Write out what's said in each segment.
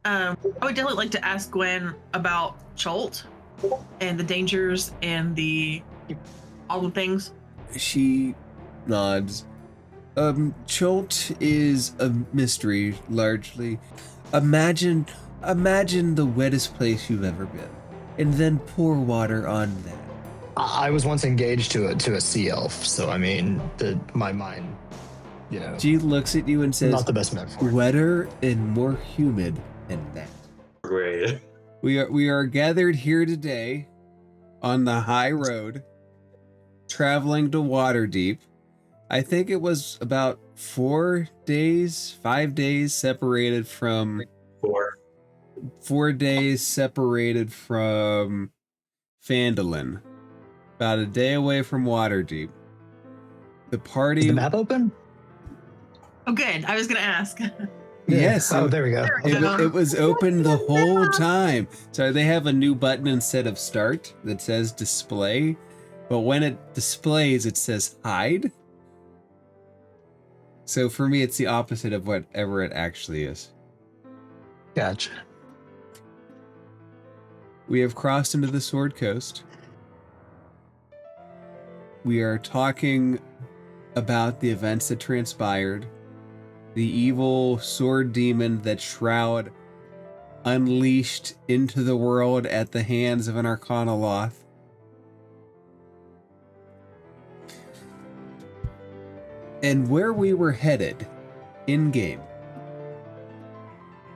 I would definitely like to ask Gwen about Cholt and the dangers and all the things. She nods. Cholt is a mystery, largely. Imagine the wettest place you've ever been, and then pour water on that. I was once engaged to a sea elf, so I mean, my mind, She looks at you and says, not the best metaphor. Wetter and more humid than that. Great. We are gathered here today on the high road, traveling to Waterdeep. I think it was about 5 days separated from 4 days separated from Phandelver. About a day away from Waterdeep. The party. Is the map open? Oh, good. I was going to ask. Yes. Oh, there we go. It was open the whole time. So they have a new button instead of start that says display. But when it displays, it says hide. So for me, it's the opposite of whatever it actually is. Gotcha. We have crossed into the Sword Coast. We are talking about the events that transpired. The evil sword demon that Shroud unleashed into the world at the hands of an Arcanoloth. And where we were headed in-game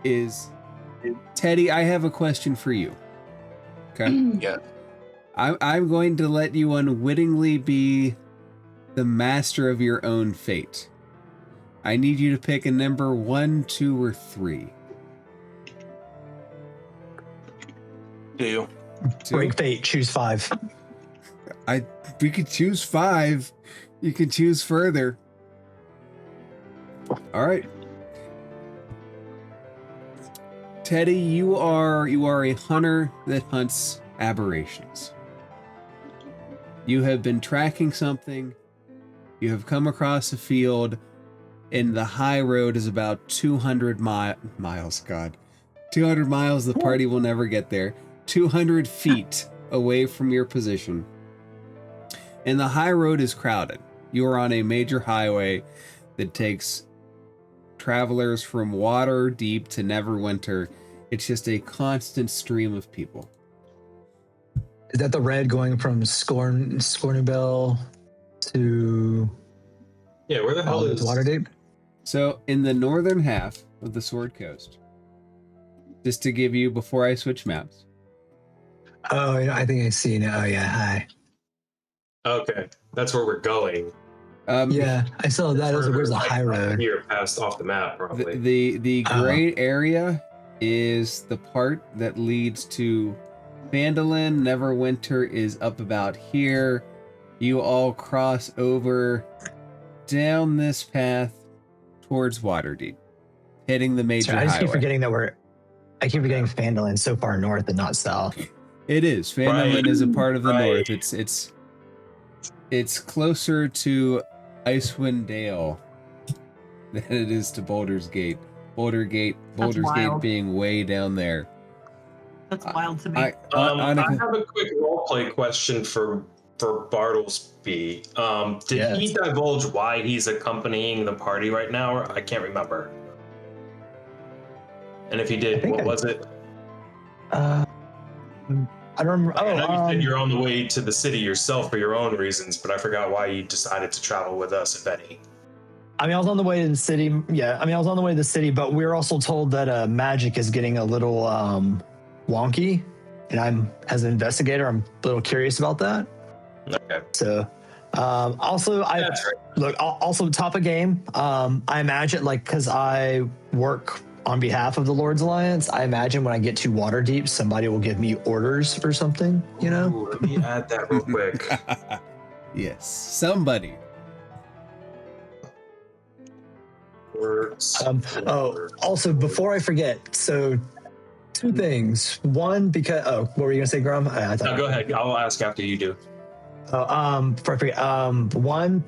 is... Teddy, I have a question for you. Okay? Yeah. I'm going to let you unwittingly be the master of your own fate. I need you to pick a number 1, 2, or 3. Two. Break fate, choose 5. We could choose 5. You can choose further. All right. Teddy, you are a hunter that hunts aberrations. You have been tracking something. You have come across a field, and the high road is about 200 miles. God, 200 miles. The party will never get there. 200 feet away from your position, and the high road is crowded. You are on a major highway that takes travelers from Waterdeep to Neverwinter. It's just a constant stream of people. Is that the red going from Scornubel to... Yeah, where the hell is Waterdeep? So, in the northern half of the Sword Coast, just to give you, before I switch maps. Oh, I think I see now. Oh, yeah, hi. Okay, that's where we're going. Yeah, I saw that. Where's the high road? Here, past off the map, probably. The gray area is the part that leads to Phandalin. Neverwinter is up about here. You all cross over down this path towards Waterdeep, hitting the major highway. I keep forgetting Phandalin's so far north and not south. It is. Phandalin is a part of the north. It's closer to Icewind Dale than it is to Baldur's Gate. Baldur's Gate being way down there. That's wild to me. I have a quick roleplay question for Bartlesby. Did he divulge why he's accompanying the party right now? Or I can't remember. And if he did, what was it? I don't remember. I know you said you're on the way to the city yourself for your own reasons, but I forgot why you decided to travel with us, if any. I mean, I was on the way to the city. Yeah, I was on the way to the city, but we were also told that magic is getting a little wonky, and as an investigator, I'm a little curious about that. Okay. So, also top of game. I imagine, because I work on behalf of the Lord's Alliance, I imagine when I get to Waterdeep, somebody will give me orders or something. Ooh, let me add that real quick. Yes, somebody. Also, before I forget, so 2 things. One, because what were you gonna say, Grum? No, go ahead. I'll ask after you do. Before I forget, one,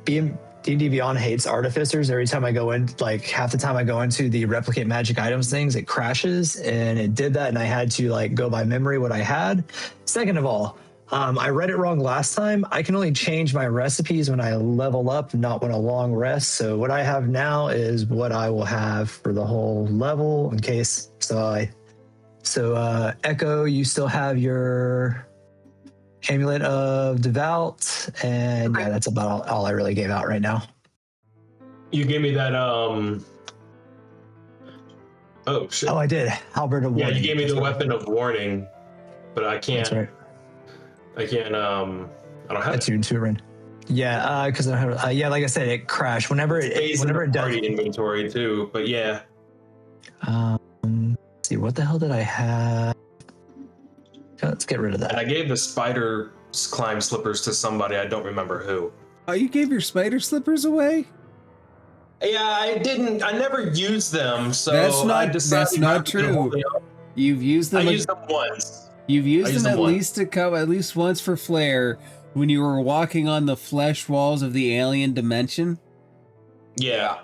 D&D Beyond hates artificers. Every time I go in, like half the time I go into the replicate magic items things, it crashes, and it did that, and I had to like go by memory what I had. Second of all, I read it wrong last time. I can only change my recipes when I level up, not when a long rest. So what I have now is what I will have for the whole level in case. So Echo, you still have your Amulet of Devout, and yeah, that's about all I really gave out right now. You gave me that Oh shit. Oh, I did. Halberd of Warning. Yeah, you gave me That's the right. weapon of warning, but I can't. That's right. I can't. I don't have That's your Turin. Yeah, because yeah, like I said, it crashed whenever it does. Party inventory too, but yeah. Let's see, what the hell did I have? Let's get rid of that. And I gave the spider climb slippers to somebody. I don't remember who. Oh, you gave your spider slippers away? Yeah, I didn't. I never used them, so that's not true. You've used them. I used them once. You've used them at least once for Flayer when you were walking on the flesh walls of the alien dimension. Yeah.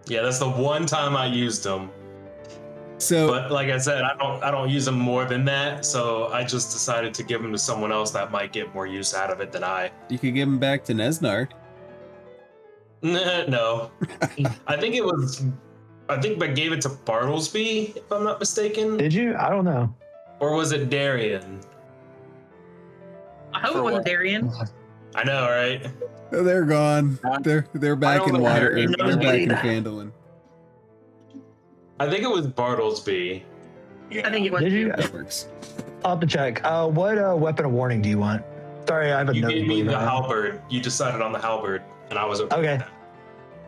Yeah, that's the one time I used them. So, but like I said, I don't use them more than that. So I just decided to give them to someone else that might get more use out of it than I. You could give them back to Nezznar. No, I think I gave it to Bartlesby, if I'm not mistaken. Did you? I don't know. Or was it Darian? I hope it wasn't Darian. I know, right? Oh, they're gone. They're back in water. They're back in Phandelver. I think it was Bartlesby. I think it was. Did you? That works. I'll have to check. What weapon of warning do you want? Sorry, I have a You note. gave me the halberd. You decided on the halberd, and I was okay.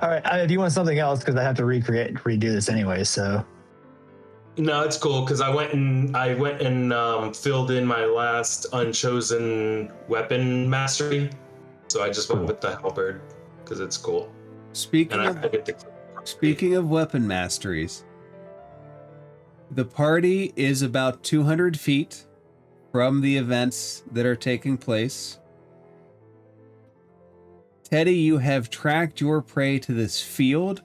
All right. Do you want something else? Because I have to redo this anyway. So. No, it's cool because I went and filled in my last unchosen weapon mastery, so I just went with the halberd because it's cool. Speaking of weapon masteries, the party is about 200 feet from the events that are taking place. Teddy, you have tracked your prey to this field.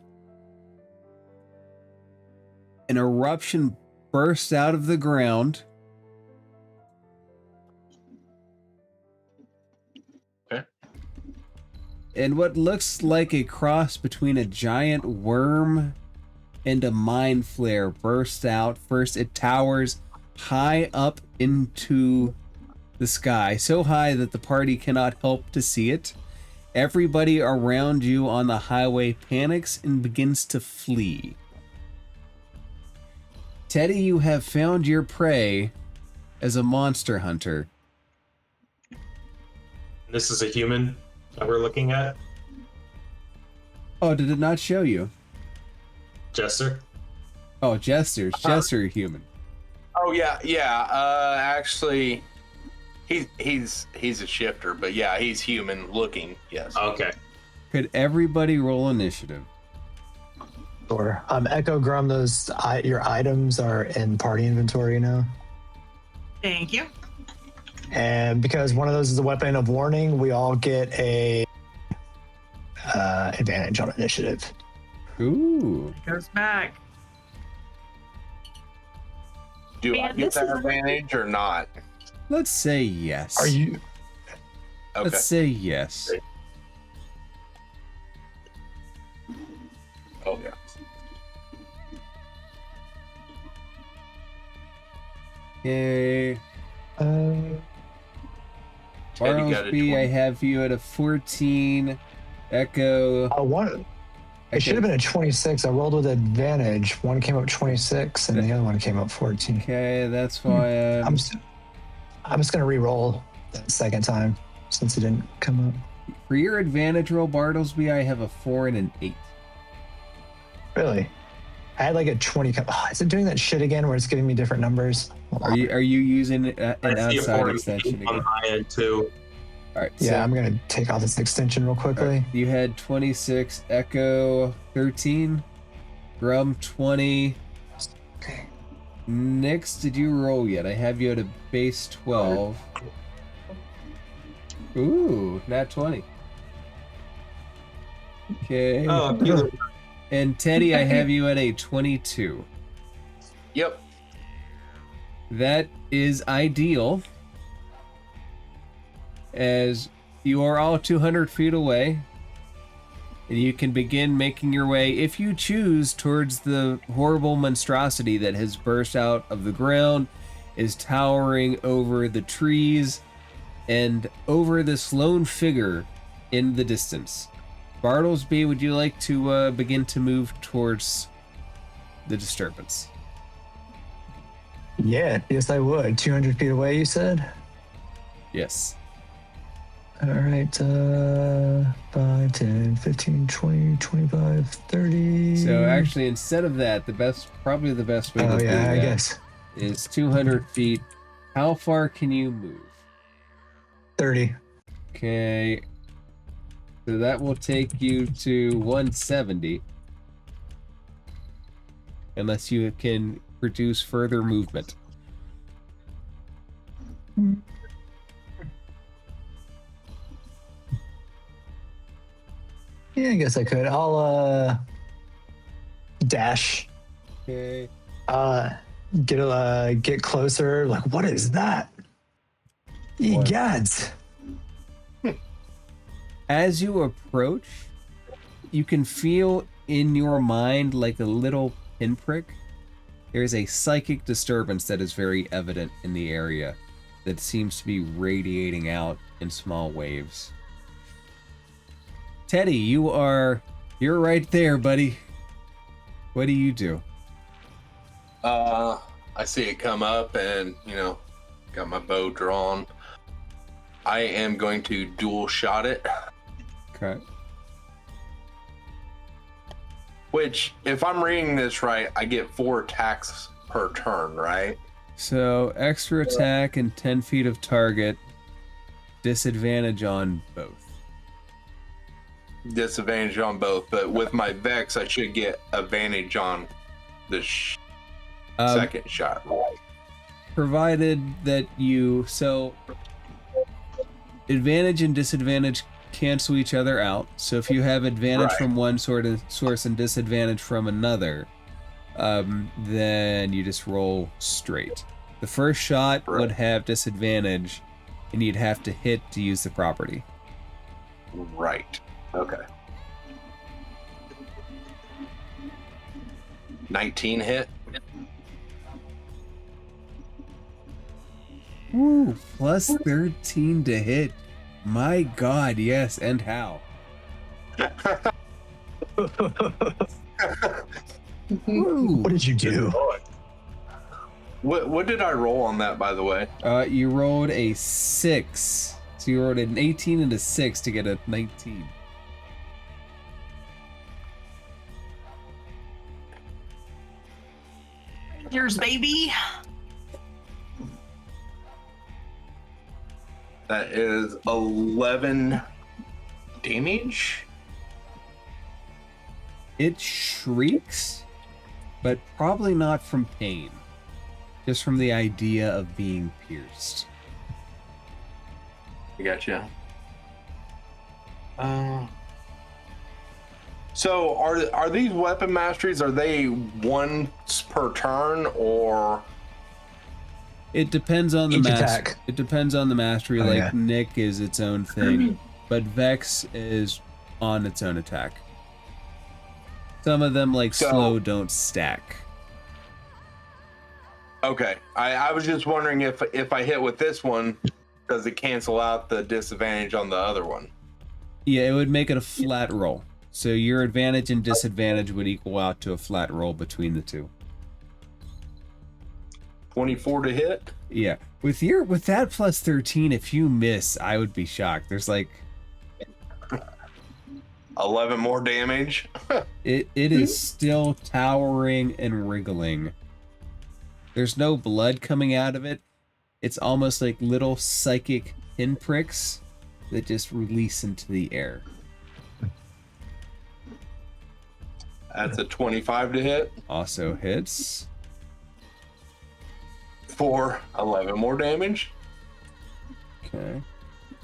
An eruption bursts out of the ground. Okay. And what looks like a cross between a giant worm and a mind flare bursts out. First, it towers high up into the sky, so high that the party cannot help to see it. Everybody around you on the highway panics and begins to flee. Teddy, you have found your prey as a monster hunter. This is a human that we're looking at? Oh, did it not show you? Jester? Oh, Jester human. Oh yeah. Actually, he's a shifter, but yeah, he's human looking. Yes. Okay. Could everybody roll initiative? Sure. Echo Grum, your items are in party inventory now. Thank you. And because one of those is a weapon of warning, we all get a advantage on initiative. Ooh. It goes back. Do I Man, get this that is- advantage or not? Let's say yes. Are you? Okay. Let's say yes. Oh yeah. Okay. Teddy got a Bartlesby, 20. I have you at a 14. Echo. It should have been a 26. I rolled with advantage. One came up 26, and the other one came up 14. Okay, that's why I'm just gonna re-roll that second time since it didn't come up. for your advantage roll, Bartlesby, I have a 4 and an 8. Really? I had like a 20. Is it doing that shit again where it's giving me different numbers? Are you using an I see a outside 40 extension on again? my end too. All right. Yeah, I'm gonna take off this extension real quickly. You had 26, Echo 13, Grum 20. Okay. Nix, did you roll yet? I have you at a base 12. Ooh, nat 20. Okay. Oh, And Teddy, I have you at a 22. Yep. That is ideal, as you are all 200 feet away, and you can begin making your way, if you choose, towards the horrible monstrosity that has burst out of the ground, is towering over the trees, and over this lone figure in the distance. Bartlesby, would you like to begin to move towards the disturbance? Yeah, yes, I would. 200 feet away, you said? Yes. All right, 5, 10, 15, 20, 25, 30. So actually, instead of that, probably the best way to do I that guess. is 200 feet. How far can you move? 30. Okay. So that will take you to 170. Unless you can produce further movement. Yeah, I guess I could. I'll dash. Okay. Get closer. Like, what is that? Egads. As you approach, you can feel in your mind like a little pinprick. There's a psychic disturbance that is very evident in the area that seems to be radiating out in small waves. Teddy, you're right there, buddy. What do you do? I see it come up and, got my bow drawn. I am going to dual shot it. Okay. Which, if I'm reading this right, I get 4 attacks per turn, right? So, extra attack and 10 feet of target. Disadvantage on both. Disadvantage on both, but with my Vex, I should get advantage on the second shot, right? Provided that so advantage and disadvantage cancel each other out. So if you have advantage from one source and disadvantage from another, then you just roll straight. The first shot would have disadvantage, and you'd have to hit to use the property. Right. Okay. 19 hit. Ooh, plus 13 to hit. My God, yes, and how? What did you do? What did I roll on that, by the way? You rolled a 6. So you rolled an 18 and a 6 to get a 19. Yours, baby. That is 11 damage. It shrieks, but probably not from pain. Just from the idea of being pierced. I gotcha. So are these weapon masteries, are they once per turn, or? It depends on the Each mastery. attack. It depends on the mastery. Oh, like yeah. Nick is its own thing, but Vex is on its own attack. Some of them, like slow, don't stack. Okay, I was just wondering if I hit with this one, does it cancel out the disadvantage on the other one? Yeah, it would make it a flat roll. So your advantage and disadvantage would equal out to a flat roll between the two. 24 to hit? Yeah. With that plus 13, if you miss, I would be shocked. There's like 11 more damage. it is still towering and wriggling. There's no blood coming out of it. It's almost like little psychic pinpricks that just release into the air. That's a 25 to hit. Also hits. For 11 more damage. Okay.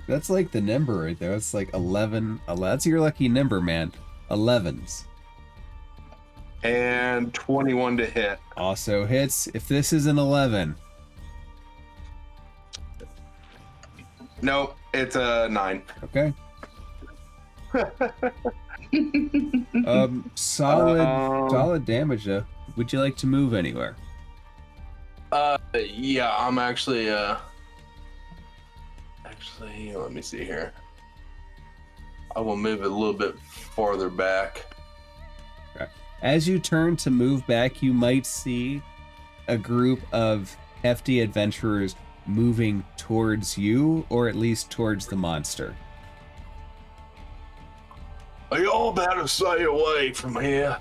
That's like the number right there. That's like 11. That's your lucky number, man. 11s. And 21 to hit. Also hits. If this is an 11. Nope, it's a 9. Okay. Solid damage though. Would you like to move anywhere? Yeah, I'm actually let me see here. I will move it a little bit farther back. Okay. As you turn to move back, you might see a group of hefty adventurers moving towards you, or at least towards the monster. You all better stay away from here.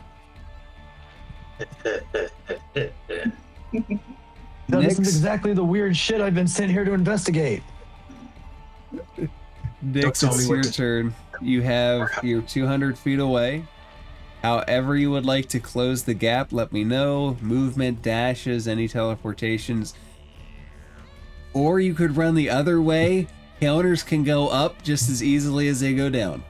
No, this is Nix. exactly the weird shit I've been sent here to investigate. Nix, tell me it's what your to- turn. You have you're 200 feet away. However you would like to close the gap, let me know. Movement, dashes, any teleportations. Or you could run the other way. Counters can go up just as easily as they go down.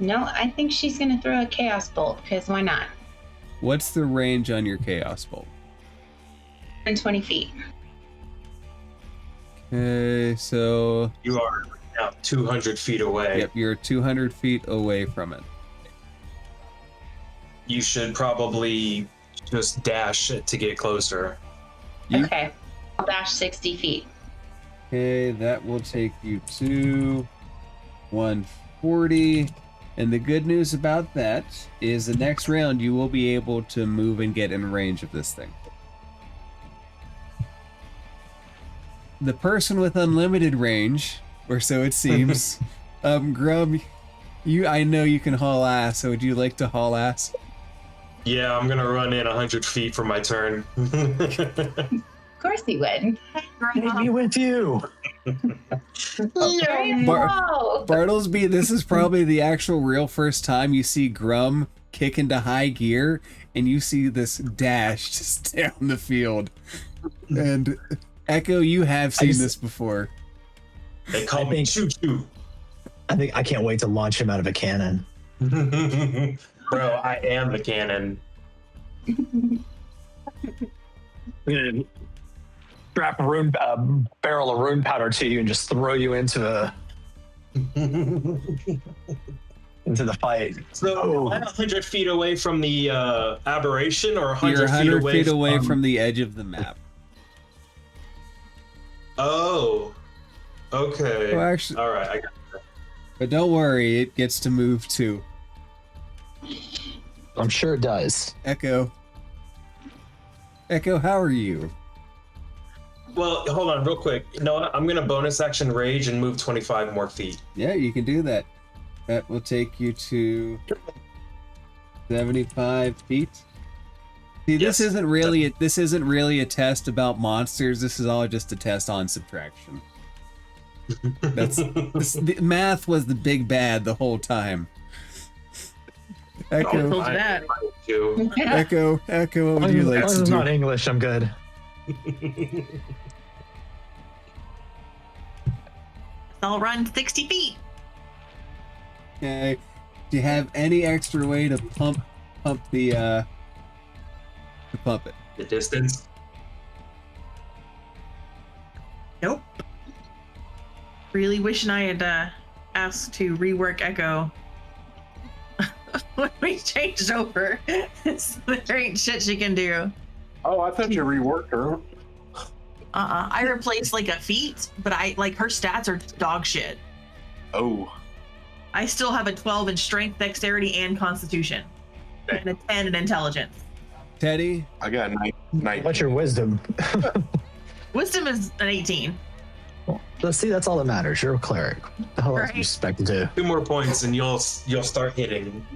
No, I think she's gonna throw a chaos bolt because why not? What's the range on your Chaos Bolt? 120 feet. Okay, so You are now 200 feet away. yep, you're 200 feet away from it. You should probably just dash it to get closer. You, Okay. I'll dash 60 feet. Okay, that will take you to 140. And the good news about that is the next round you will be able to move and get in range of this thing. The person with unlimited range, or so it seems, Grum, I know you can haul ass, so would you like to haul ass? Yeah, I'm gonna run in 100 feet for my turn. Of course he would. Take me with you. Whoa! Bartlesby, this is probably the actual real first time you see Grum kick into high gear, and you see this dash just down the field. And Echo, you have seen this before. They call I me think- Choo Choo. I can't wait to launch him out of a cannon. Bro, I am the cannon. I'm gonna strap a barrel of rune powder to you and just throw you into the fight. So, am I 100 feet away from the aberration, or 100 You're 100 feet away from... from the edge of the map. Oh, okay. Well, actually, All right, I got but don't worry, it gets to move too. I'm sure it does. Echo, how are you? Well, hold on, real quick. You know what? I'm gonna bonus action rage and move 25 more feet. Yeah, you can do that. That will take you to 75 feet. See, Yes. this isn't really a test about monsters. This is all just a test on subtraction. The math was the big bad the whole time. Echo, told you that. Too. Echo, what would you like This to is do? not English. I'm good. I'll run 60 feet. Okay. Do you have any extra way to pump it? The distance. Nope. Really wishing I had asked to rework Echo when we changed over. There ain't shit she can do. Oh, I thought you reworked her. I replaced like a feat, but her stats are dog shit. Oh, I still have a 12 in strength, dexterity, and constitution, and a 10 in intelligence. Teddy, I got 19. What's your wisdom? Wisdom is an 18. Let's see. That's all that matters. You're a cleric. What the hell else do you Right. expect to do? 2 more points and you'll start hitting.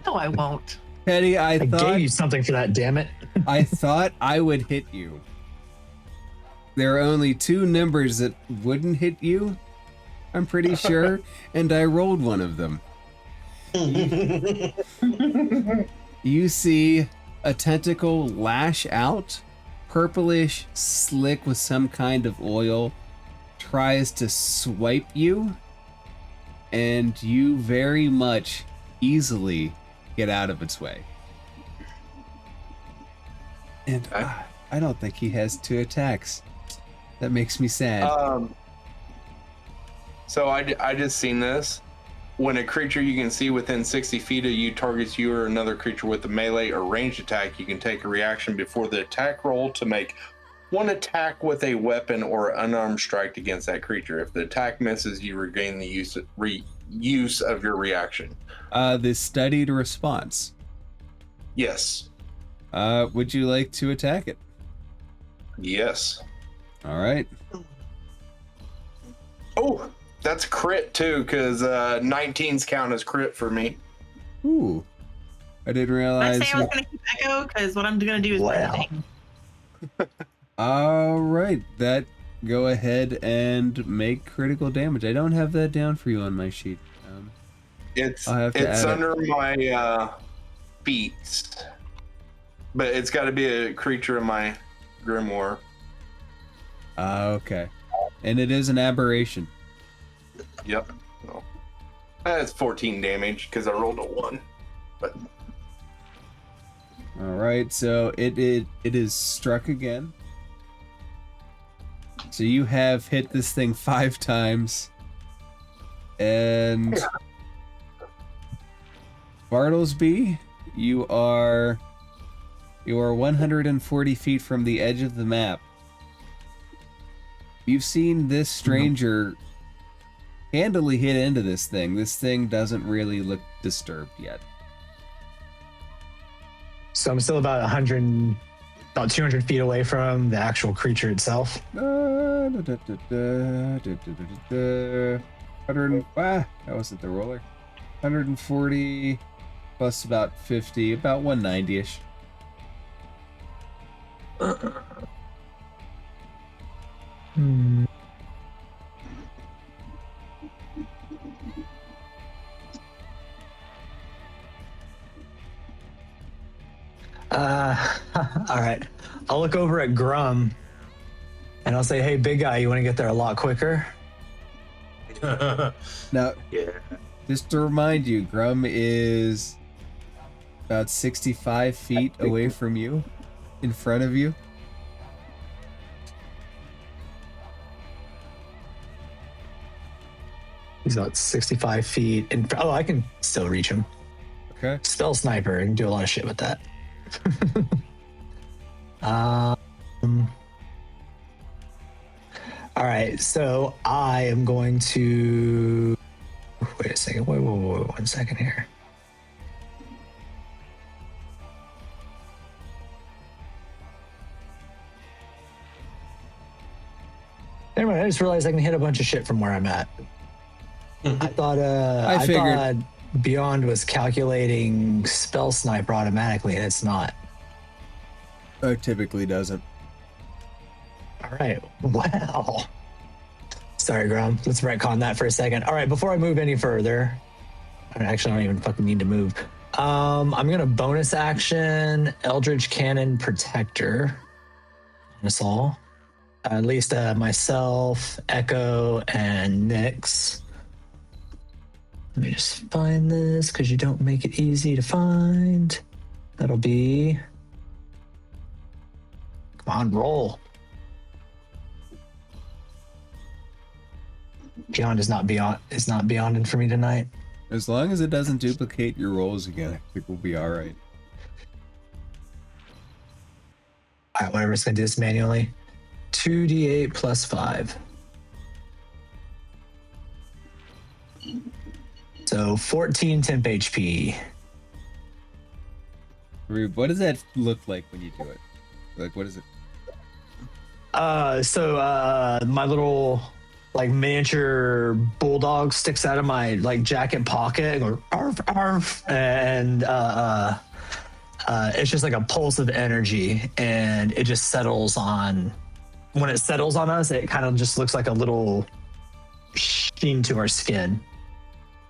No, I won't. Teddy, I I thought gave you something for that. Damn it! I thought I would hit you. There are only 2 numbers that wouldn't hit you, I'm pretty sure, and I rolled one of them. You see a tentacle lash out, purplish, slick with some kind of oil, tries to swipe you, and you very much easily get out of its way. And I don't think he has 2 attacks. That makes me sad. So I just seen this. When a creature you can see within 60 feet of you targets you or another creature with a melee or ranged attack, you can take a reaction before the attack roll to make one attack with a weapon or unarmed strike against that creature. If the attack misses, you regain the use of your reaction. The studied response. Yes. Would you like to attack it? Yes. All right. Oh, that's crit too, because 19s count as crit for me. Ooh. I didn't Did I realize. say I was going to keep Echo? Because what I'm going to do is blending. All right. Go ahead and make critical damage. I don't have that down for you on my sheet. It's I'll have to add under my feats, but it's got to be a creature in my grimoire. Okay. And it is an aberration. Yep. No. That's 14 damage because I rolled a 1. But All right. So it is struck again. So you have hit this thing 5 times, and Bartlesby, you are 140 feet from the edge of the map. You've seen this stranger handily hit into this thing. This thing doesn't really look disturbed yet. So I'm still about 200 feet away from the actual creature itself. 100. That wasn't the roller. 140 plus about 50, about 190-ish. All right. I'll look over at Grum and I'll say, hey, big guy, you want to get there a lot quicker? Now, Yeah. just to remind you, Grum is about 65 feet away from you, in front of you. He's about 65 feet. Oh, I can still reach him. Okay. Spell sniper. I can do a lot of shit with that. All right, so I am going to wait a second. Wait, 1 second here. Never mind. I just realized I can hit a bunch of shit from where I'm at. I thought I figured. thought Beyond was calculating spell sniper automatically, and it's not. It typically doesn't. All right. Wow. Sorry, Grum. Let's retcon that for a second. All right. Before I move any further, actually, I don't even fucking need to move. I'm gonna bonus action Eldritch Cannon Protector on us all. At least myself, Echo, and Nyx. Let me just find this because you don't make it easy to find. That'll be. Come on, roll. Beyond is not beyonding for me tonight. As long as it doesn't duplicate your rolls again, I think we'll be all right. All right, whatever. It's gonna do this manually. 2d8 plus 5. So 14 temp HP. What does that look like when you do it? Like, what is it? So my little like miniature bulldog sticks out of my like jacket pocket and goes arf arf, and it's just like a pulse of energy, and it just settles on. When it settles on us, it kind of just looks like a little sheen to our skin,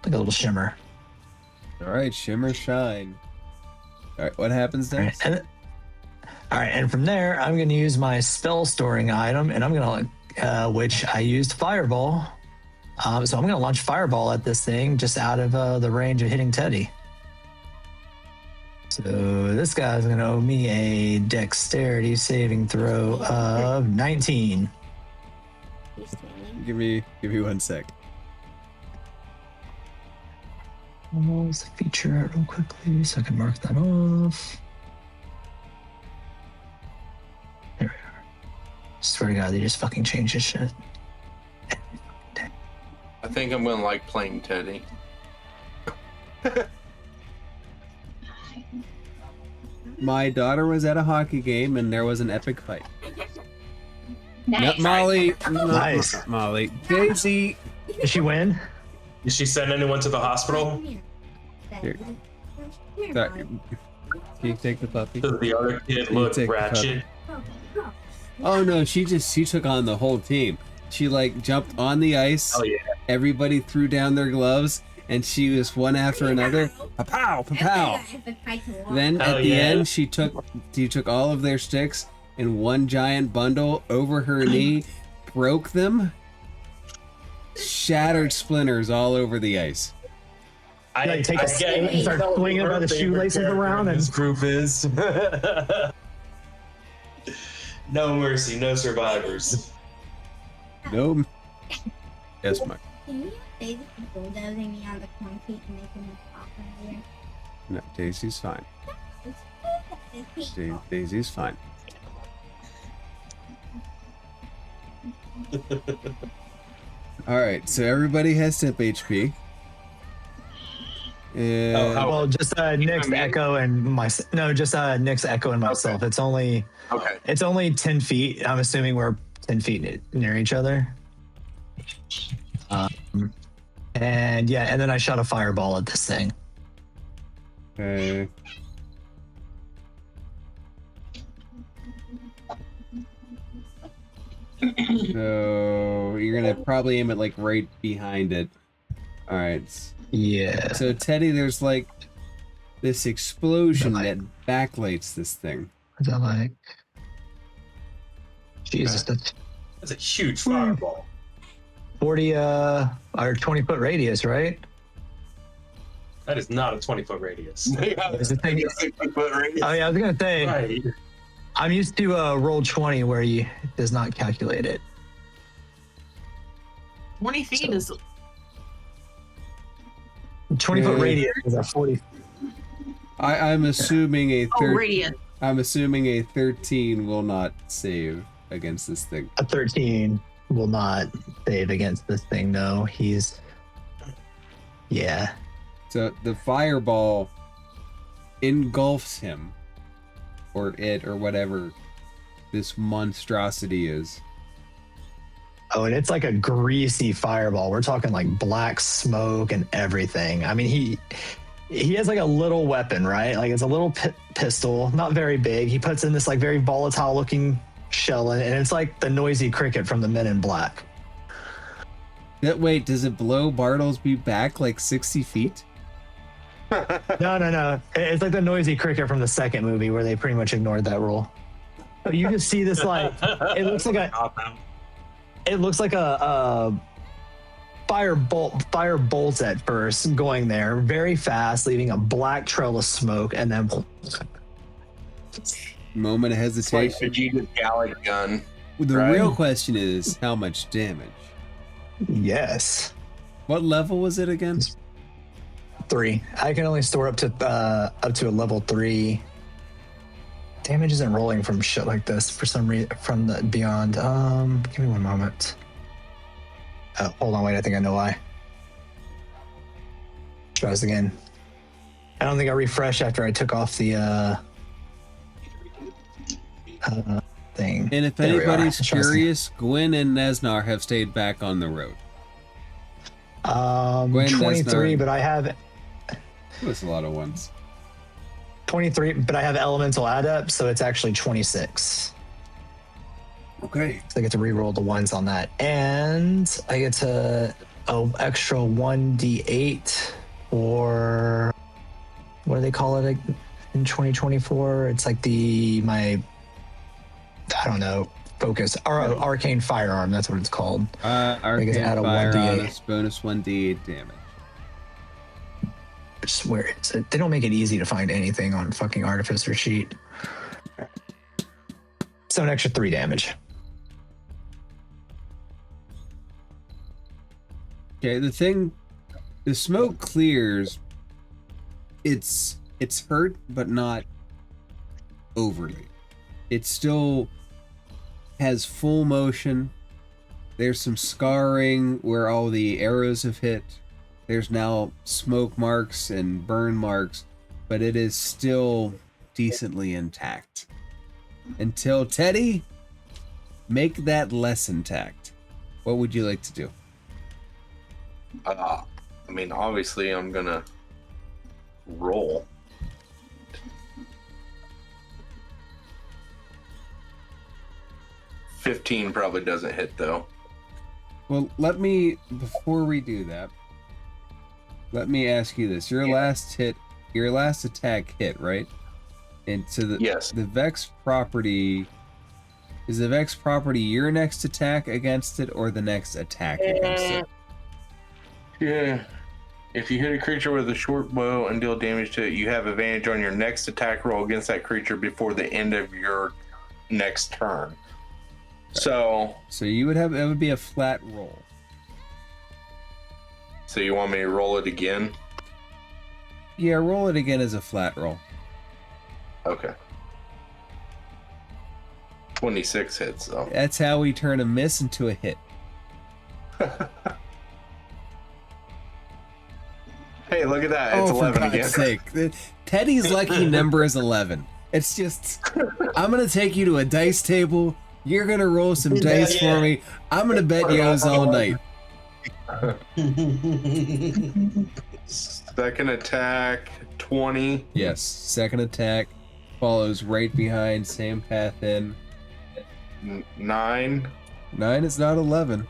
like a little shimmer. All right, shimmer shine. All right, what happens next? All right, and from there, I'm going to use my spell storing item, and I'm going to, which I used Fireball. So I'm going to launch Fireball at this thing just out of the range of hitting Teddy. So this guy's going to owe me a dexterity saving throw of 19. Give me 1 sec. Let's feature it real quickly so I can mark that off. There we are. Swear to God, they just fucking changed this shit. I think I'm gonna like playing Teddy. My daughter was at a hockey game and there was an epic fight. Nice. Not Molly. Nice. Not Molly. Daisy. Did she win? Did she send anyone to the hospital? Here. Sorry. Can you take the puppy? Does the other kid You look take the ratchet? Oh no, she took on the whole team. She like jumped on the ice. Oh yeah. Everybody threw down their gloves and she was one after another. Pa-pow, pa-pow. Then Hell at the yeah. end she took all of their sticks in one giant bundle over her knee, broke them, shattered splinters all over the ice. Yeah, you take a stick and start swinging by the shoelaces around and- This group is. No mercy, no survivors. No. Yes, Mike. Can you say that the bulldozing me on the concrete and making me pop in here? No, Daisy's fine. It's Daisy's fine. All right, so everybody has temp HP. And Well, just Nick's Echo and just Nick's Echo and myself. Okay. It's only 10 feet. I'm assuming we're 10 feet near each other. And then I shot a fireball at this thing. okay. So you're gonna probably aim it like right behind it. All right. Yeah. So Teddy, there's like this explosion Right. that backlights this thing. What's that like? Jesus, that's That's a huge fireball. 40 or 20-foot radius, right? That is not a 20-foot radius. Is the thing? 60-foot radius. Oh yeah, I was gonna say Right. I'm used to roll 20 where it does not calculate it. 20 feet is 20-foot radius is a 40. I'm assuming a radius. I'm assuming a 13 will not save against this thing. A 13 will not save against this thing. No, yeah. So the fireball engulfs him, or it, or whatever this monstrosity is. Oh, and it's like a greasy fireball. We're talking like black smoke and everything. I mean, he has like a little weapon, right? Like it's a little pistol, not very big. He puts in this like very volatile looking shell in it, and it's like the noisy cricket from the Men in Black. Wait, does it blow Bartlesby back like 60 feet? No. It's like the noisy cricket from the second movie where they pretty much ignored that rule. But you just see this like it looks like a fire bolts at first going there very fast, leaving a black trail of smoke, and then Moment of It's like hesitation. Vegeta's Gallic gun. The right? real question is how much damage. yes, What level was it again? 3. I can only store up to a level 3. Damage isn't rolling from shit like this for some reason from the beyond. Give me one moment. Hold on, wait. I think I know why. Try this again. I don't think I refreshed after I took off the thing. And if There we are. anybody's Try this again. curious, Gwen and Nezznar have stayed back on the road. Gwen 23, Nezznar. but I have That's a lot of ones. 23, but I have elemental adept, so it's actually 26. Okay. So I get to reroll the ones on that, and I get to extra 1d8 for what do they call it in 2024? It's like I don't know, focus, arcane firearm. That's what it's called. Arcane add a firearm, 1d8. bonus 1d8 damage. Just where is it? They don't make it easy to find anything on fucking artificer sheet. So an extra 3 damage. Okay, the smoke clears. It's hurt, but not overly. It still has full motion. There's some scarring where all the arrows have hit. There's now smoke marks and burn marks, but it is still decently intact. Until Teddy, make that less intact. What would you like to do? I mean, obviously, I'm gonna roll. $15 probably doesn't hit though. Well, before we do that, let me ask you this. Your last attack hit, right? And so Yes. the Vex property, is the Vex property your next attack against it or the next attack against it? Yeah. If you hit a creature with a short bow and deal damage to it, you have advantage on your next attack roll against that creature before the end of your next turn. So you would that would be a flat roll. So you want me to roll it again? Yeah, roll it again as a flat roll. Okay. 26 hits though. That's how we turn a miss into a hit. Hey, look at that. It's 11 for God's again. sake. Teddy's lucky number is 11. It's just, I'm going to take you to a dice table. You're going to roll some dice for me. I'm going to bet yo's all night. Second attack, 20. Yes, second attack follows right behind, same path in. 9. 9 is not 11.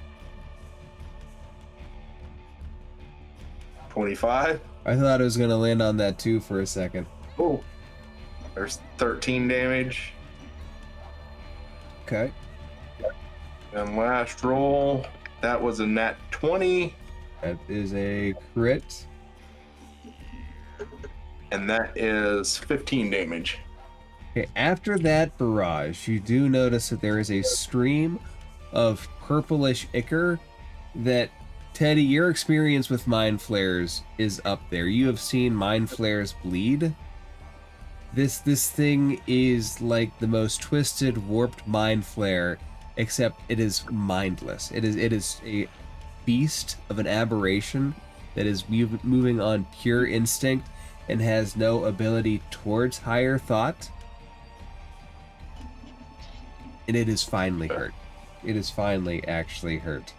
25. I thought I was going to land on that too for a second. Oh. There's 13 damage. Okay. And last roll, that was a nat 20. That is a crit. And that is 15 damage. Okay, after that barrage, you do notice that there is a stream of purplish ichor that, Teddy, your experience with mind flares is up there. You have seen mind flares bleed. This thing is like the most twisted, warped mind flare, except it is mindless. It is a beast of an aberration that is moving on pure instinct and has no ability towards higher thought. And it is finally hurt. It is finally actually hurt.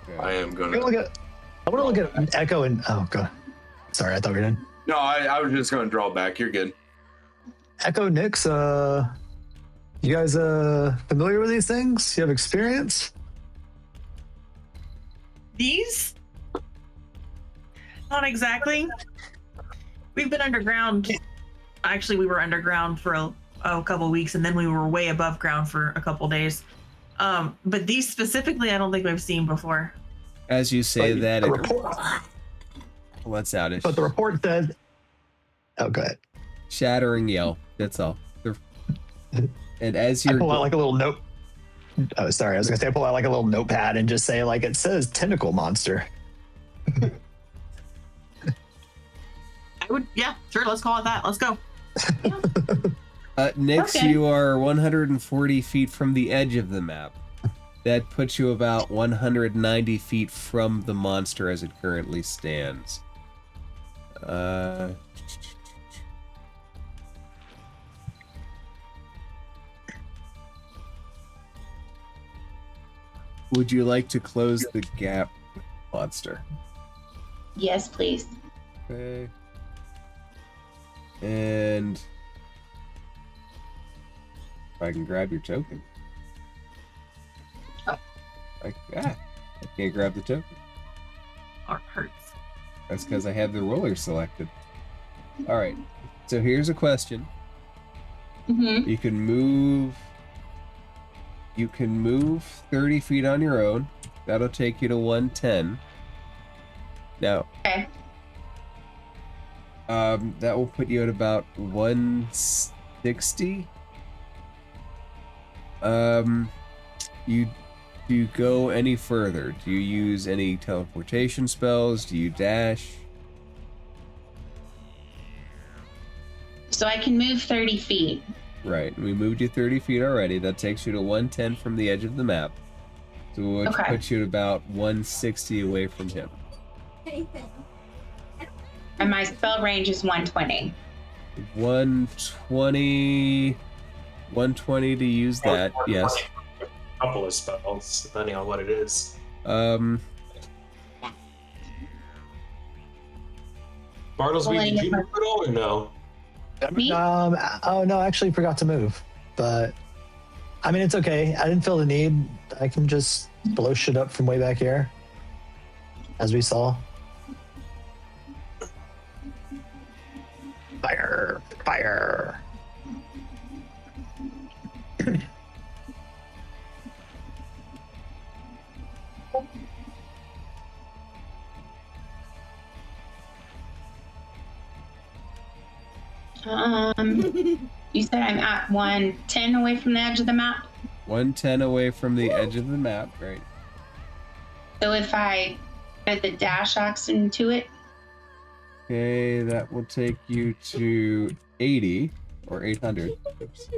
Okay. I am going I want to... to look at Echo and... Oh, God. Sorry, I thought we were done. No, I was just going to draw back. You're good. Echo, Nyx, you guys familiar with these things? You have experience? These? Not exactly. We've been underground. Actually, we were underground for a couple weeks, and then we were way above ground for a couple days. But these specifically, I don't think we've seen before. As you say But that, the report, let's out it. but the report said... Oh, go ahead. Shattering yell. That's all. And as I you're pull out like a little note. Oh, sorry. I was going to say I pull out like a little notepad and just say, like, it says tentacle monster. I would, yeah, sure. Let's call it that. Let's go. Nyx, Okay. you are 140 feet from the edge of the map. That puts you about 190 feet from the monster as it currently stands. Would you like to close the gap with the monster? Yes, please. Okay. And if I can grab your token. Oh. I can't grab the token. Or hurts. That's because I have the roller selected. All right. So here's a question. Mm-hmm. You can move 30 feet on your own. That'll take you to 110. Now, Okay. that will put you at about 160. Do you go any further? Do you use any teleportation spells? Do you dash? So I can move 30 feet. Right, we moved you 30 feet already. That takes you to 110 from the edge of the map. So which Okay. puts you at about 160 away from him. And my spell range is 120. 120 to use that, yes. A couple of spells, depending on what it is. Um, Bartlesby, did you move at all or no? Me? Oh no, I actually forgot to move. But I mean, it's okay. I didn't feel the need. I can just blow shit up from way back here, as we saw. Fire! Fire! You said I'm at 110 away from the edge of the map. 110 away from the edge of the map, right? So if I add the dash action to it, Okay, that will take you to 80 or 800. Oops.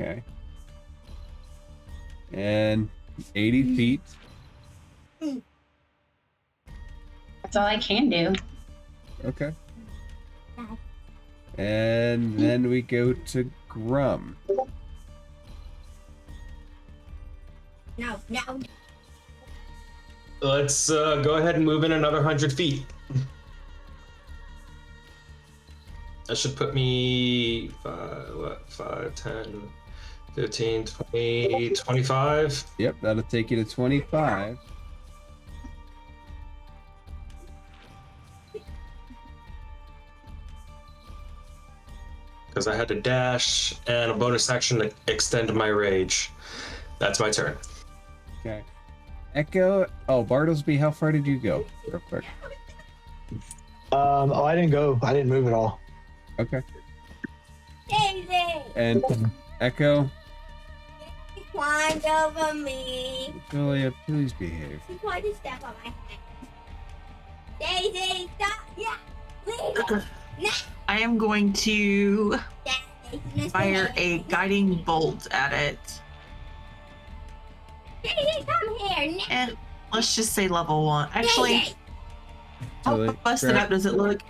Okay. And 80 feet. that's all I can do. Okay. And then we go to Grum. No. Let's go ahead and move in another 100 feet. That should put me 5, 10, 15, 20, 25. Yep, that'll take you to 25. Because I had to dash and a bonus action to extend my rage. That's my turn. Okay. Echo. Oh, Bartlesby, how far did you go? Real quick. Oh, I didn't go. I didn't move at all. Okay. Daisy! And Echo. She climbed over me. Julia, please behave. She tried to step on my head. Daisy, stop! Yeah! Leave it! No! I am going to Daisy, fire a guiding bolt at it. Daisy, come here! No. Let's just say level 1. Actually, Daisy, how Julie, busted grab- up does it look?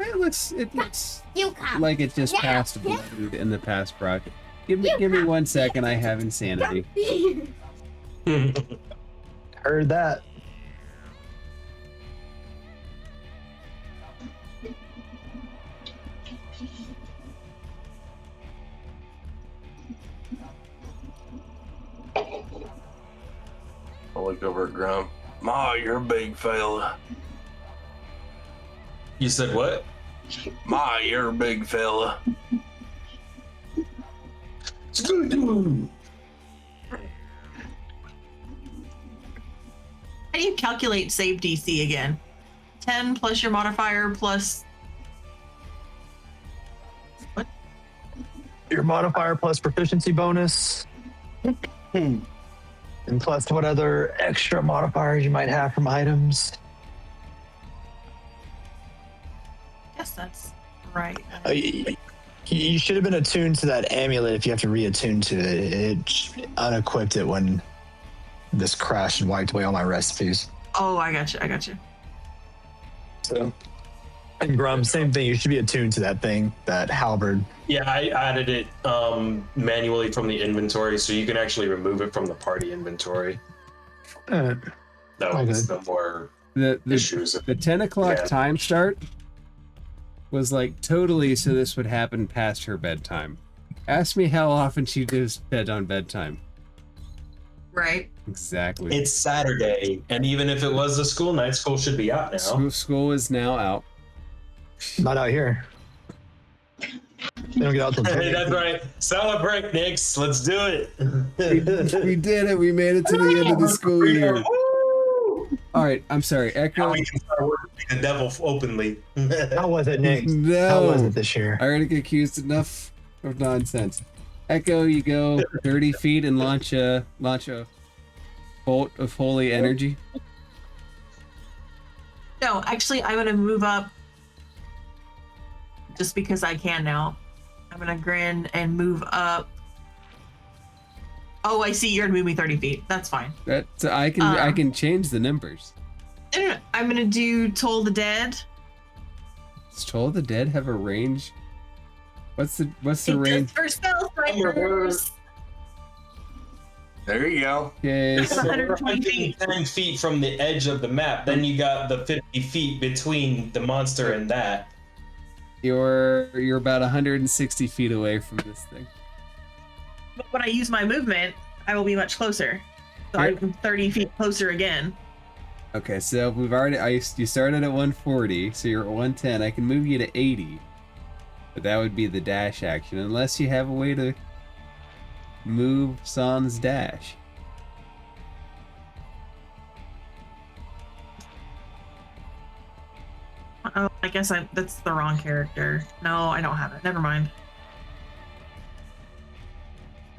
It looks you come. like it just passed in the past project. Give me 1 second. I have insanity. Heard that. I'll look over at Grum. Ma, you're a big fella. You said what? Ma, you're a big fella. How do you calculate save DC again? 10 plus your modifier plus. What? Your modifier plus proficiency bonus. And plus what other extra modifiers you might have from items. Guess that's right. You should have been attuned to that amulet if you have to reattune to it. It unequipped it when this crashed and wiped away all my recipes. Oh, I got you. So, and Grum, same thing. You should be attuned to that thing, that halberd. Yeah, I added it manually from the inventory, so you can actually remove it from the party inventory. Uh, No, All it's good. no more The issues. the 10 o'clock Yeah. time start was like totally so this would happen past her bedtime. Ask me how often she does bed on bedtime. Right. Exactly. It's Saturday, and even if it was a school night, school should be out now. School is now out. Not out here. They don't get out till Hey, that's right. Celebrate, Nix. Let's do it. We did it. We made it to the end of the school year. Woo! All right. I'm sorry. Now Echo. we can start working the devil openly. How was it, Nick? No. How was it this year? I already get accused enough of nonsense. Echo, you go 30 feet and launch a bolt of holy energy. No, actually, I'm gonna move up just because I can now. I'm gonna grin and move up. Oh, I see. You're gonna move me 30 feet. That's fine. That's I can change the numbers. No. I'm gonna do Toll the Dead. Does Toll the Dead have a range? What's the It range? does for spell snipers. There you go. Okay, It's so 120 feet. 10 feet from the edge of the map. Then you got the 50 feet between the monster and that. you're about 160 feet away from this thing. But when I use my movement, I will be much closer. So Right. I'm 30 feet closer again. Okay, so we've already you started at 140, so you're at 110. I can move you to 80, but that would be the dash action, unless you have a way to move Sans dash. Oh, I guess that's the wrong character. No, I don't have it. Never mind.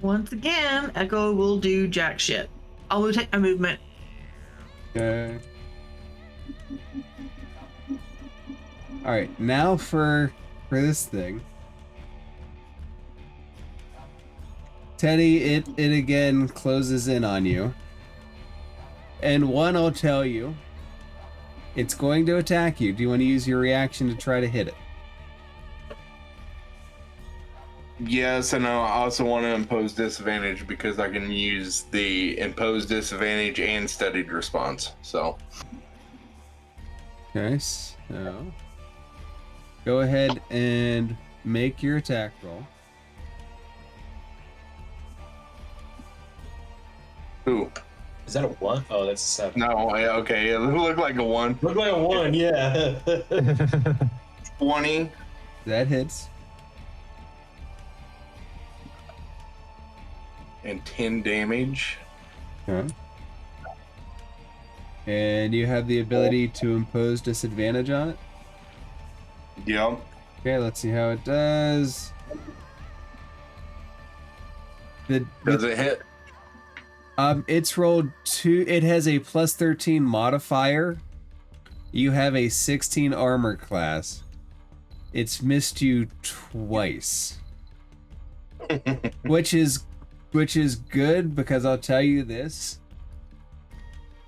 Once again, Echo will do jack shit. I'll take my movement. Okay. All right, now for this thing. Teddy, it again closes in on you. And one, I'll tell you, it's going to attack you. Do you want to use your reaction to try to hit it? Yes, and I also want to impose disadvantage because I can use the imposed disadvantage and studied response. So, Okay, so go ahead and make your attack roll. ooh, Is that a 1? Oh, that's a 7. no, okay, it looked like a 1. Look like a 1, yeah. 20, That hits. and 10 damage. Okay. And you have the ability to impose disadvantage on it. Yep. Okay, let's see how it does. Does it hit? It's rolled 2. It has a plus 13 modifier. You have a 16 armor class. It's missed you twice. which is good because I'll tell you this.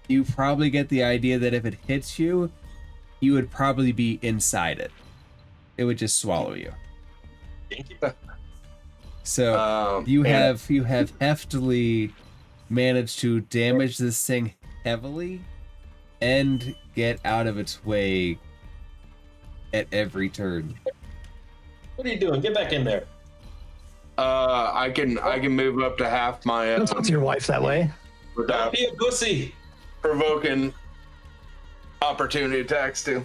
You probably get the idea that if it hits you, you would probably be inside it. It would just swallow you. Thank you. So you have heftily managed to damage this thing heavily and get out of its way at every turn. What are you doing? Get back in there. I can move up to half my Don't talk to your wife that way. without Be a pussy. provoking opportunity attacks too.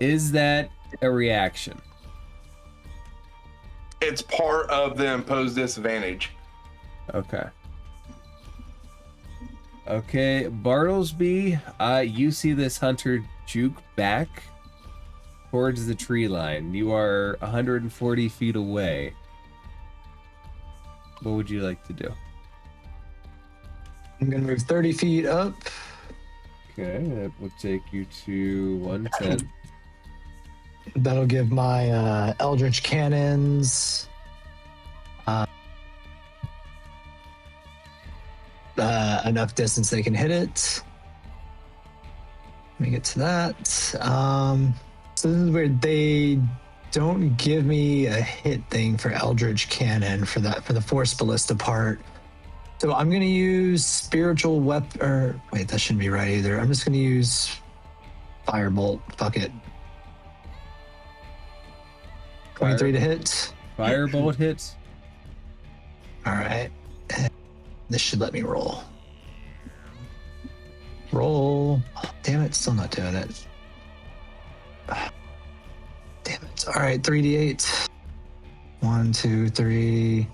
Is that a reaction? It's part of the imposed disadvantage. Okay. Okay, Bartlesby, you see this hunter juke back towards the tree line. You are 140 feet away. What would you like to do? I'm gonna move 30 feet up. Okay, that will take you to 110. That'll give my Eldritch cannons enough distance they can hit it. Let me get to that. So this is weird. They don't give me a hit thing for Eldritch Cannon for the Force Ballista part. So I'm gonna use spiritual weapon. Or wait, that shouldn't be right either. I'm just gonna use firebolt. Fuck it. 23 to hit. Firebolt hits. All right. This should let me roll. Roll. Oh, damn it, still not doing it. Damn it. All right, 3d8. 1, 2, 3.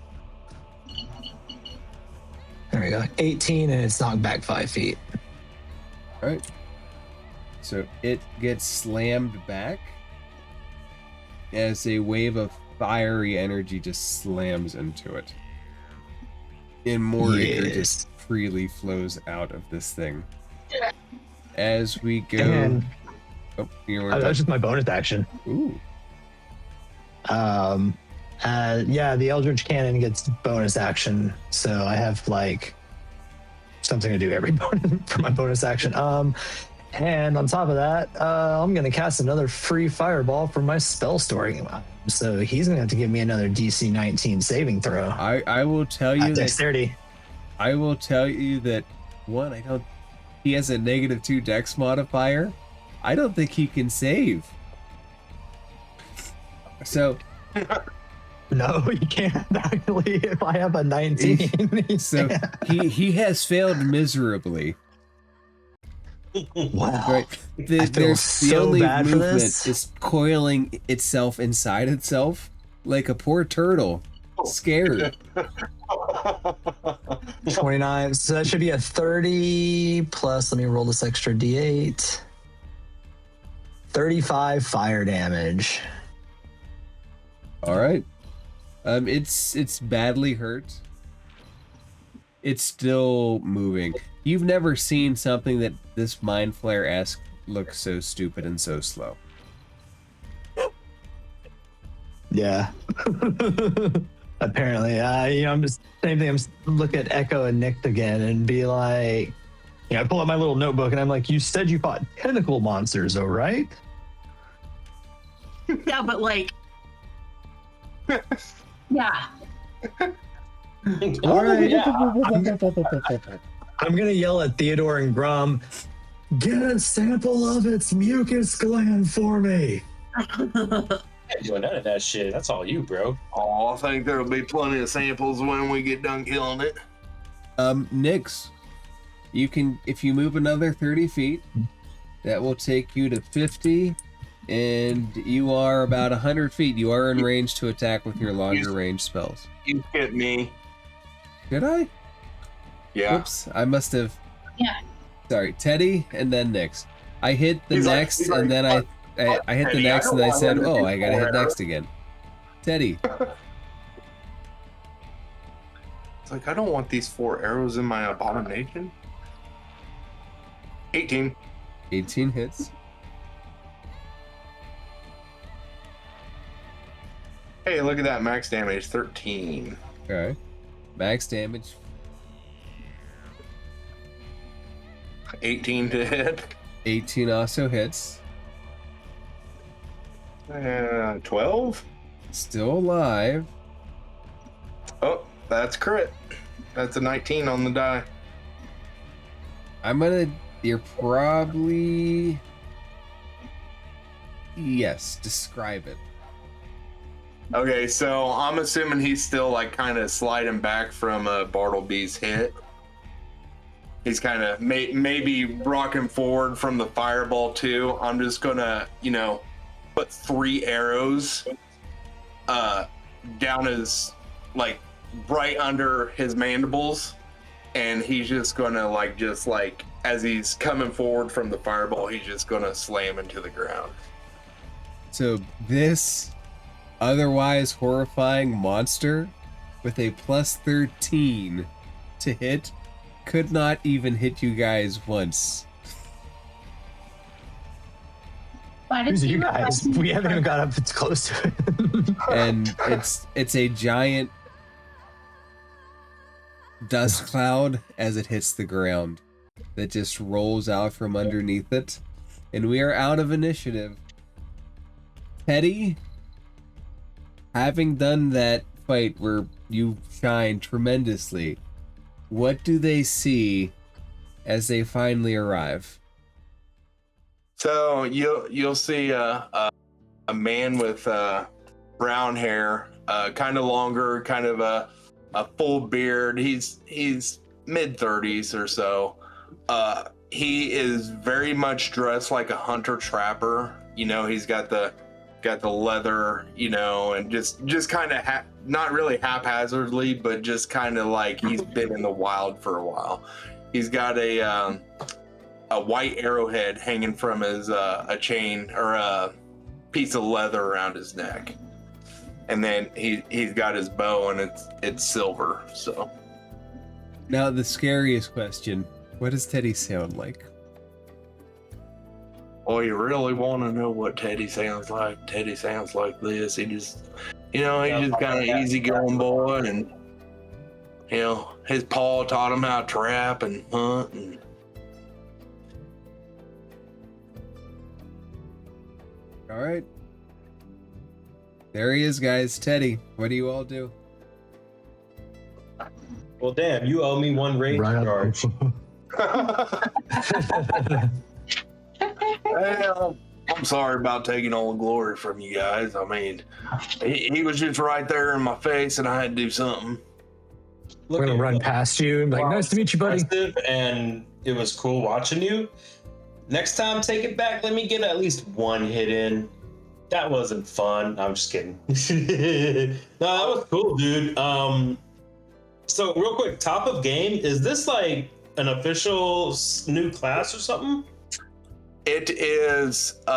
There we go. 18, and it's knocked back 5 feet. All right. So it gets slammed back as a wave of fiery energy just slams into it. And more ichor just freely flows out of this thing. As we go... And you were that was just my bonus action. Ooh. Yeah, the Eldritch Cannon gets bonus action, so I have like something to do every for my bonus action. And on top of that, I'm gonna cast another free fireball for my spell storing. So he's gonna have to give me another DC 19 saving throw. I will tell you that dexterity. I will tell you that one, he has a -2 dex modifier. I don't think he can save. So no, you can't actually. If I have a 19, so he has failed miserably. Wow. Right. The only movement is coiling itself inside itself like a poor turtle, scared. 29. So that should be a 30 plus. Let me roll this extra d8. 35 fire damage. All right. It's badly hurt. It's still moving. You've never seen something that this Mind Flayer-esque looks so stupid and so slow. Yeah. Apparently, I'm just same thing. I'm look at Echo and Nick again and be like, I pull out my little notebook and I'm like, you said you fought tentacle monsters, though, right? Yeah, but like, Yeah. All right. I'm gonna yell at Theodore and Grum. Get a sample of its mucus gland for me. Ain't doing none of that shit. That's all you, bro. Oh, I think there'll be plenty of samples when we get done killing it. Nyx, you can, if you move another 30 feet, that will take you to 50, and you are about 100 feet. You are in range to attack with your longer range spells. You hit me. Did I? Yeah. Whoops, I must have. Yeah. Sorry, Teddy, and then Nyx. I hit the He's like- next, he's like, and then I hit the Teddy, next, I and don't I want said, him to "Oh, do I gotta hit forever." next again." Teddy, It's like, I don't want these 4 arrows in my abomination. 18. 18 hits. Hey, look at that max damage, 13. Okay, max damage. 18 to hit. 18 also hits. 12. Still alive. Oh, that's crit. That's a 19 on the die. You're probably... Yes, describe it. Okay, so I'm assuming he's still like kind of sliding back from Bartleby's hit. He's kind of maybe rocking forward from the fireball too. I'm just gonna, put 3 arrows down his, like, right under his mandibles, and he's just gonna as he's coming forward from the fireball, he's just gonna slam into the ground. So this otherwise horrifying monster with a plus 13 to hit could not even hit you guys once. Why did Who's you guys? We haven't even got up close to it. And it's a giant dust cloud as it hits the ground that just rolls out from underneath it. And we are out of initiative. Teddy, having done that fight where you shine tremendously, what do they see as they finally arrive? So you'll see a man with brown hair, kind of longer, kind of a full beard. He's mid-30s or so. He is very much dressed like a hunter trapper. You know, he's got the leather, you know, and just kind of not really haphazardly, but just kind of like he's been in the wild for a while. He's got a white arrowhead hanging from his a chain or a piece of leather around his neck, and then he's got his bow and it's silver. So Now the scariest question: what does Teddy sound like? oh, you really want to know what Teddy sounds like? Teddy sounds like this. He just, you know, he's just kind of easygoing boy, and you know, his paw taught him how to trap and hunt and. All right. There he is, guys. Teddy, what do you all do? Well, damn, you owe me one rage Right charge. Well, I'm sorry about taking all the glory from you guys. I mean, he was just right there in my face, and I had to do something. We're gonna run past you and be like, nice to meet you, buddy. And it was cool watching you. Next time, take it back. Let me get at least one hit in. That wasn't fun. I'm just kidding. No, that was cool, dude. So real quick, top of game, is this like an official new class or something? It is Grim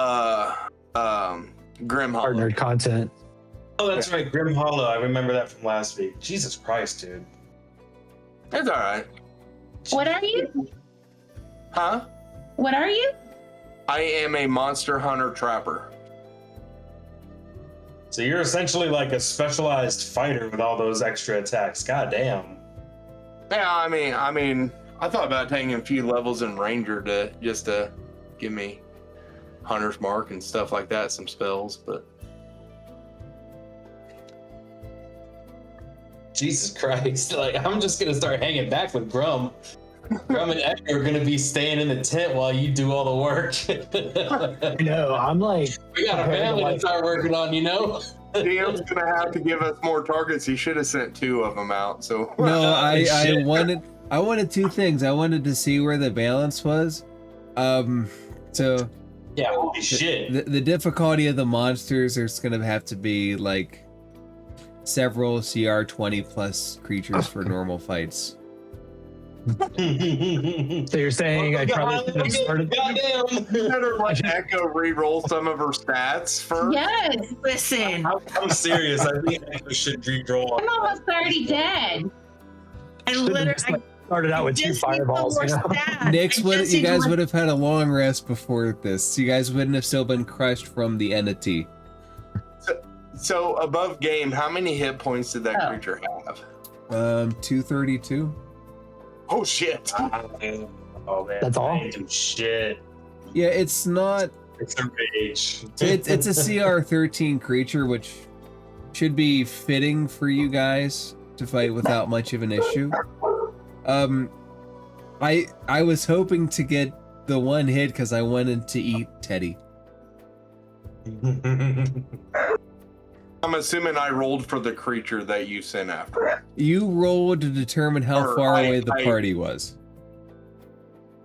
Hollow. Partnered content. Oh, that's right, Grim Hollow. I remember that from last week. Jesus Christ, dude. It's all right. What are you? Huh? What are you? I am a monster hunter trapper. So you're essentially like a specialized fighter with all those extra attacks. God damn. Yeah, I mean, I thought about taking a few levels in Ranger to give me Hunter's Mark and stuff like that, some spells, but Jesus Christ. Like, I'm just going to start hanging back with Grum. Grum and Echo are going to be staying in the tent while you do all the work. No, I'm like, We got a family to start working on, you know? DM's gonna have to give us more targets. He should have sent 2 of them out. So No, I Shit. wanted 2 things. I wanted to see where the balance was. So Yeah, holy shit. the difficulty of the monsters is going to have to be like several CR 20 plus creatures for normal fights. so you're saying I probably should have started. Goddamn. you better let Echo re-roll some of her stats first. Yes. Listen, I'm serious. I think Echo should re-roll. I'm almost already dead. I literally Started out with 2 just need fireballs. some You more know? stats. Nix, I just you need guys more- would have had a long rest before this. You guys wouldn't have still been crushed from the entity. So above game, how many hit points did that Oh. creature have? 232. Oh shit! Oh man. That's all? I ain't do shit. Yeah, it's not. It's a rage. It's a CR 13 creature, which should be fitting for you guys to fight without much of an issue. I was hoping to get the 1 hit because I wanted to eat Teddy. I'm assuming I rolled for the creature that you sent after. You rolled to determine how Or far I- away the I- party was,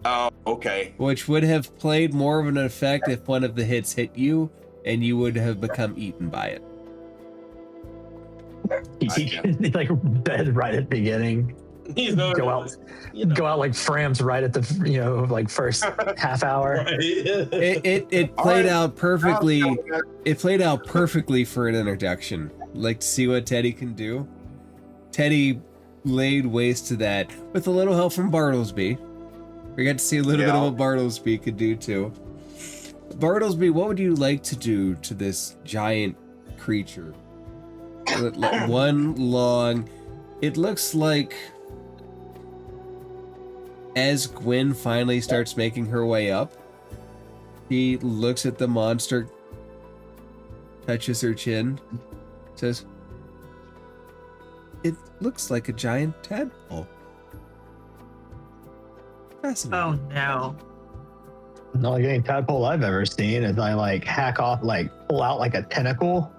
Oh, okay. which would have played more of an effect if one of the hits hit you, and you would have become eaten by it. He like dead right at the beginning. He's over Go out, you know. go out like Frams right at the like first half hour. Right. It All played right. out perfectly. It played out perfectly for an introduction. Like to see what Teddy can do. Teddy laid waste to that with a little help from Bartlesby. We got to see a little bit of what Bartlesby could do too. Bartlesby, what would you like to do to this giant creature? One long. It looks like as Gwen finally starts making her way up, he looks at the monster, touches her chin, says, "It looks like a giant tadpole." Fascinating. Oh no. Not like any tadpole I've ever seen. Is I like hack off, like pull out like a tentacle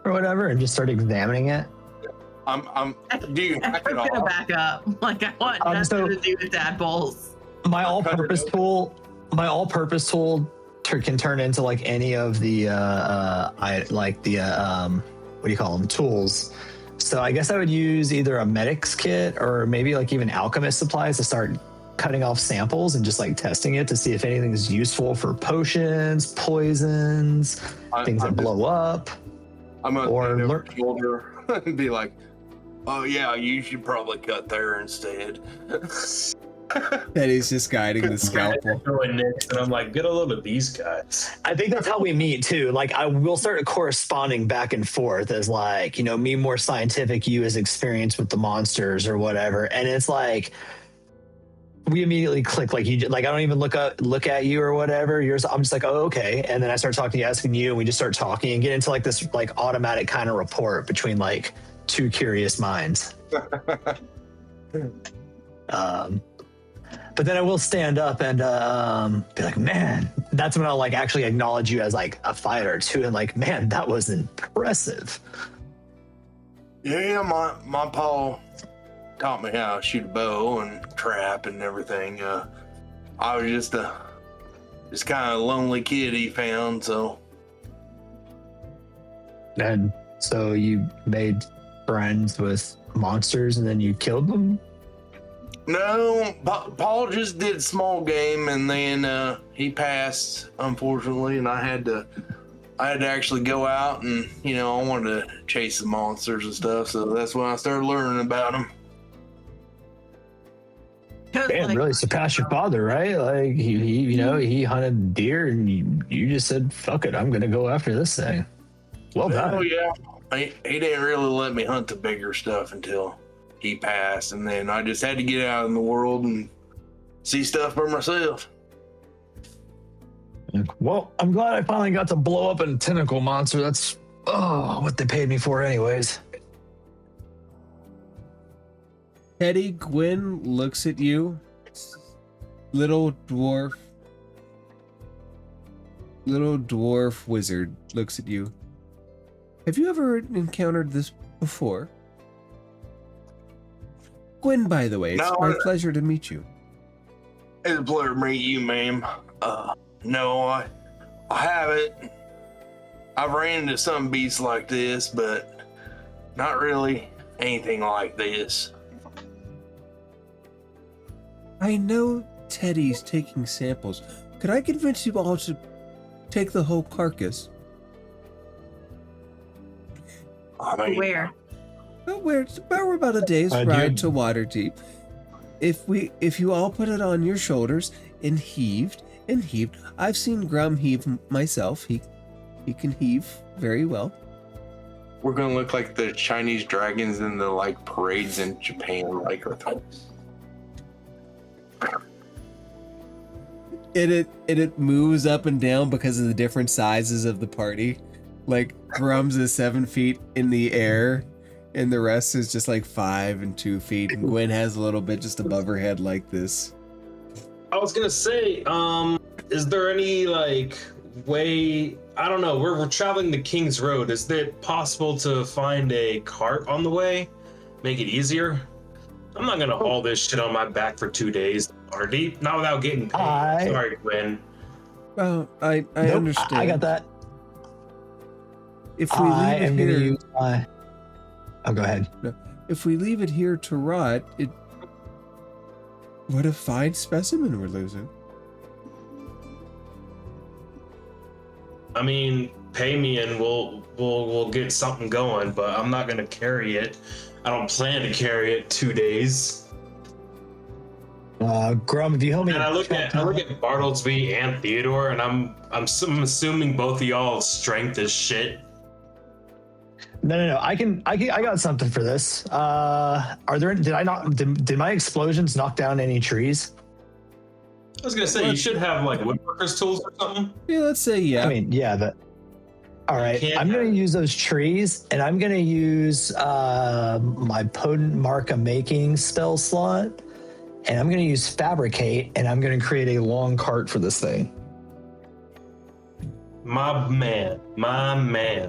or whatever, and just start examining it. Do you hack I'm it gonna off? back up. Like I want nothing So- to do with tadpoles. My all-purpose tool. Can turn into like any of the what do you call them, tools. So I guess I would use either a medic's kit or maybe like even alchemist supplies to start cutting off samples and just like testing it to see if anything is useful for potions, poisons, things that blow up. I'm gonna Or lean over lurk- his shoulder and be like, "Oh yeah, you should probably cut there instead." Teddy's just guiding the scalpel. Going next, and I'm like, get a load of these guys. I think that's how we meet too. Like I will start corresponding back and forth as like, you know, me more scientific, you as experienced with the monsters or whatever. And it's like we immediately click, like you like I don't even look at you or whatever. I'm just like, oh, okay. And then I start talking to you, asking you, and we just start talking and get into like this like automatic kind of rapport between like two curious minds. But then I will stand up and be like, man, that's when I'll like actually acknowledge you as like a fighter too. And like, man, that was impressive. Yeah, my pa taught me how to shoot a bow and trap and everything. I was just kind of a lonely kid he found, so. And so you made friends with monsters and then you killed them? No, Paul just did small game, and then he passed, unfortunately, and I had to actually go out and, you know, I wanted to chase the monsters and stuff, so that's when I started learning about them. Man, really surpassed your father, right? Like he hunted deer and you just said, fuck it, I'm gonna go after this thing. Well done. Oh yeah, he didn't really let me hunt the bigger stuff until he passed, and then I just had to get out in the world and see stuff for myself. Well, I'm glad I finally got to blow up a tentacle monster. That's what they paid me for anyways. Teddy, Gwen looks at you. Little dwarf wizard looks at you. Have you ever encountered this before? Gwen, by the way, it's my pleasure to meet you. It's a pleasure to meet you, ma'am. No, I haven't. I've ran into some beasts like this, but not really anything like this. I know Teddy's taking samples. Could I convince you all to take the whole carcass? I mean, Where? We're about a day's ride to Waterdeep. If you all put it on your shoulders and heaved, I've seen Grum heave myself. He can heave very well. we're gonna look like the Chinese dragons in the like parades in Japan, like. It moves up and down because of the different sizes of the party. Like Grum's is 7 feet in the air, and the rest is just like 5 and 2 feet. And Gwen has a little bit just above her head like this. I was gonna say, is there any like way? I don't know. We're traveling the King's Road. Is it possible to find a cart on the way? Make it easier. I'm not gonna haul this shit on my back for 2 days. Waterdeep, not without getting paid. Sorry, Gwen. Well, I Nope, understand. I got that. If we leave it here, oh, go ahead. if we leave it here to rot, what a fine specimen we're losing. I mean, pay me and we'll get something going, but I'm not gonna carry it. I don't plan to carry it 2 days. Grum, if you help me. And I look at Bartlesby and Theodore, and I'm assuming both of y'all's strength is shit. No. I got something for this. Did my explosions knock down any trees? I was gonna say you should have like woodworker's tools or something. Yeah, let's say yeah. I mean, yeah, but all right. I'm gonna use those trees, and I'm gonna use my potent mark of making spell slot, and I'm going to use fabricate, and I'm going to create a long cart for this thing. My man.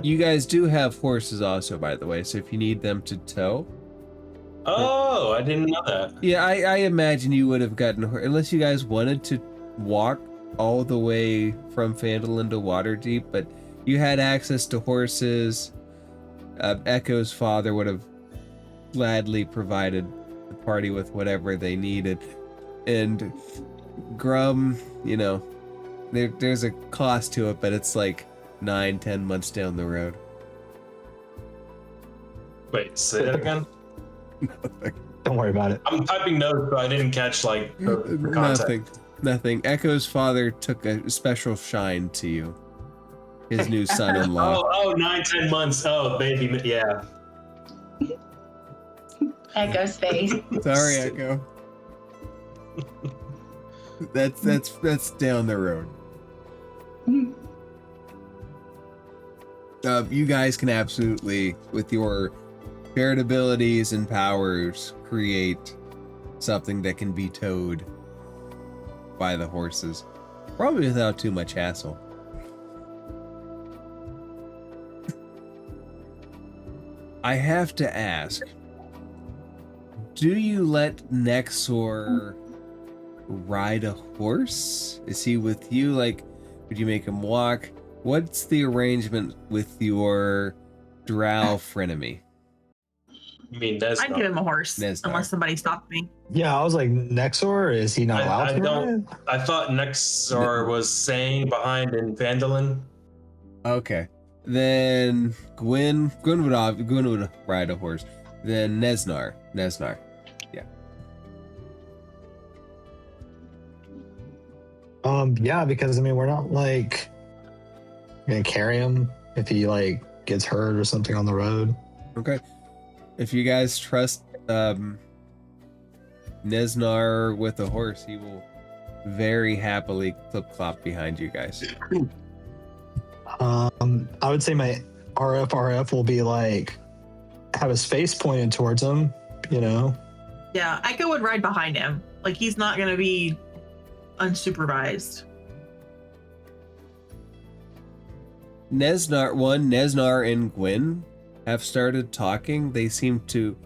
You guys do have horses also, by the way, so if you need them to tow. Oh, I didn't know that. Yeah, I imagine you would have gotten, unless you guys wanted to walk all the way from Phandelver to Waterdeep, but you had access to horses. Echo's father would have gladly provided the party with whatever they needed. And Grum, you know, there's a cost to it, but it's like 9-10 months down the road. Wait, say that again? Don't worry about it. I'm typing notes, but I didn't catch like the context. Nothing. Echo's father took a special shine to you. His new son-in-law. Oh, 9-10 months. Oh, baby, yeah. Echo's face. Sorry, Echo. That's down the road. You guys can absolutely, with your shared abilities and powers, create something that can be towed by the horses, probably without too much hassle. I have to ask, do you let Nezznar ride a horse? Is he with you? Like, would you make him walk? What's the arrangement with your drow frenemy? You mean Nezznar? I'd give him a horse Nezznar. unless somebody stopped me. Yeah, I was like, Nezznar, is he not allowed to ride? I thought Nezznar was staying behind in Phandelver. Okay. Then Gwyn would ride a horse. Then Nezznar. Yeah. Yeah, because I mean, we're not like gonna carry him if he like gets hurt or something on the road. Okay. If you guys trust Nezznar with a horse, he will very happily clip-clop behind you guys. I would say my RF will be like have his face pointed towards him, you know. Yeah, Echo would ride behind him. Like, he's not gonna be unsupervised. Nezznar and Gwyn have started talking. They seem to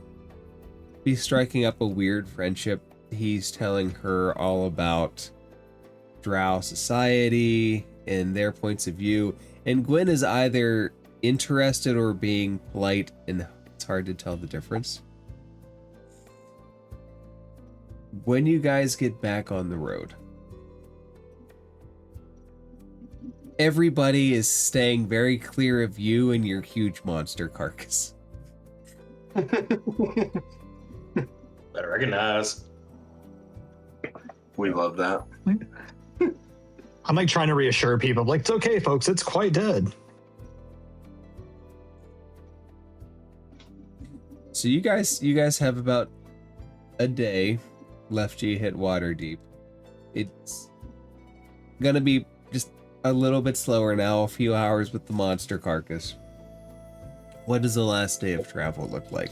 be striking up a weird friendship. He's telling her all about drow society and their points of view. And Gwyn is either interested or being polite, and it's hard to tell the difference. When you guys get back on the road, everybody is staying very clear of you and your huge monster carcass. Better recognize. We love that. I'm like trying to reassure people, like, it's okay, folks, it's quite dead. So you guys have about a day left till you hit Waterdeep. It's gonna be just a little bit slower now, a few hours with the monster carcass. What does the last day of travel look like?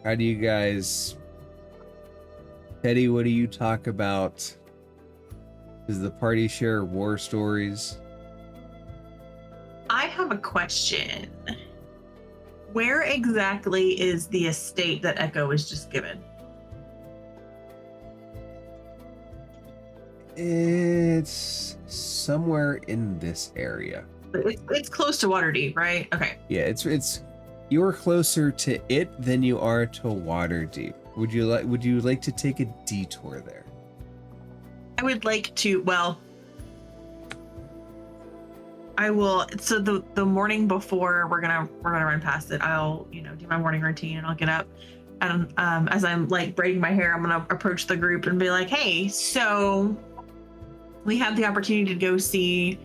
How do you guys... Teddy, what do you talk about? Does the party share war stories? I have a question. Where exactly is the estate that Echo was just given? It's somewhere in this area. It's close to Waterdeep, right? Okay. Yeah, it's you're closer to it than you are to Waterdeep. Would you like to take a detour there? I would like to, well, I will. So the morning before we're gonna run past it, I'll do my morning routine and I'll get up, and as I'm like braiding my hair, I'm gonna approach the group and be like, hey, so we have the opportunity to go see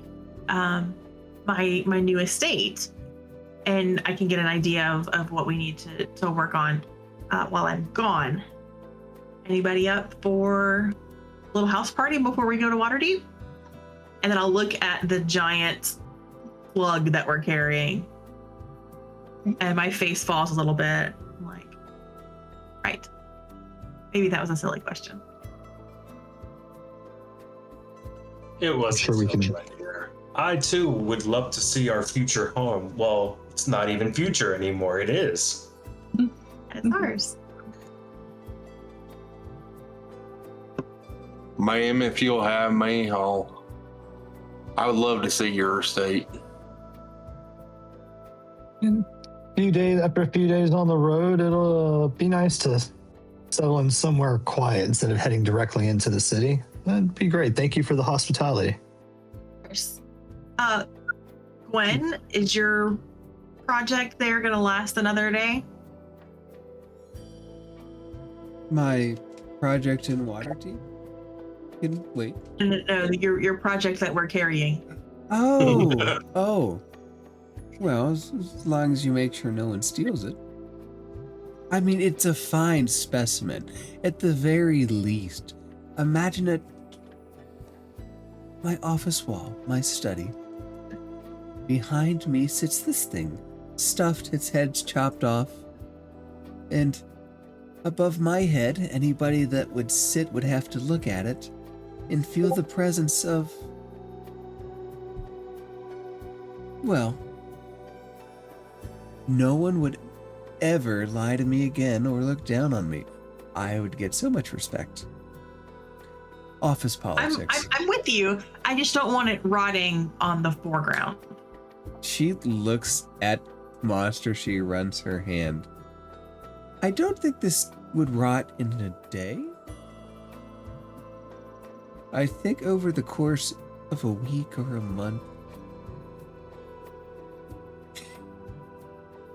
my new estate, and I can get an idea of what we need to work on while I'm gone. Anybody up for a little house party before we go to Waterdeep? And then I'll look at the giant slug that we're carrying, and my face falls a little bit. I'm like, right. Maybe that was a silly question. It was Sure we can- right here. I too would love to see our future home. Well, it's not even future anymore. It is. It's ours. Ma'am, if you'll have me, I would love to see your estate. After a few days on the road, it'll be nice to settle in somewhere quiet instead of heading directly into the city. That'd be great. Thank you for the hospitality. Of course. Gwen, is your project there going to last another day? My project in Waterdeep can wait. No, your project that we're carrying. Oh. Well, as long as you make sure no one steals it. I mean, it's a fine specimen. At the very least, imagine it. My office wall, my study. Behind me sits this thing, stuffed, its head's chopped off. And above my head, anybody that would sit would have to look at it and feel the presence of, well, no one would ever lie to me again or look down on me. I would get so much respect. Office politics. I'm with you. I just don't want it rotting on the foreground. She looks at Monster. She runs her hand. I don't think this would rot in a day. I think over the course of a week or a month.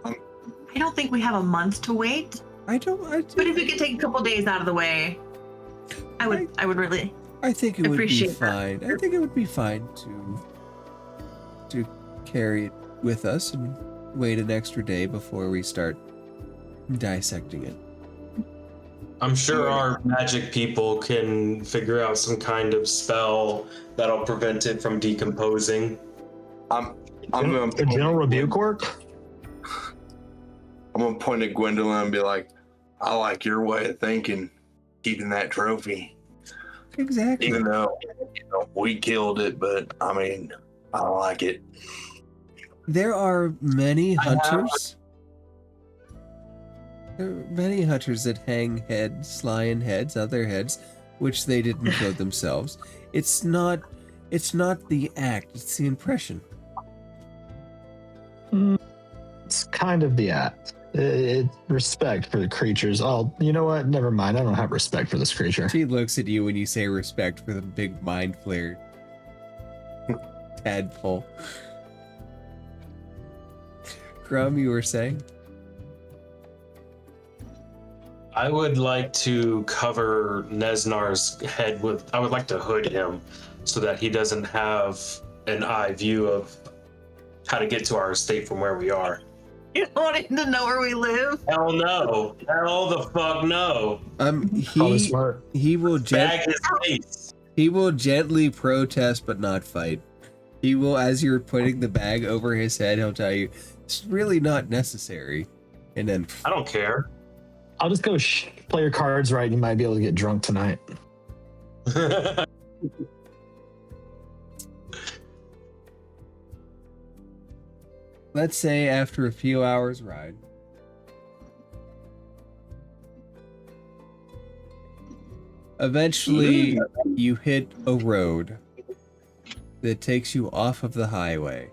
I don't think we have a month to wait. But if we could take a couple days out of the way, I would really. I think it would be appreciate that. fine. I think it would be fine to carry it with us and wait an extra day before we start dissecting it. I'm sure our magic people can figure out some kind of spell that'll prevent it from decomposing. I'm going The general rebuke work? I'm gonna point at Gwendolyn and be like, I like your way of thinking, keeping that trophy. Exactly. Even though we killed it, but I mean, I like it. There are many hunters. There are many hunters that hang heads, lion heads, other heads, which they didn't kill themselves. It's not the act, it's the impression. It's kind of the act. Respect for the creatures. Oh, you know what? Never mind. I don't have respect for this creature. She looks at you when you say respect for the big mind flare tadpole. Grum, you were saying? I would like to cover Neznar's head with. I would like to hood him so that he doesn't have an eye view of how to get to our estate from where we are. You want him to know where we live? Hell no. Hell the fuck no. Probably smart. He will Bag his face. he will gently protest but not fight. He will, as you're putting the bag over his head, he'll tell you it's really not necessary. And then I don't care. I'll just go play your cards right and you might be able to get drunk tonight. let's say after a few hours ride, eventually you hit a road that takes you off of the highway.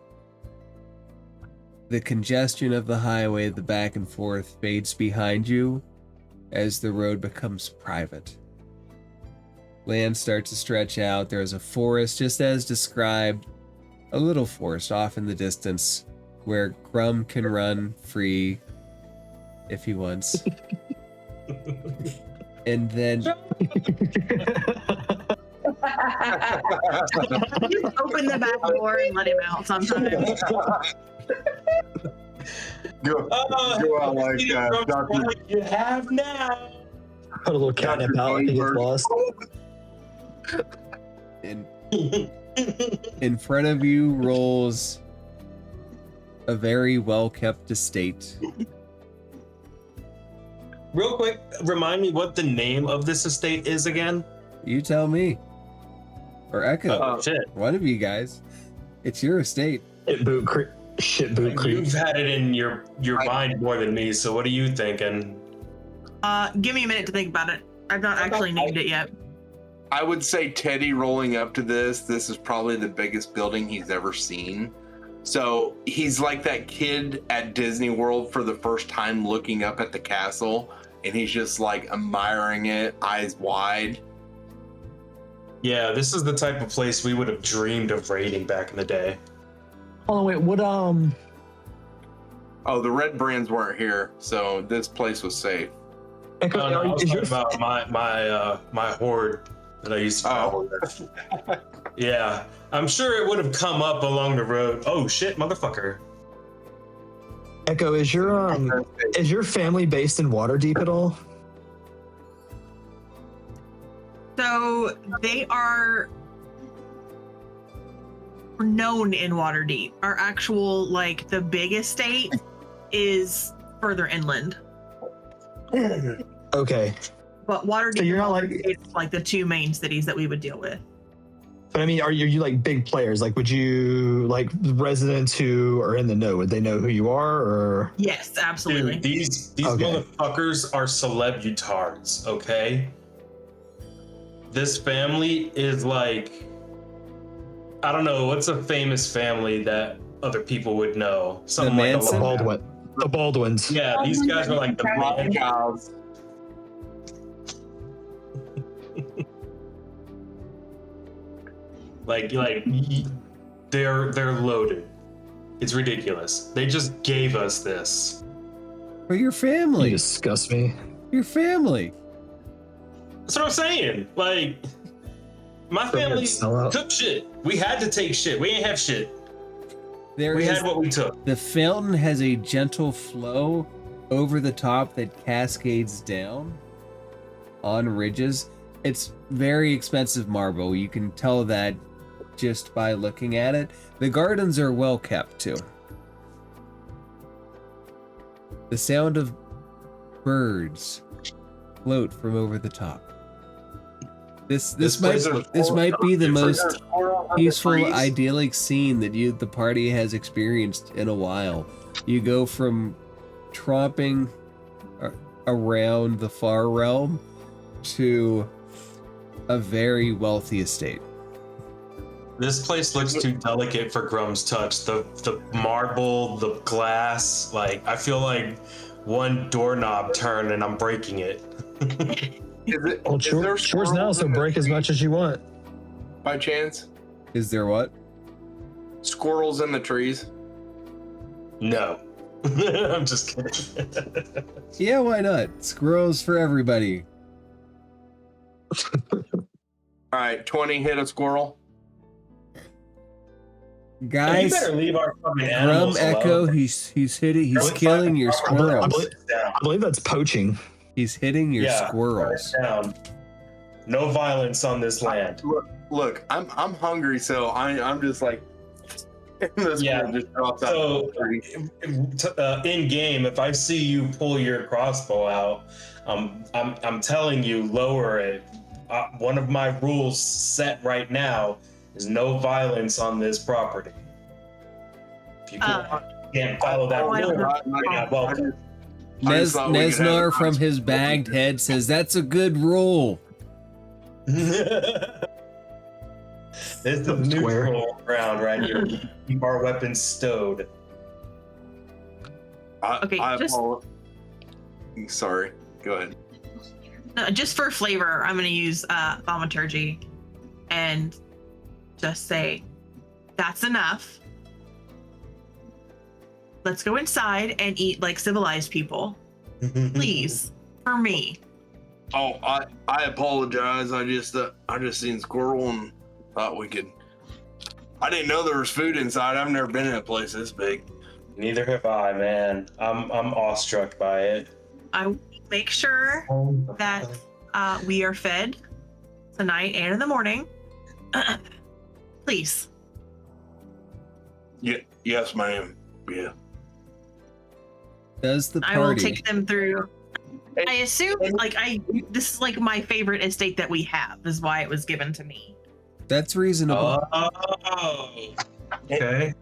The congestion of the highway, the back and forth, fades behind you as the road becomes private. Land starts to stretch out. There is a forest, just as described, a little forest off in the distance where Grum can run free if he wants. And then Just open the back door and let him out sometimes. Go out like Dr. You have now. Put a little catnip out if he gets lost. in front of you rolls a very well-kept estate real quick, remind me what the name of this estate is again? You tell me. Or Echo. Oh, shit. One of you guys. It's your estate. Shitboot Creek. You've had it in your mind more than me, so what are you thinking? Give me a minute to think about it. I've not actually named it yet. I would say Teddy rolling up to this is probably the biggest building he's ever seen. So he's like that kid at Disney World for the first time looking up at the castle, and he's just like admiring it, eyes wide. Yeah, this is the type of place we would have dreamed of raiding back in the day. Oh wait, what Oh, the red brands weren't here, so this place was safe. Echo, No, I was is talking your- about my horde that I used to travel with. Yeah, I'm sure it would have come up along the road. Oh shit, motherfucker. Echo, is your family based in Waterdeep at all? So they are known in Waterdeep. Our actual, like, the big estate is further inland. Okay, But Waterdeep So you're not like- it's like the two main cities that we would deal with. but I mean, are you like big players? Like, would you like residents who are in the know? Would they know who you are, or? Yes, absolutely. Dude, these Okay. motherfuckers are celebutards, okay? This family is like, I don't know, what's a famous family that other people would know? Something like Manson? The Baldwins. Yeah, these guys are like the man Jobs. like they're loaded. It's ridiculous. They just gave us this. For your You family. disgust me. Your family. That's what I'm saying. Like, my Go ahead, family sell out. took shit. We had to take shit. We ain't have shit. There We is had what we took. the fountain has a gentle flow over the top that cascades down on ridges. It's very expensive marble. You can tell that just by looking at it. The gardens are well kept too. The sound of birds float from over the top. This place is might be the most peaceful, trees. idyllic scene that the party has experienced in a while. You go from tromping around the far realm to a very wealthy estate. This place looks too delicate for Grum's touch. The marble, the glass, like, I feel like one doorknob turn and I'm breaking it. Well, chores now, so break as much as you want. By chance? Is there what? Squirrels in the trees? No. I'm just kidding. Yeah, why not? Squirrels for everybody. All right, 20 hit a squirrel. You Guys, better leave our fucking Grum animals Echo, alone. he's hitting, he's Don't killing your fucking- squirrels. I believe that's poaching. He's hitting your Yeah, squirrels. write it down. No violence on this land. Look, I'm hungry, so I'm just like this Yeah, squirrel just drops out. So, of the tree. in game, if I see you pull your crossbow out, I'm telling you, lower it. One of my rules set right now is no violence on this property. If you can't follow that oh, I rule, don't know. you're not welcome. I just thought we could have Nezznar a from his bagged head says that's a good rule. This is Square. neutral ground right here. Keep our weapons stowed. Okay, just- Sorry, go ahead. Just for flavor, I'm going to use thaumaturgy and just say, that's enough. Let's go inside and eat like civilized people. Please, for me. Oh, I apologize. I just seen squirrel and thought we could. I didn't know there was food inside. I've never been in a place this big. Neither have I, man. I'm awestruck by it. I will make sure that we are fed tonight and in the morning. Please. Yeah, yes, ma'am. Yeah. Does the I will party take them through. I assume this is like my favorite estate that we have, is why it was given to me. That's reasonable. Oh, okay.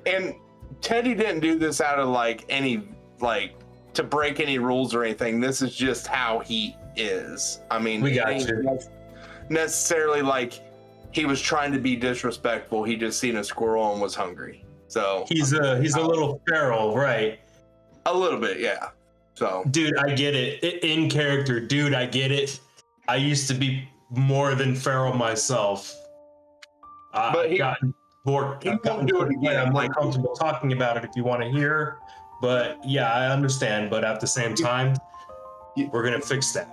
And Teddy didn't do this out of like any to break any rules or anything. This is just how he is. I mean, We got it ain't you. necessarily like he was trying to be disrespectful. He just seen a squirrel and was hungry. So He's a little feral, right? a little bit, yeah. So Dude, I get it. In character, dude, I get it. I used to be more than feral myself. But I've gotten bored. he I've gotten won't do to it the point again, I'm more like- comfortable talking about it if you want to hear. But yeah, I understand. But at the same time, we're gonna fix that.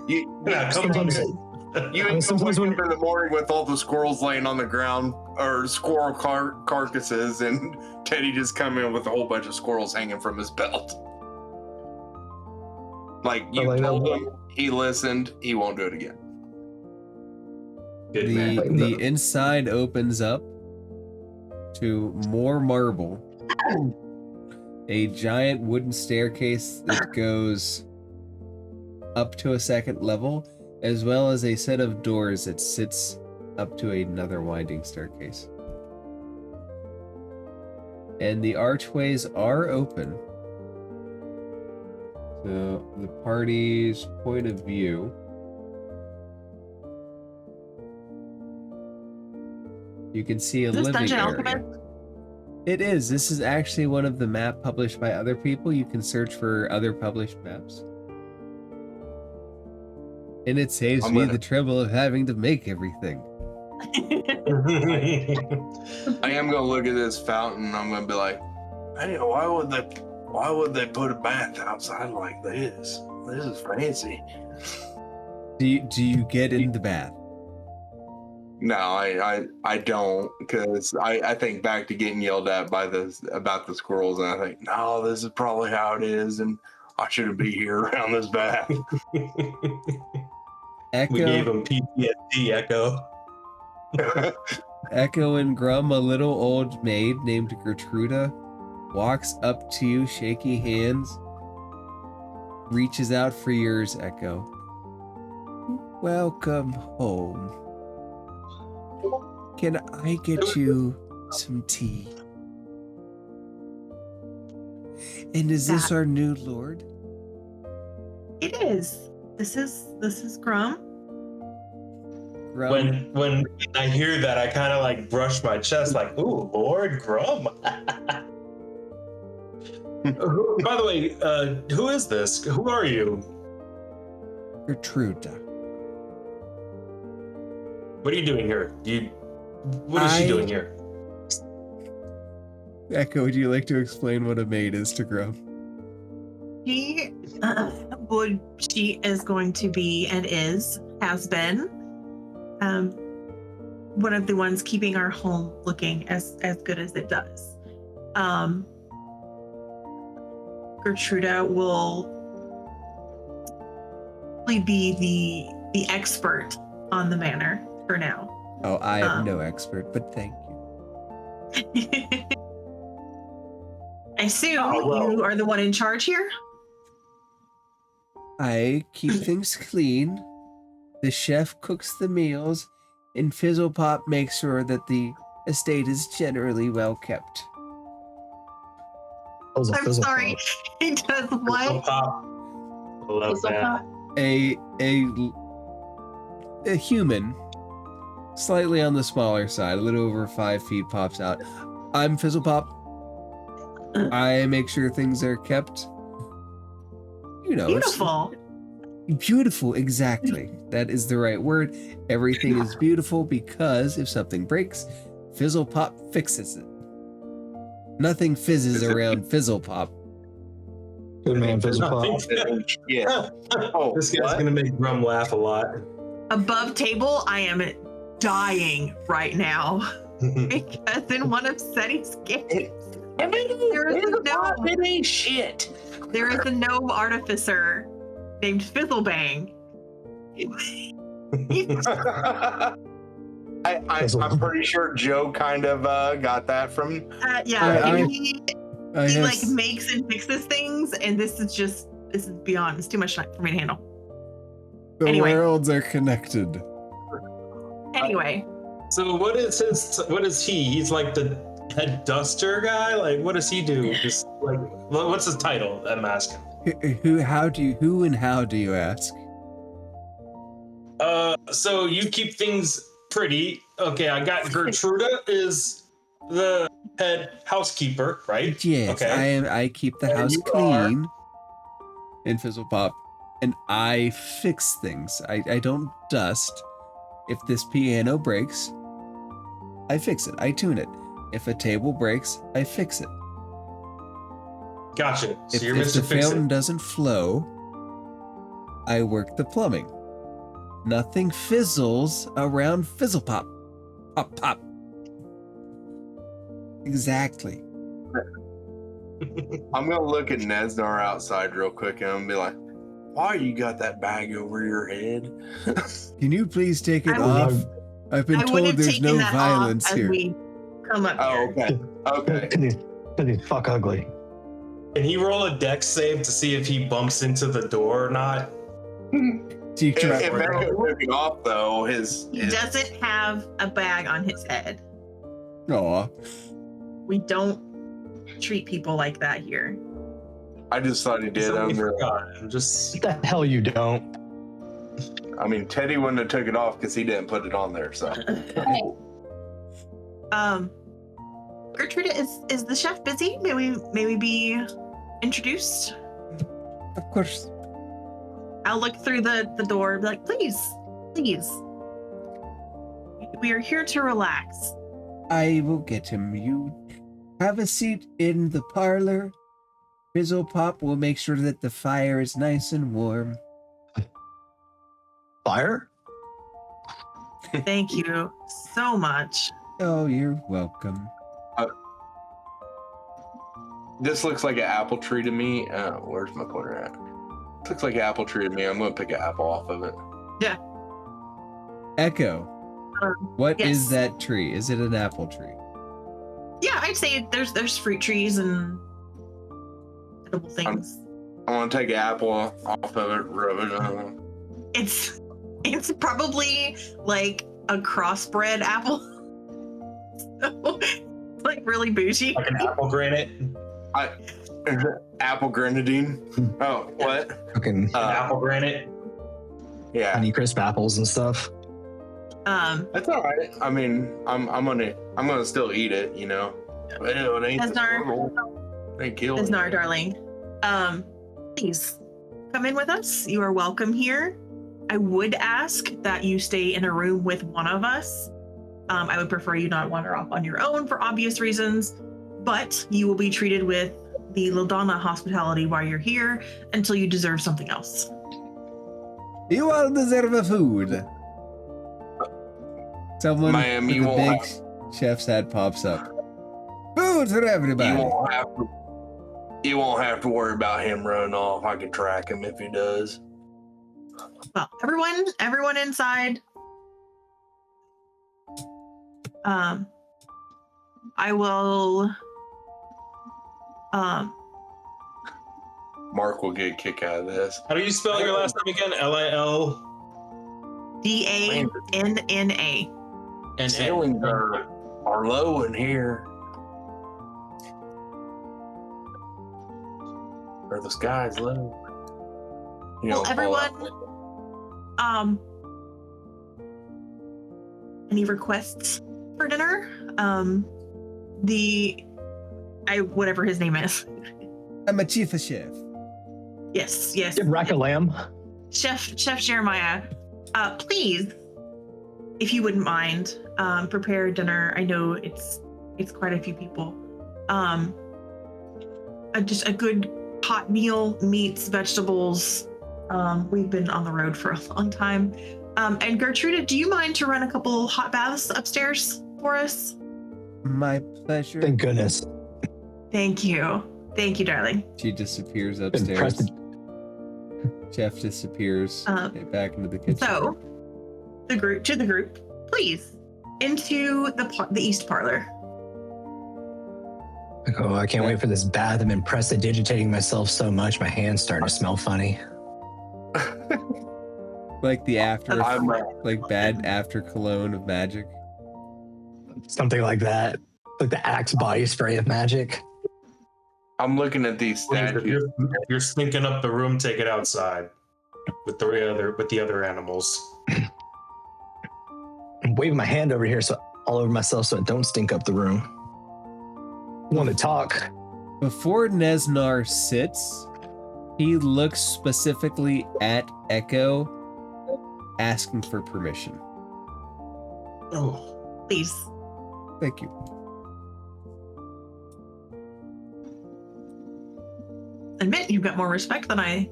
you Yeah, come on. you ain't gonna wake up in the morning with all the squirrels laying on the ground or squirrel carcasses, and Teddy just come in with a whole bunch of squirrels hanging from his belt. Like you told him, he listened. He won't do it again. Good man. The inside opens up to more marble, a giant wooden staircase that goes up to a second level, as well as a set of doors that sits up to another winding staircase. And the archways are open. So the party's point of view, you can see a Is this living Dungeon area. Alchemist? It is. This is actually one of the map published by other people. You can search for other published maps. And it saves I'm me gonna- the trouble of having to make everything. I am gonna look at this fountain. And I'm gonna be like, hey, why would they put a bath outside like this? This is fancy. Do you get in the bath? No, I don't, because I think back to getting yelled at by about the squirrels, and I think, no, this is probably how it is, and I shouldn't be here around this bath. We gave Echo, him PTSD, Echo. Echo and Grum, a little old maid named Gertruda, walks up to you, shaky hands, reaches out for yours, Echo. Welcome home. Can I get you some tea? And is this our new lord? It is. This is Grum. Grum? When I hear that, I kind of like brush my chest, like, "Ooh, Lord Grum." By the way, who is this? Who are you? Gertruda. What are you doing here? What is she doing here? Echo, would you like to explain what a maid is to Grum? She is going to be and has been one of the ones keeping our home looking as good as it does. Gertruda will be the expert on the manor for now. Oh, I am no expert, but thank you. I assume Oh, well. you are the one in charge here? I keep things clean. The chef cooks the meals, and Fizzlepop makes sure that the estate is generally well kept. I'm sorry. He does what? Pop. I love that. A human, slightly on the smaller side, a little over 5 feet, pops out. I'm Fizzlepop. I make sure things are kept. You know, Beautiful. Beautiful, exactly. That is the right word. Everything is beautiful because if something breaks, Fizzlepop fixes it. Nothing fizzes around Fizzlepop. Good man, Fizzlepop. Yeah. Oh, This guy's what? gonna make Grum laugh a lot. Above table, I am dying right now because in one of Seti's games, there is a gnome. It ain't shit. There is a gnome artificer named Fizzlebang. I'm pretty sure Joe kind of got that from. Yeah, I he have like makes and fixes things, and this is just This is beyond. It's too much time for me to handle. The Anyway. worlds are connected. Anyway, So what is he? He's like the head duster guy? Like, what does he do? Just like, what's his title? I'm asking. Who and how do you ask? So you keep things pretty. Okay, I got Gertruda is the head housekeeper, right? Yes, Okay. I keep the And house you clean in Fizzlepop, and I fix things. I don't dust. If this piano breaks, I fix it. I tune it. If a table breaks, I fix it. Gotcha. So If, you're if the Mr. Fix fountain It. doesn't flow, I work the plumbing. Nothing fizzles around Fizzlepop. Pop, pop. Exactly. I'm gonna look at Nezznar outside real quick and I'm gonna be like, why you got that bag over your head? Can you please take it I off? would- I've been I would told have there's taken no that violence off as here. we come up Oh, here. okay. Okay. Cause he's fuck ugly. Can he roll a dex save to see if he bumps into the door or not? Do you If try- Echo took it off though, his He doesn't have a bag on his head. Aw. We don't treat people like that here. I just thought he did. Somebody Under, forgot. I'm just What the hell you don't? I mean, Teddy wouldn't have took it off because he didn't put it on there. So Gertrude, is the chef busy? May we be introduced? Of course. I'll look through the door and be like, please. We are here to relax. I will get him. You have a seat in the parlor. Fizzlepop will make sure that the fire is nice and warm. Fire? Thank you so much. Oh, you're welcome. this looks like an apple tree to me. Where's my pointer at? This looks like an apple tree to me. I'm gonna pick an apple off of it. Yeah. Echo, what is yes. that tree? Is it an apple tree? Yeah, I'd say there's fruit trees and edible things. I want to take an apple off of it, rub it on. It's probably like a crossbred apple. So, it's like really bougie. Like an apple granite. Apple grenadine. Oh, what? Fucking Apple granite. Yeah, honey crisp apples and stuff. that's all right. I mean, I'm gonna still eat it, you know. But it ain't Nezznar. ain't killed. Nezznar, darling. Please come in with us. You are welcome here. I would ask that you stay in a room with one of us. I would prefer you not wander off on your own for obvious reasons, but you will be treated with the Lodana hospitality while you're here until you deserve something else. You all deserve a food. Someone Ma'am, with you a won't big chef's hat pops up. Food for everybody. You won't have to worry about him running off. I can track him if he does. Well, everyone inside. I will. Mark will get a kick out of this. How do you spell your last name again? L-I-L DANNA. and Ceilings are low in here. Or the sky's low. You Well, know, everyone. Any requests for dinner? Whatever his name is. I'm a chief of chef. Yes. Give rack of lamb. Chef Jeremiah, please, if you wouldn't mind, prepare dinner. I know it's quite a few people. Just a good hot meal, meats, vegetables. We've been on the road for a long time. And Gertrude, do you mind to run a couple hot baths upstairs for us? My pleasure. Thank goodness. Thank you, darling. She disappears Impressed. upstairs. Chef disappears back into the kitchen. So, the group, please, into the east parlor. Like, oh, I can't wait for this bath. I've been prestidigitating myself so much, my hands starting to smell funny. Like the after, I'm, like bad after cologne of magic. Something like that. Like the Axe body spray of magic. I'm looking at these Please, if statues. you're stinking up the room, take it outside with the other animals. I'm waving my hand over here so all over myself so I don't stink up the room. I want to talk. Before Nezznar sits, he looks specifically at Echo, asking for permission. Oh, please. Thank you. Admit you've got more respect than I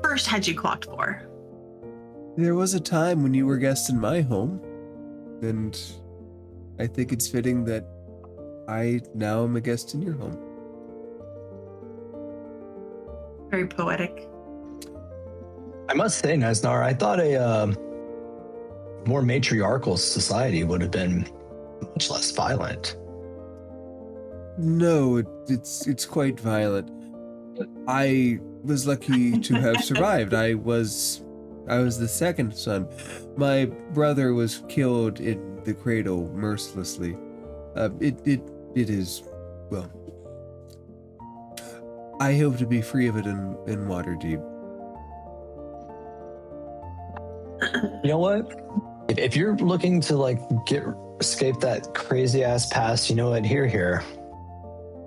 first had you clocked for. There was a time when you were guest in my home, and I think it's fitting that I now am a guest in your home. Very poetic. I must say, Nezznar, I thought a more matriarchal society would have been much less violent. No, it's quite violent. I was lucky to have survived. I was the second son. My brother was killed in the cradle mercilessly. It is, well, I hope to be free of it in Waterdeep. You know what? If you're looking to like escape that crazy ass past, you know what? Here.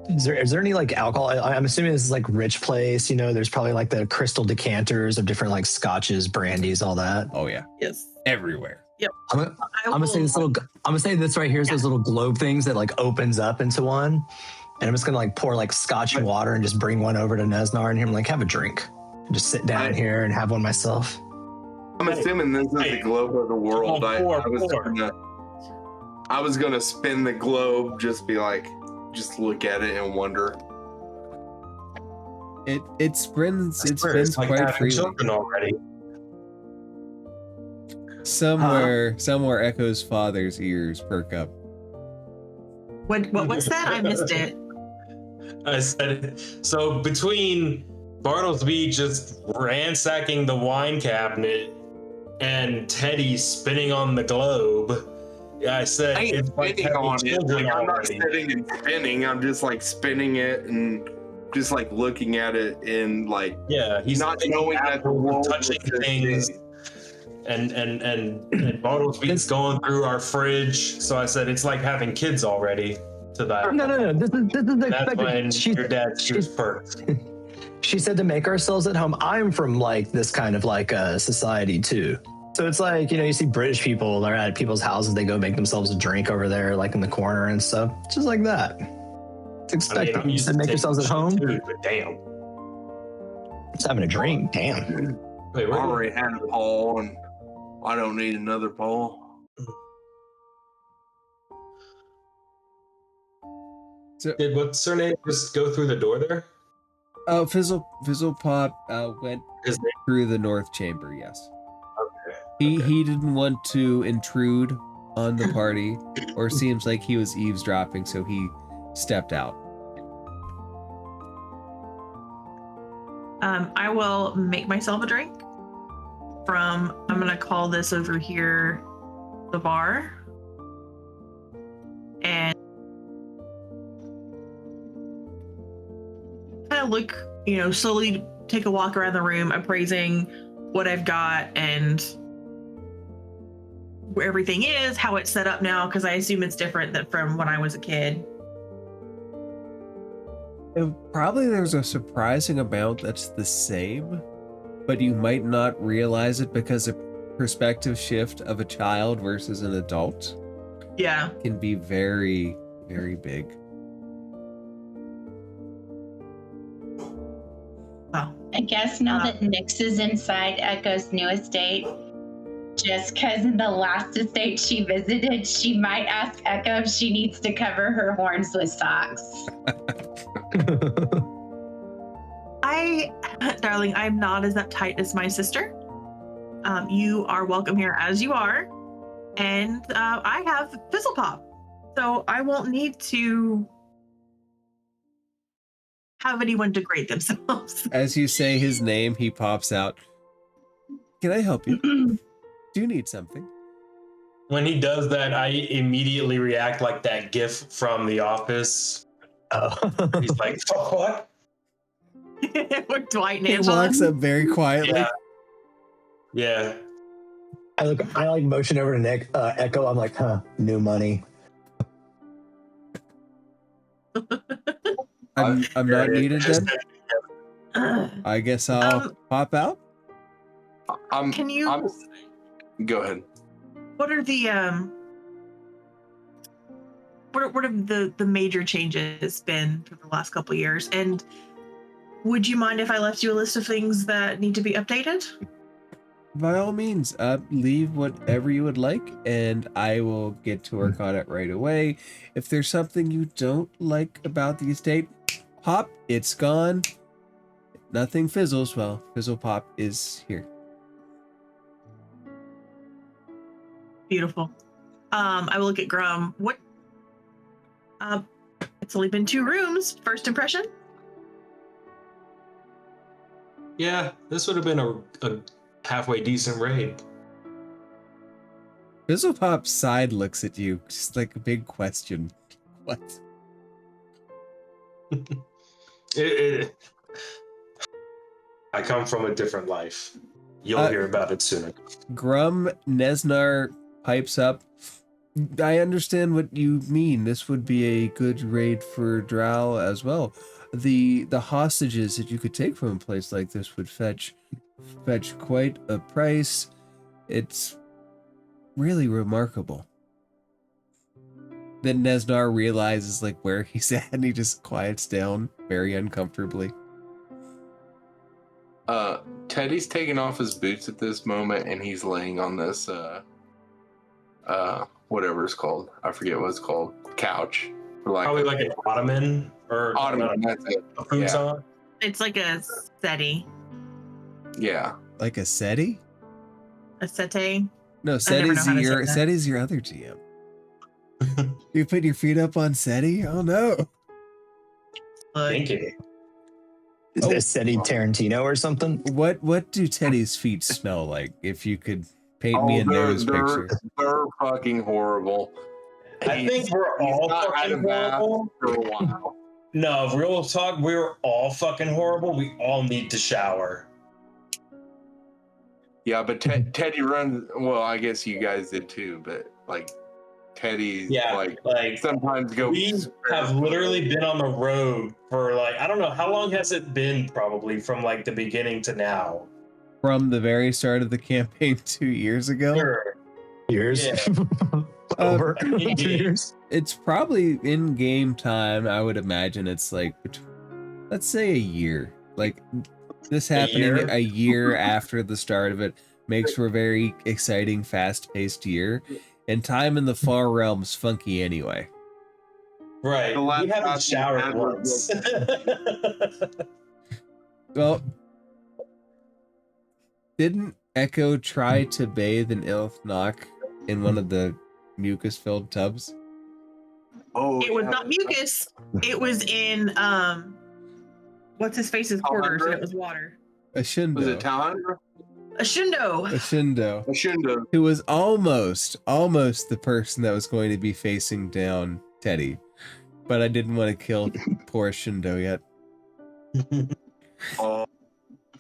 Is there any like alcohol? I'm assuming this is like rich place. You know, there's probably like the crystal decanters of different like scotches, brandies, all that. Oh yeah, Yes. everywhere. Yep. I'm gonna say this right here is those little globe things that like opens up into one, and I'm just gonna like pour like scotch and water and just bring one over to Nezznar and him like have a drink, and just sit down here and have one myself. I'm assuming this is the globe of the world. I was gonna spin the globe, just be like, just look at it and wonder. It spins Like quite having freely. children already. Somewhere Echo's father's ears perk up. What was that? I missed it. I said, so between Bartlesby just ransacking the wine cabinet and Teddy spinning on the globe, I said, I ain't it's like spinning having on it. children Like, I'm not already. sitting and spinning. I'm just like spinning it and just like looking at it and like Yeah, he's not taking knowing that the apples and world touching was this things. big. And Bartlesby's going through our fridge. So I said, it's like having kids already. To that. No. This is That's when expected. your dad shoots first. She said to make ourselves at home. I'm from like this kind of like society too. So it's like, you know, you see British people, they're at people's houses, they go make themselves a drink over there, like in the corner and stuff. Just like that. It's expected. I'm used to to make yourselves at taking home. shit too, but damn. Just having a drink. Damn. Wait, I already had a Paul and I don't need another Paul. Did what's her name just go through the door there? Fizzlepop went His name? through the north chamber. Yes. Okay. He didn't want to intrude on the party, or seems like he was eavesdropping, so he stepped out. I will make myself a drink from, I'm gonna call this over here the bar. And kind of look, you know, slowly take a walk around the room, appraising what I've got and where everything is, how it's set up now, because I assume it's different than from when I was a kid. And probably there's a surprising amount that's the same, but you might not realize it because a perspective shift of a child versus an adult Yeah. can be very, very big. Wow. I guess now that Nyx is inside Echo's new estate, just because in the last estate she visited, she might ask Echo if she needs to cover her horns with socks. Darling, I'm not as uptight as my sister. You are welcome here as you are. And I have Fizzlepop. So I won't need to have anyone degrade themselves. As you say his name, he pops out. Can I help you? Do you need something? When he does that, I immediately react like that GIF from The Office. Oh. He's like, "Fuck what?" With Dwight and He Angela. walks up very quietly. Yeah. Yeah. I like motion over to Nick, Echo. I'm like, new money. I'm not needed Just- then. I guess I'll pop out. Can you? Go ahead. What are the what have the major changes been for the last couple of years? And would you mind if I left you a list of things that need to be updated? By all means, leave whatever you would like, and I will get to work on it right away. If there's something you don't like about the estate, pop, it's gone. Nothing fizzles. Well, Fizzle Pop is here. Beautiful. I will look at Grum. What? It's only been 2 rooms. First impression? Yeah, this would have been a halfway decent raid. Fizzle Pop's side looks at you, just like a big question. What? I come from a different life. You'll hear about it soon. Grum Nezznar pipes up. I understand what you mean. This would be a good raid for Drow as well. The hostages that you could take from a place like this would fetch quite a price. It's really remarkable. Then Nezznar realizes like where he's at, and he just quiets down very uncomfortably. Teddy's taking off his boots at this moment, and he's laying on this whatever it's called. I forget what it's called. Couch. Probably like an ottoman or ottoman. That's it. A futon. It's like a settee. Yeah. Like a settee? A settee? No, I never know how to say that. Setty's your other GM. You put your feet up on Seti? Oh no. Thinking. Is this Seti Tarantino or something? What do Teddy's feet smell like? If you could paint me a nose picture. They're fucking horrible. I think we're all not had a fucking bath horrible. for a while. No, real talk, we're all fucking horrible. We all need to shower. Yeah, but Teddy runs. Well, I guess you guys did too, but like Teddy, like sometimes go. We have literally been on the road for like, I don't know, how long has it been? Probably from like the beginning to now. From the very start of the campaign 2 years ago. Sure. Years. Yeah. Over 2 years. It's probably in game time. I would imagine it's like, let's say a year. Like this happening a year after the start of it makes for a very exciting, fast-paced year. And time in the far realm's funky anyway. Right. We haven't showered once. Well, didn't Echo try to bathe in Ilfnock in one of the mucus-filled tubs? Oh, It was not mucus. It was in what's his face's quarters, and it was water. A Shindo. Was it Talandra? A Shindo. A Shindo. A Shindo. Who was almost the person that was going to be facing down Teddy. But I didn't want to kill poor Shindo yet. Oh,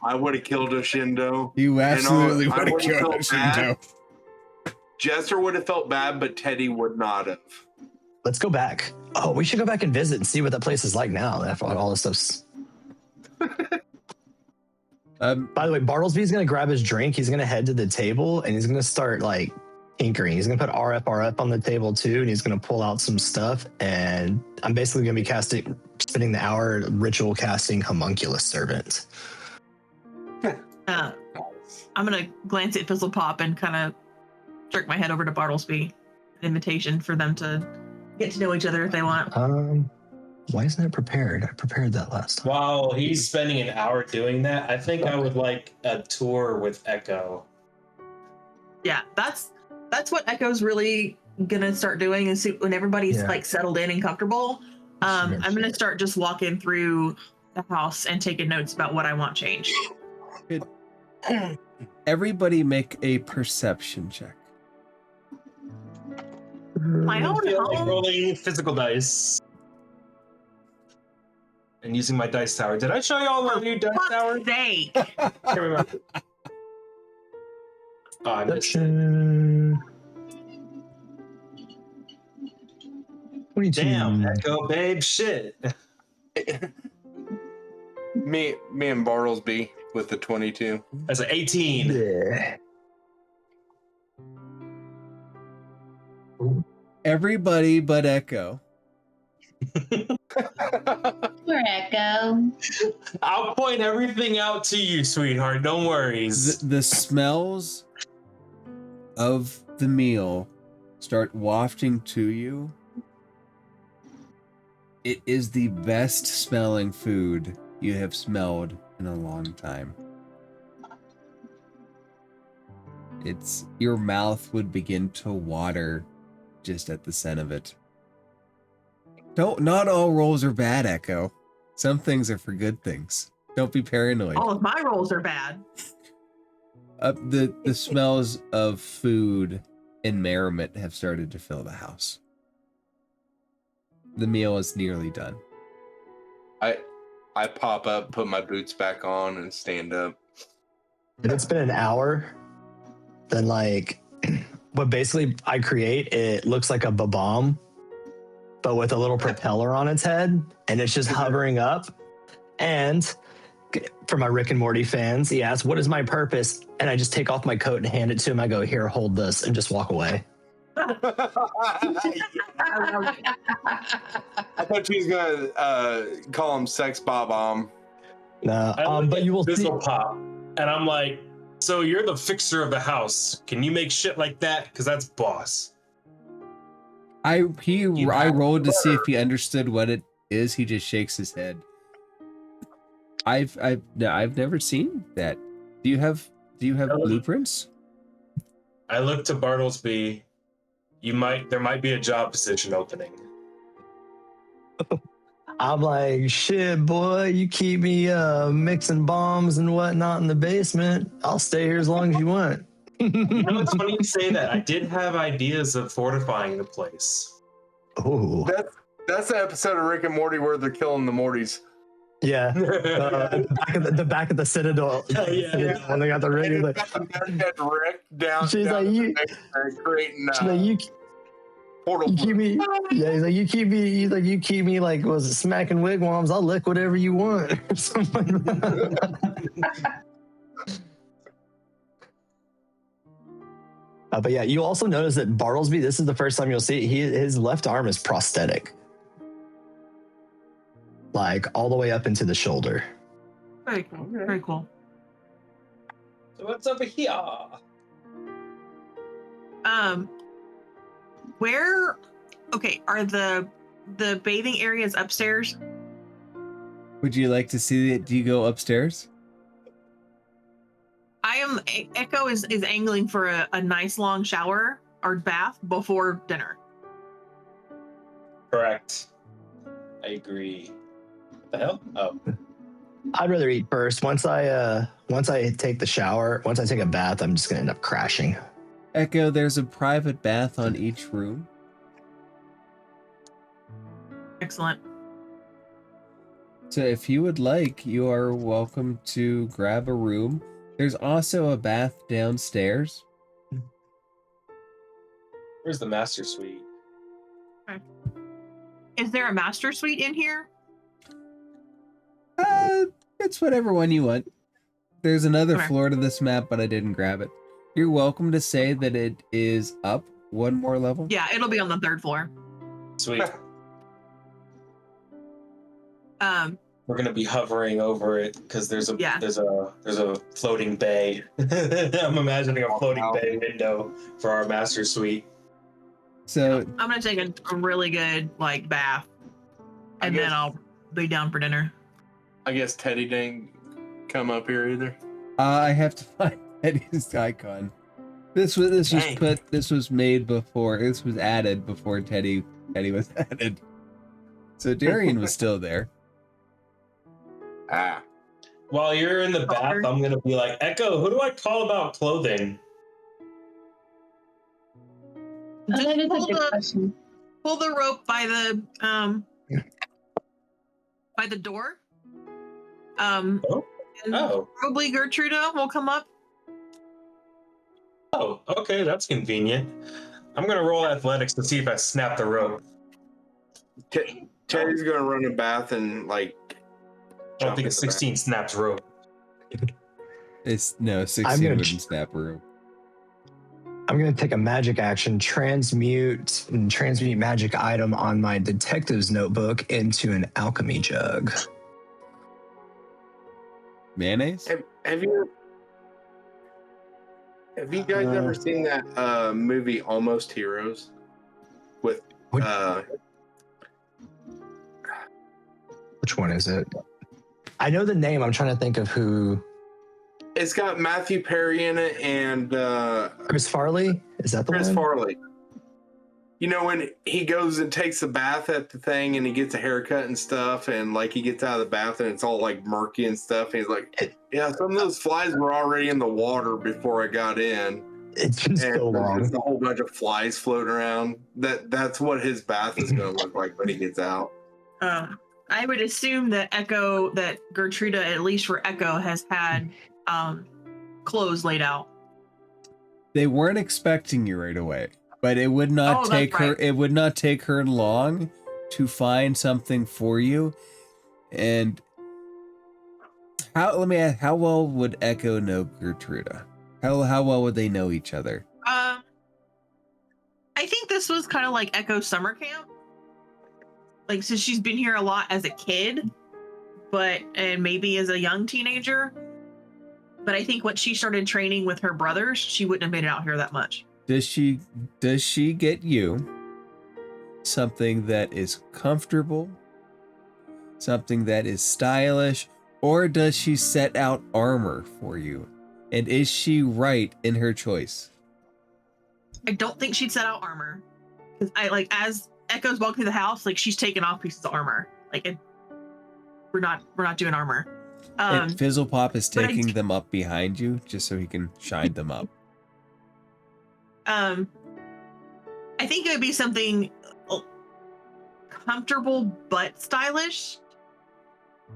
I would have killed a Shindo. You absolutely I would have would've killed a felt bad. Shindo. Jester would have felt bad, but Teddy would not have. Let's go back. Oh, we should go back and visit and see what that place is like now after all this stuff's. By the way, Bartlesby's going to grab his drink. He's going to head to the table and he's going to start like tinkering. He's going to put RF on the table too, and he's going to pull out some stuff. And I'm basically going to be spending the hour ritual casting Homunculus Servant. I'm going to glance at Fizzle Pop and kind of jerk my head over to Bartlesby. An invitation for them to get to know each other if they want. Why isn't it prepared? I prepared that last time. While he's spending an hour doing that, I think I would like a tour with Echo. Yeah, that's what Echo's really gonna start doing is when everybody's like settled in and comfortable. I'm gonna start just walking through the house and taking notes about what I want changed. Everybody make a perception check. My own I feel like home. rolling physical dice. And using my dice tower. Did I show you all my new dice tower? Fuck's sake. Can't remember. Oh, I missed it. Perception. 22. Damn, Echo, babe, shit. Me and Bartlesby with the 22. That's an 18. Yeah. Everybody but Echo. Poor Echo. I'll point everything out to you, sweetheart. Don't worry. The smells of the meal start wafting to you. It is the best smelling food you have smelled in a long time. Your mouth would begin to water just at the scent of it. Not all rolls are bad, Echo. Some things are for good things. Don't be paranoid. All of my rolls are bad. The smells of food and merriment have started to fill the house. The meal is nearly done. I pop up, put my boots back on, and stand up. If it's been an hour, then like what basically I create, it looks like a bomb, but with a little propeller on its head, and it's just hovering up. And for my Rick and Morty fans, he asks, "What is my purpose?" And I just take off my coat and hand it to him. I go, "Here, hold this," and just walk away. I thought she was gonna call him Sex Bob-Omb. No, but you will see. This'll pop. And I'm like, so you're the fixer of the house. Can you make shit like that? Because that's boss. I rolled to see if he understood what it is. He just shakes his head. I've never seen that. Do you have blueprints? I look to Bartlesby. There might be a job position opening. I'm like, shit, boy, you keep me mixing bombs and whatnot in the basement. I'll stay here as long as you want. You know, it's funny you say that. I did have ideas of fortifying the place. Oh, That's the episode of Rick and Morty where they're killing the Mortys. yeah. The back of the Citadel. Yeah. When they got the ring, like, She's like, you keep me. Yeah, he's like, you keep me. He's like, you keep me like, was it smacking wigwams? I'll lick whatever you want. Or something like that. But yeah, you also notice that Bartlesby, this is the first time you'll see it, his left arm is prosthetic. Like all the way up into the shoulder. Very cool. Very cool. So what's over here? Where? Okay, are the bathing areas upstairs? Would you like to see it? Do you go upstairs? Echo is angling for a nice long shower or bath before dinner. Correct. I agree. What the hell? Oh. I'd rather eat first. Once I take a bath, I'm just gonna end up crashing. Echo, there's a private bath on each room. Excellent. So if you would like, you are welcome to grab a room. There's also a bath downstairs. Where's the master suite? Okay. Is there a master suite in here? It's whatever one you want. There's another Okay. floor to this map, but I didn't grab it. You're welcome to say that it is up one more level. Yeah, it'll be on the third floor. Sweet. We're gonna be hovering over it because there's a floating bay. I'm imagining a floating bay window for our master suite. So I'm gonna take a really good bath, and then I'll be down for dinner. I guess Teddy didn't come up here either. I have to find Teddy's icon. This was added before Teddy was added. So Darian was still there. Ah. While you're in the bath, I'm gonna be like, Echo, who do I call about clothing? Oh, that is a pull good the- question. Pull the rope by the door. And Oh. probably Gertruda will come up. Oh, okay, that's convenient. I'm gonna roll athletics to see if I snap the rope. Teddy's gonna run a bath and like. I don't think a 16 snaps rope. It's no 16 gonna wouldn't snap a rope. I'm going to take a magic action, transmute magic item on my detective's notebook into an alchemy jug. Mayonnaise? Have you guys ever seen that movie Almost Heroes? With Which one is it? I know the name. I'm trying to think of who. It's got Matthew Perry in it and Chris Farley? Is that the Chris one? Farley. You know, when he goes and takes a bath at the thing and he gets a haircut and stuff, and like he gets out of the bath and it's all like murky and stuff. And he's like, yeah, some of those flies were already in the water before I got in. It's been so long. There's a whole bunch of flies floating around. That's what his bath is going to look like when he gets out. I would assume that Gertruda, at least for Echo, has had clothes laid out. They weren't expecting you right away, but it would not take her. Right. It would not take her long to find something for you. And let me ask, how well would Echo know Gertruda? How well would they know each other? I think this was kind of like Echo's summer camp. Like, since she's been here a lot as a kid, and maybe as a young teenager. But I think when she started training with her brothers, she wouldn't have made it out here that much. Does she get you something that is comfortable, something that is stylish, or does she set out armor for you? And is she right in her choice? I don't think she'd set out armor. Because as Echo's walking through the house, like, she's taking off pieces of armor. Like, we're not doing armor. And Fizzlepop is taking them up behind you just so he can shine them up. I think it would be something comfortable but stylish.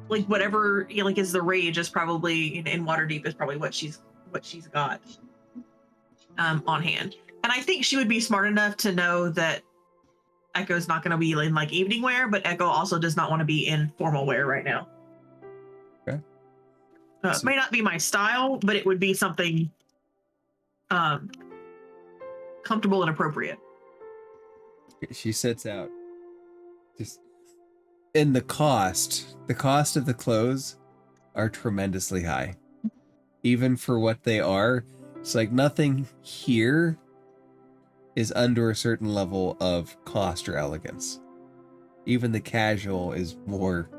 Like, whatever is the rage is probably in Waterdeep is probably what she's got on hand. And I think she would be smart enough to know that Echo's not going to be in like evening wear, but Echo also does not want to be in formal wear right now. Okay. It may not be my style, but it would be something comfortable and appropriate. She sets out. Just in the cost of the clothes are tremendously high. Even for what they are, it's like nothing here is under a certain level of cost or elegance. Even the casual is more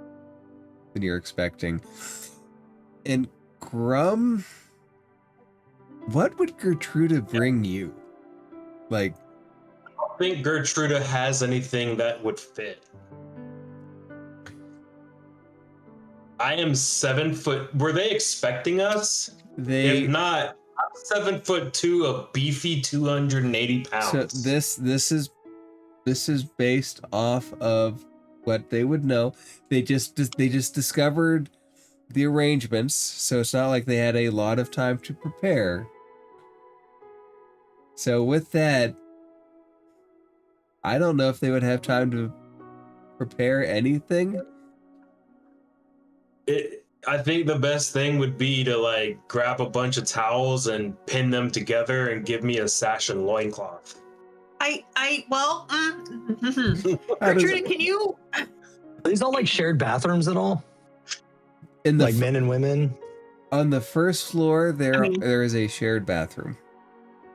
than you're expecting. And Grum, what would Gertruda bring you? Like, I don't think Gertruda has anything that would fit. I am 7 foot. Were they expecting us? If not, I'm 7'2", a beefy 280 pounds. So this is based off of what they would know. They just discovered the arrangements, so it's not like they had a lot of time to prepare. So with that, I don't know if they would have time to prepare anything. I think the best thing would be to like grab a bunch of towels and pin them together and give me a sash and loincloth. Gertruda, can you? Are these all like shared bathrooms at all? In the like men and women? On the first floor, there is a shared bathroom.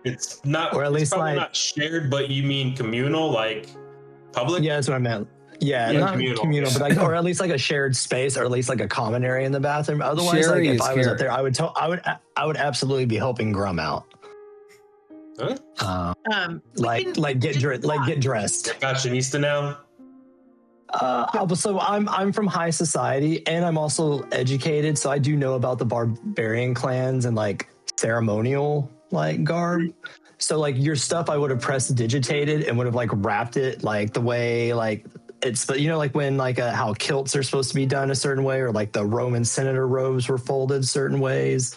It's not, or at least probably like not shared, but you mean communal, like public? Yeah, that's what I meant. Yeah, not communal, but like, or at least like a shared space, or at least like a common area in the bathroom. Otherwise, Sharing like if is I was up caring. there, I would absolutely be helping Grum out. Huh? Get dressed. Fashionista now? So I'm from high society, and I'm also educated, so I do know about the barbarian clans and like ceremonial like garb. So like your stuff, I would have pressed digitated and would have like wrapped it like the way like it's, but you know, like when like how kilts are supposed to be done a certain way, or like the Roman senator robes were folded certain ways.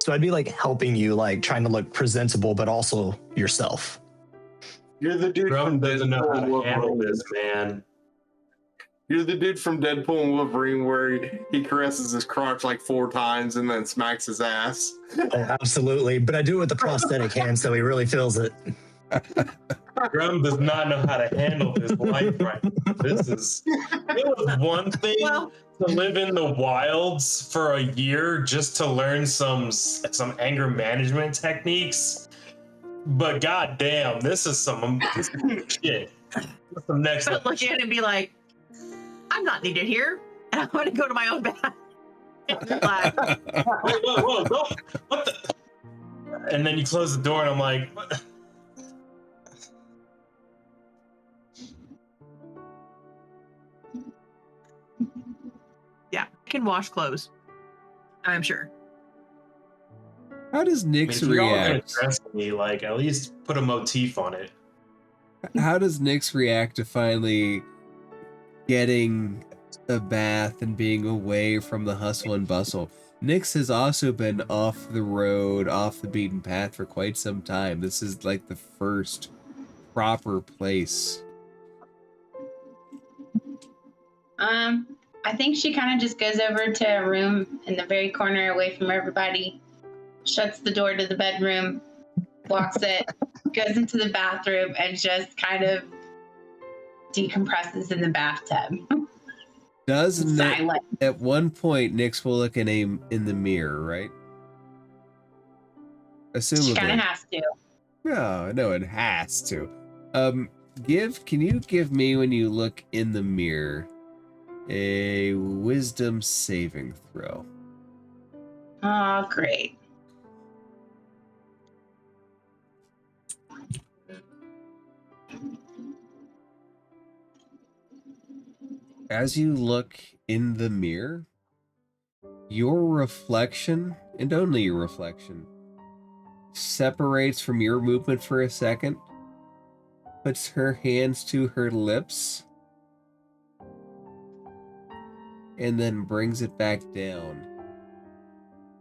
So I'd be like helping you, like trying to look presentable, but also yourself. You're the dude Grum from doesn't know how Deadpool to and handle Wolverine. this, man. You're the dude from Deadpool and Wolverine where he caresses his crotch like 4 times and then smacks his ass. Oh, absolutely. But I do it with the prosthetic hand, so he really feels it. Grum does not know how to handle his life right now. This is. It was one thing Well, to live in the wilds for a year just to learn some anger management techniques, but goddamn, this is some shit. This is some next but level look at it and be like, I'm not needed here. And I'm going to go to my own bath. Whoa, don't, what the? And then you close the door, and I'm like, what? Yeah, I can wash clothes. I'm sure. How does Nyx If you're all gonna react? dress me, like, at least put a motif on it. How does Nyx react to finally getting a bath and being away from the hustle and bustle? Nyx has also been off the road, off the beaten path for quite some time. This is like the first proper place. I think she kind of just goes over to a room in the very corner away from everybody, shuts the door to the bedroom, locks it, goes into the bathroom, and just kind of decompresses in the bathtub. Doesn't it, Silent. at one point Nyx will look in the mirror, right? Assumably. She kind of has to. No, it has to. Can you give me, when you look in the mirror, a wisdom saving throw? Oh, great. As you look in the mirror, your reflection, and only your reflection, separates from your movement for a second, puts her hands to her lips, and then brings it back down,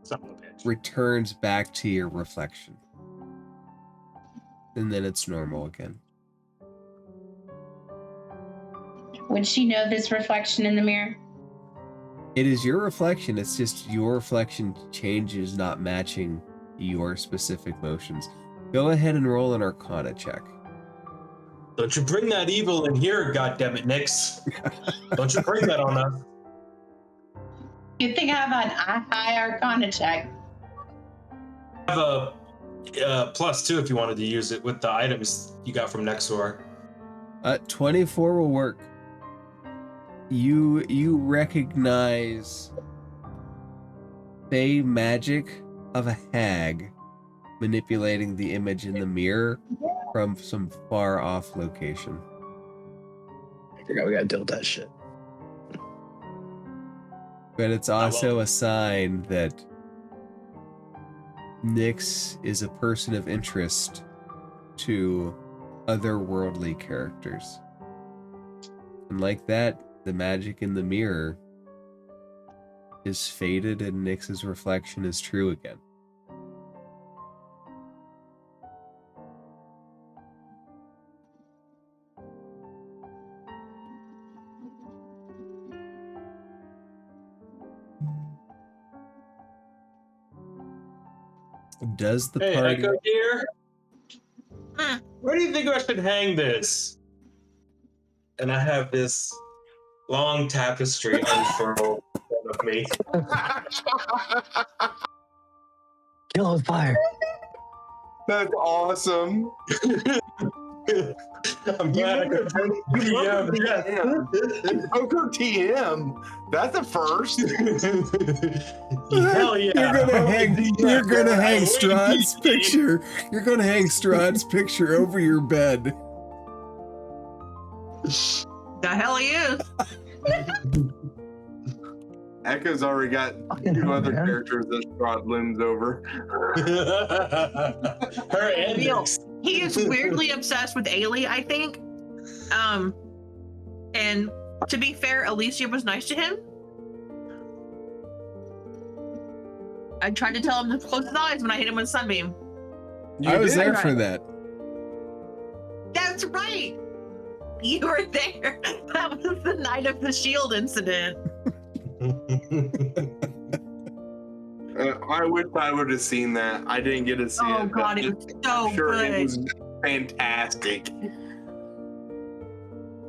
Son of a bitch. returns back to your reflection. And then it's normal again. Would she know this reflection in the mirror? It is your reflection, it's just your reflection changes, not matching your specific motions. Go ahead and roll an Arcana check. Don't you bring that evil in here, goddammit, Nyx. Don't you bring that on us. Good thing I have a high Arcana check. I have a +2 if you wanted to use it with the items you got from Nezznar. 24 will work. You recognize fey magic of a hag manipulating the image in the mirror from some far off location. I forgot we gotta deal with that shit. But it's also a sign that Nyx is a person of interest to otherworldly characters. And like that, the magic in the mirror is faded and Nyx's reflection is true again. Does the Hey, party... Echo dear? Hmm. Where do you think I should hang this? And I have this long tapestry unfurled in front of me. Kill with fire. That's awesome. I'm glad I could bring TM. Poker TM. That's a first. Hell yeah. You're gonna hang Strahd's picture. You're gonna hang Strahd's picture over your bed. The hell he is. Echo's already got Fucking two hell, other man. characters that Strahd looms over. Her and Real. Nyx. He is weirdly obsessed with Ailey, I think. And to be fair, Alicia was nice to him. I tried to tell him to close his eyes when I hit him with a sunbeam. I was did? there Right. for that. That's right. You were there. That was the night of the shield incident. I wish I would have seen that. I didn't get to see Oh it. god, but it was so sure, good. it was fantastic.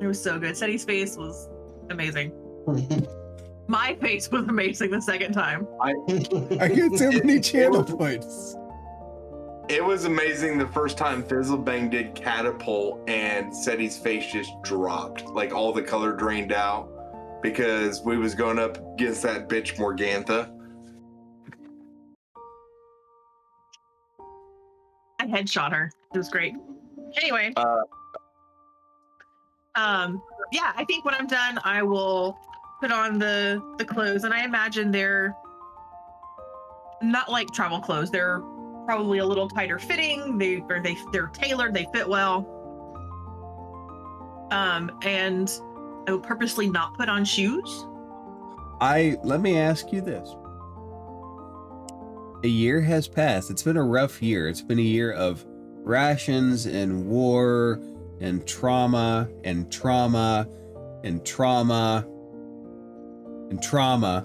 It was so good. Seti's face was amazing. My face was amazing the second time. I get so many channel points. It was amazing the first time Fizzlebang did catapult and Seti's face just dropped. Like all the color drained out because we was going up against that bitch Morgantha. I headshot her. It was great. Anyway. Yeah, I think when I'm done, I will put on the clothes, and I imagine they're not like travel clothes. They're probably a little tighter fitting. They're tailored. They fit well. And I will purposely not put on shoes. Let me ask you this. A year has passed. It's been a rough year. It's been a year of rations and war and trauma and trauma and trauma and trauma.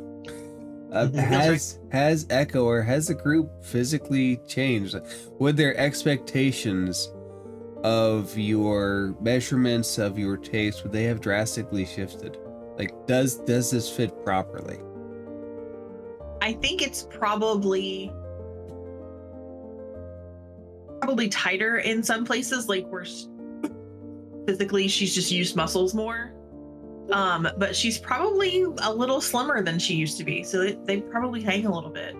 Has Echo or has the group physically changed? Would their expectations of your measurements, of your taste, would they have drastically shifted? Like, does this fit properly? I think it's probably tighter in some places, like where physically she's just used muscles more. But she's probably a little slimmer than she used to be, so they probably hang a little bit.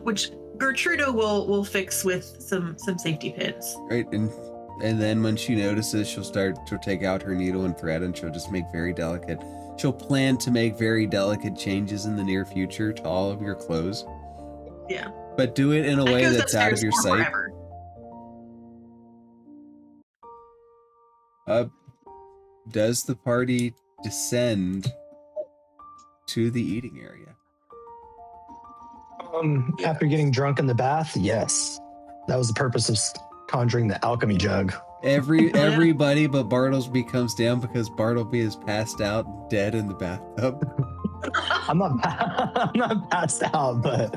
Which Gertruda will fix with some safety pins. Right, and then when she notices, she'll take out her needle and thread, and she'll just make she'll plan to make very delicate changes in the near future to all of your clothes. Yeah. But do it in a way Echo's that's out of upstairs your for sight. forever. Does the party descend to the eating area? After getting drunk in the bath, yes. That was the purpose of conjuring the alchemy jug. Everybody but Bartleby comes down because Bartleby is passed out dead in the bathtub. I'm not passed out, but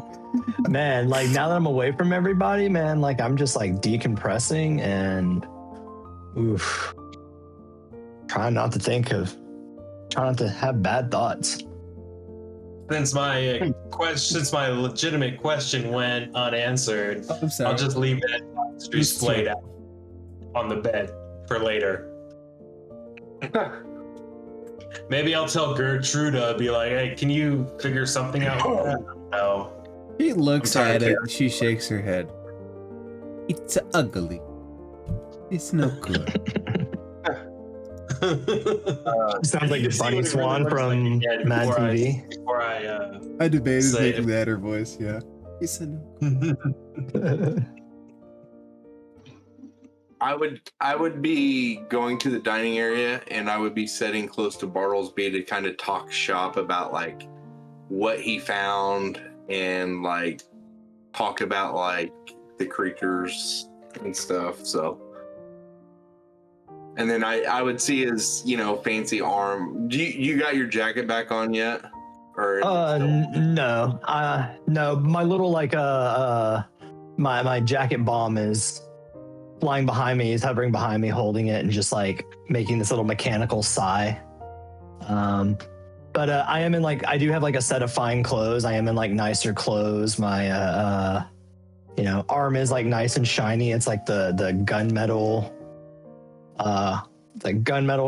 man, like now that I'm away from everybody, man, like I'm just like decompressing and oof. Trying not to have bad thoughts. Since my legitimate question went unanswered, I'm sorry. I'll just leave that displayed out on the bed for later. Maybe I'll tell Gertruda, be like, hey, can you figure something out with that? No. She looks I'm at sorry, it and she shakes her head. It's ugly. It's no good. Sounds like the Bunny Swan from Mad TV. Before I debated Say making it. that her voice, yeah. It's a no good. I would be going to the dining area and I would be sitting close to Bartleby to kind of talk shop about like what he found and like talk about like the creatures and stuff. So, and then I would see his, fancy arm. You got your jacket back on yet? Or No. No, my little like my jacket bomb is flying behind me. He's hovering behind me, holding it and just like making this little mechanical sigh. But I am in like, I do have like a set of fine clothes. I am in like nicer clothes. My arm is like nice and shiny. It's like the gunmetal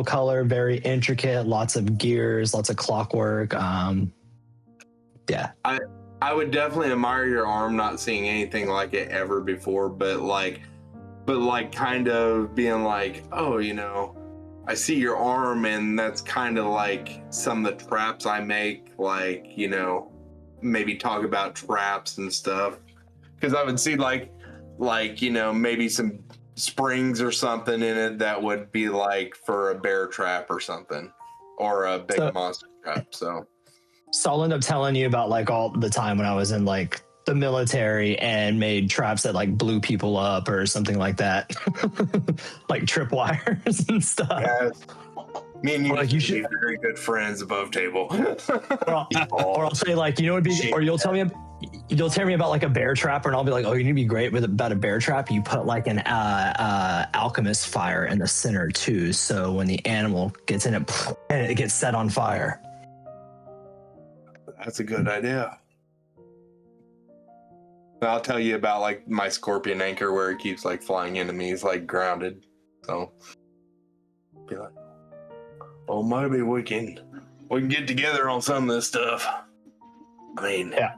color, very intricate, lots of gears, lots of clockwork. Yeah. I would definitely admire your arm, not seeing anything like it ever before, but kind of being like, oh, I see your arm, and that's kind of like some of the traps I make, like, you know, maybe talk about traps and stuff. Because I would see like, you know, maybe some springs or something in it that would be like for a bear trap or something, or a big monster trap. So I'll end up telling you about like all the time when I was in like the military and made traps that like blew people up or something like that, like tripwires and stuff. yes. Me and you, Like, you should should- be very good friends above table. Or I'll say like, you know, it'd be, or you'll tell me about like a bear trap, and I'll be like, oh, you need to be great with about a bear trap. You put like an alchemist fire in the center too, so when the animal gets in it, and it gets set on fire. That's a good idea. I'll tell you about like my scorpion anchor where it keeps like flying enemies like grounded. So be like, oh, maybe we can get together on some of this stuff. I mean, Yeah.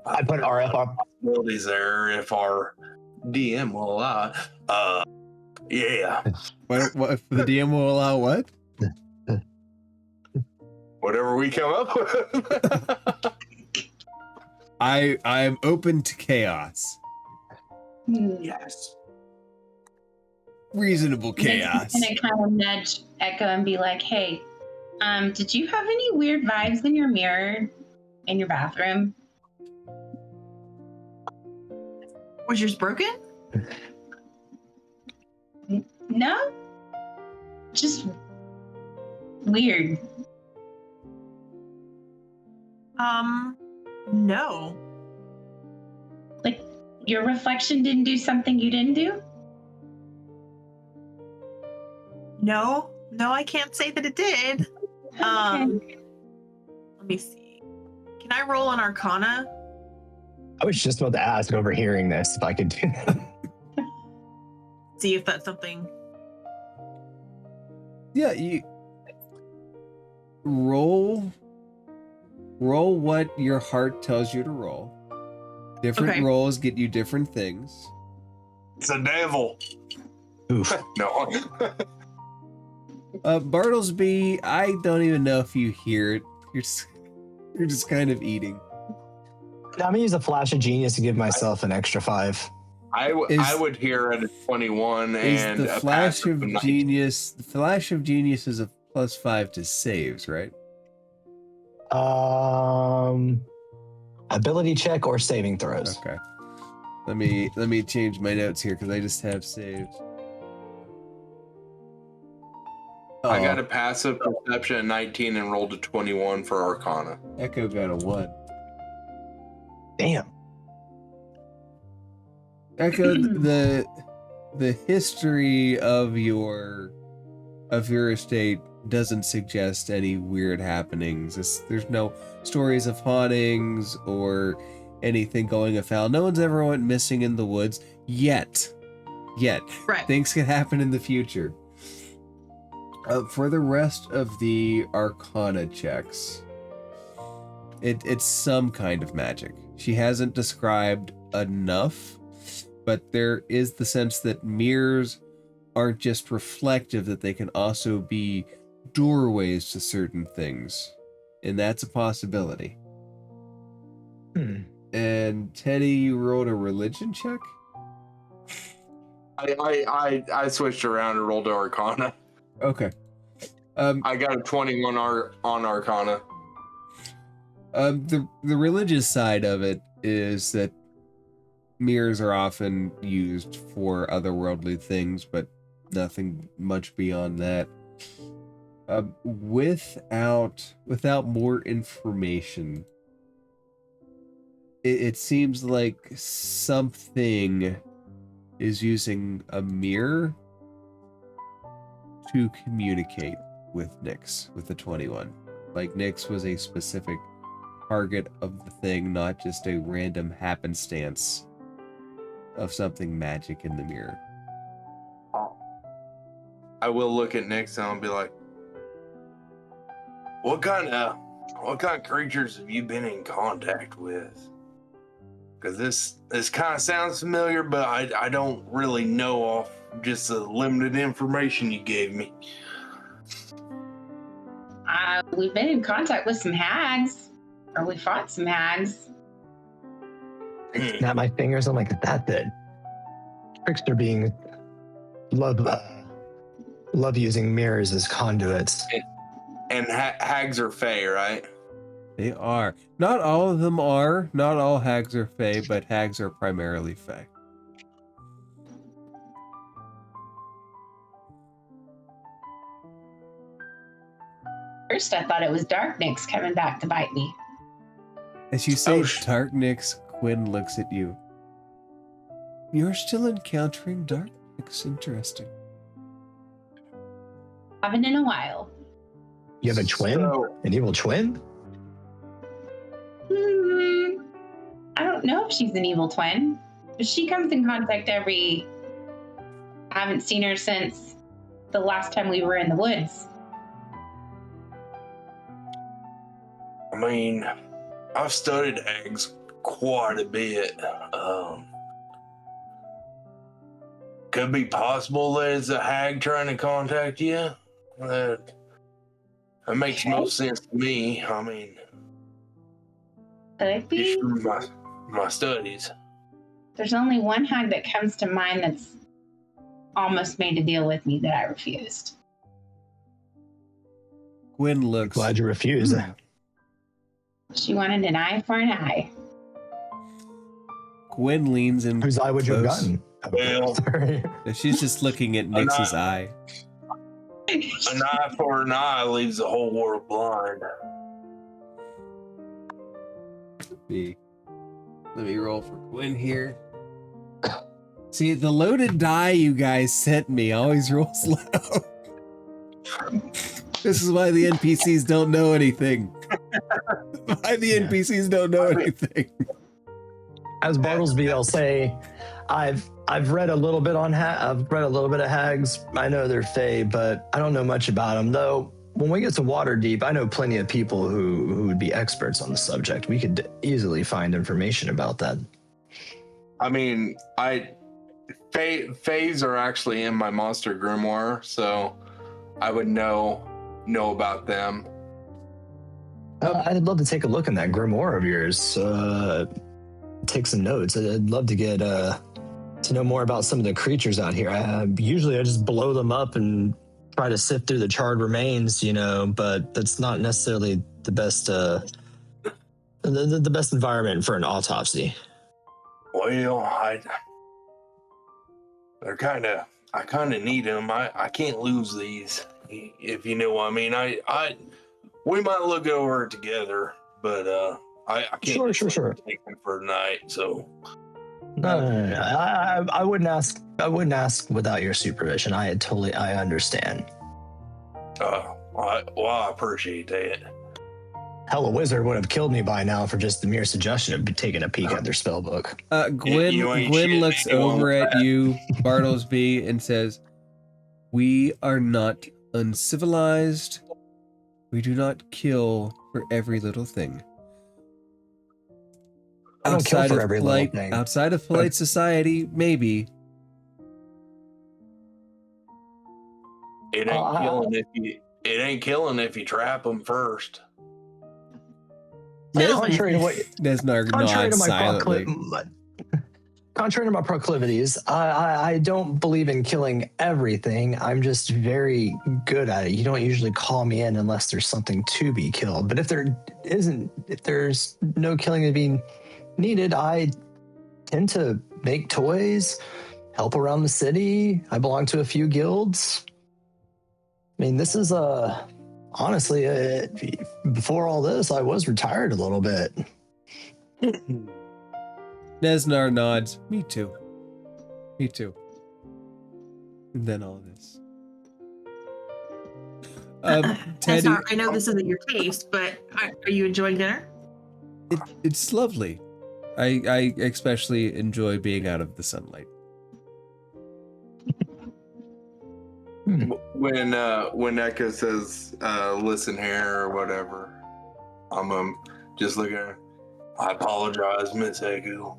I put RF up. Possibilities there if our DM will allow. Yeah. What the DM will allow? What? Whatever we come up with. I'm open to chaos. Yes. Reasonable chaos. I'm gonna kind of nudge Echo and be like, "Hey, did you have any weird vibes in your mirror in your bathroom?" Was yours broken? No, just weird. No. Like your reflection didn't do something you didn't do? No, I can't say that it did. Okay. Let me see. Can I roll an Arcana? I was just about to ask, overhearing this, if I could do that. See if that's something. Yeah, you roll what your heart tells you to roll. Different Okay. rolls get you different things. It's a devil. Oof. No. Bartlesby, I don't even know if you hear it. You're just kind of eating. I'm gonna use a flash of genius to give myself an extra 5. I would hear at a 21 and Is the a flash passive of 19. genius? The flash of genius is a +5 to saves, right? Ability check or saving throws. Okay. Let me change my notes here because I just have saved. I got a passive perception at 19 and rolled a 21 for Arcana. Echo got a 1. Damn. Echo, the history of your estate doesn't suggest any weird happenings. There's no stories of hauntings or anything going afoul. No one's ever went missing in the woods yet. Right. Things can happen in the future. For the rest of the Arcana checks, it's some kind of magic. She hasn't described enough, but there is the sense that mirrors aren't just reflective, that they can also be doorways to certain things. And that's a possibility. And Teddy, you rolled a religion check? I switched around and rolled to Arcana. Okay. I got a 21 on Arcana. The religious side of it is that mirrors are often used for otherworldly things, but nothing much beyond that. Without more information, it seems like something is using a mirror to communicate with Nyx, with the 21. Like Nyx was a specific target of the thing, not just a random happenstance of something magic in the mirror. I will look at Nyx and I'll be like, what kind of creatures have you been in contact with? Because this kind of sounds familiar, but I don't really know off just the limited information you gave me. We've been in contact with some hags, or we fought some hags. Snap my fingers. I'm like, that's it. Trickster being love using mirrors as conduits. And hags are fey, right? They are. Not all of them are. Not all hags are fey, but hags are primarily fey. First, I thought it was Dark Nyx coming back to bite me. As you say, Oh, Dark Nyx, Quinn looks at you. You're still encountering Dark Nyx. Interesting. Haven't in a while. You have a twin? An evil twin? I don't know if she's an evil twin, but she comes in contact I haven't seen her since the last time we were in the woods. I mean, I've studied hags quite a bit. Could be possible that it's a hag trying to contact you. That makes most sense to me. I mean, Could be. just from my studies. There's only one hag that comes to mind that's almost made a deal with me that I refused. Quinn looks. Glad you refused. She wanted an eye for an eye. Gwen leans in. Whose eye would you have close. gotten? Well, Sorry. She's just looking at Nyx's eye. an eye for an eye leaves the whole world blind. Let me roll for Gwen here. See, the loaded die you guys sent me always rolls low. This is why the NPCs don't know anything. Why the NPCs don't know anything. As Bartlesby, I'll say, I've read a little bit on I've read a little bit of hags. I know they're fey, but I don't know much about them. Though when we get to Waterdeep, I know plenty of people who would be experts on the subject. We could easily find information about that. I mean, fays are actually in my monster grimoire, so I would know about them. I'd love to take a look in that grimoire of yours. Take some notes. I'd love to get to know more about some of the creatures out here. Usually I just blow them up and try to sift through the charred remains, but that's not necessarily the best the best environment for an autopsy. Well, I kind of need them. I can't lose these, if you know what I mean. We might look over it together, but I can't Sure. take them for tonight. So No. I wouldn't ask. I wouldn't ask without your supervision. I understand. I appreciate that. Hell, a wizard would have killed me by now for just the mere suggestion of taking a peek at their spell book. Gwen looks over at you, Bartlesby, and says, "We are not uncivilized. We do not kill for every little thing. I don't kill for every little thing. Outside of polite society, maybe." It ain't killing if you trap them first. Contrary to what Nezznar nods silently. Contrary to my proclivities, I don't believe in killing everything. I'm just very good at it. You don't usually call me in unless there's something to be killed. But if there's no killing to be needed, I tend to make toys, help around the city. I belong to a few guilds. I mean, this is honestly, before all this, I was retired a little bit. Nezznar nods. Me too. And then all this. Teddy, Nezznar, I know this isn't your taste, but are you enjoying dinner? it's lovely. I especially enjoy being out of the sunlight. When Echo says, listen here or whatever, I'm just looking at her. I apologize, Miss Echo.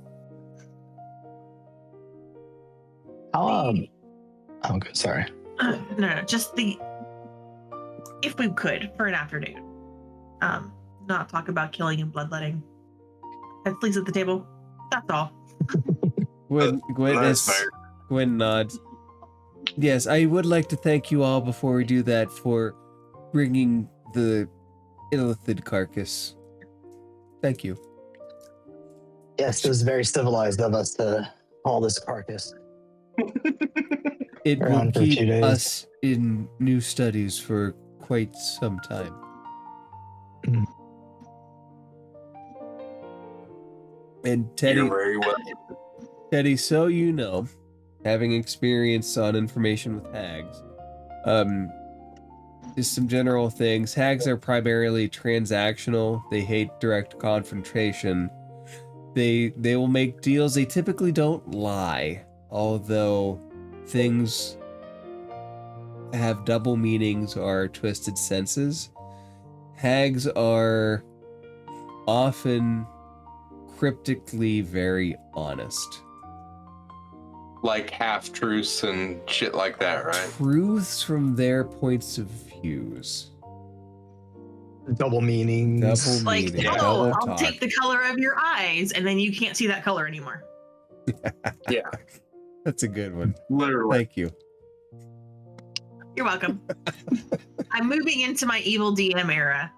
Oh, good. Sorry. No, just if we could, for an afternoon. Not talk about killing and bloodletting. At least at the table. That's all. Gwen nods. Yes, I would like to thank you all before we do that for bringing the illithid carcass. Thank you. Yes, it was very civilized of us to haul this carcass. It will Around for a few keep days. us in new studies for quite some time. Mm. And Teddy, You're very well. Teddy, so you know, having experience on information with hags, just some general things. Hags are primarily transactional. They hate direct confrontation. They will make deals. They typically don't lie, although things have double meanings or twisted senses. Hags are often cryptically very honest. Like half-truths and shit like that, right? Truths from their points of views. Double meanings. Double Like, meaning, oh, double I'll talk. take the color of your eyes, and then you can't see that color anymore. Yeah. That's a good one. Literally. Thank you. You're welcome. I'm moving into my evil DM era.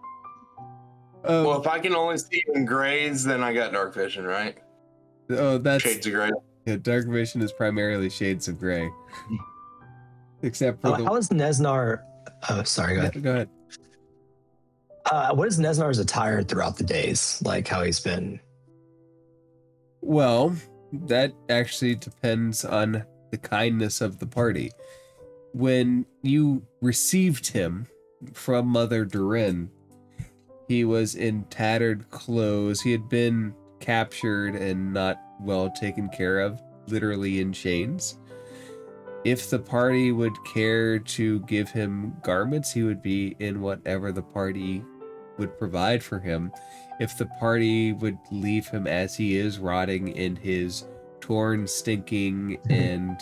Well, if I can only see in grays, then I got dark vision, right? That's Shades of gray. yeah, dark vision is primarily shades of gray. Except for How is Nezznar? Oh, sorry. Go ahead. Go ahead. What is Neznar's attire throughout the days? Like how he's been. Well, that actually depends on the kindness of the party. When you received him from Mother Durin, he was in tattered clothes. He had been captured and not well taken care of, literally in chains. If the party would care to give him garments, he would be in whatever the party would provide for him. If the party would leave him as he is, rotting in his torn, stinking, and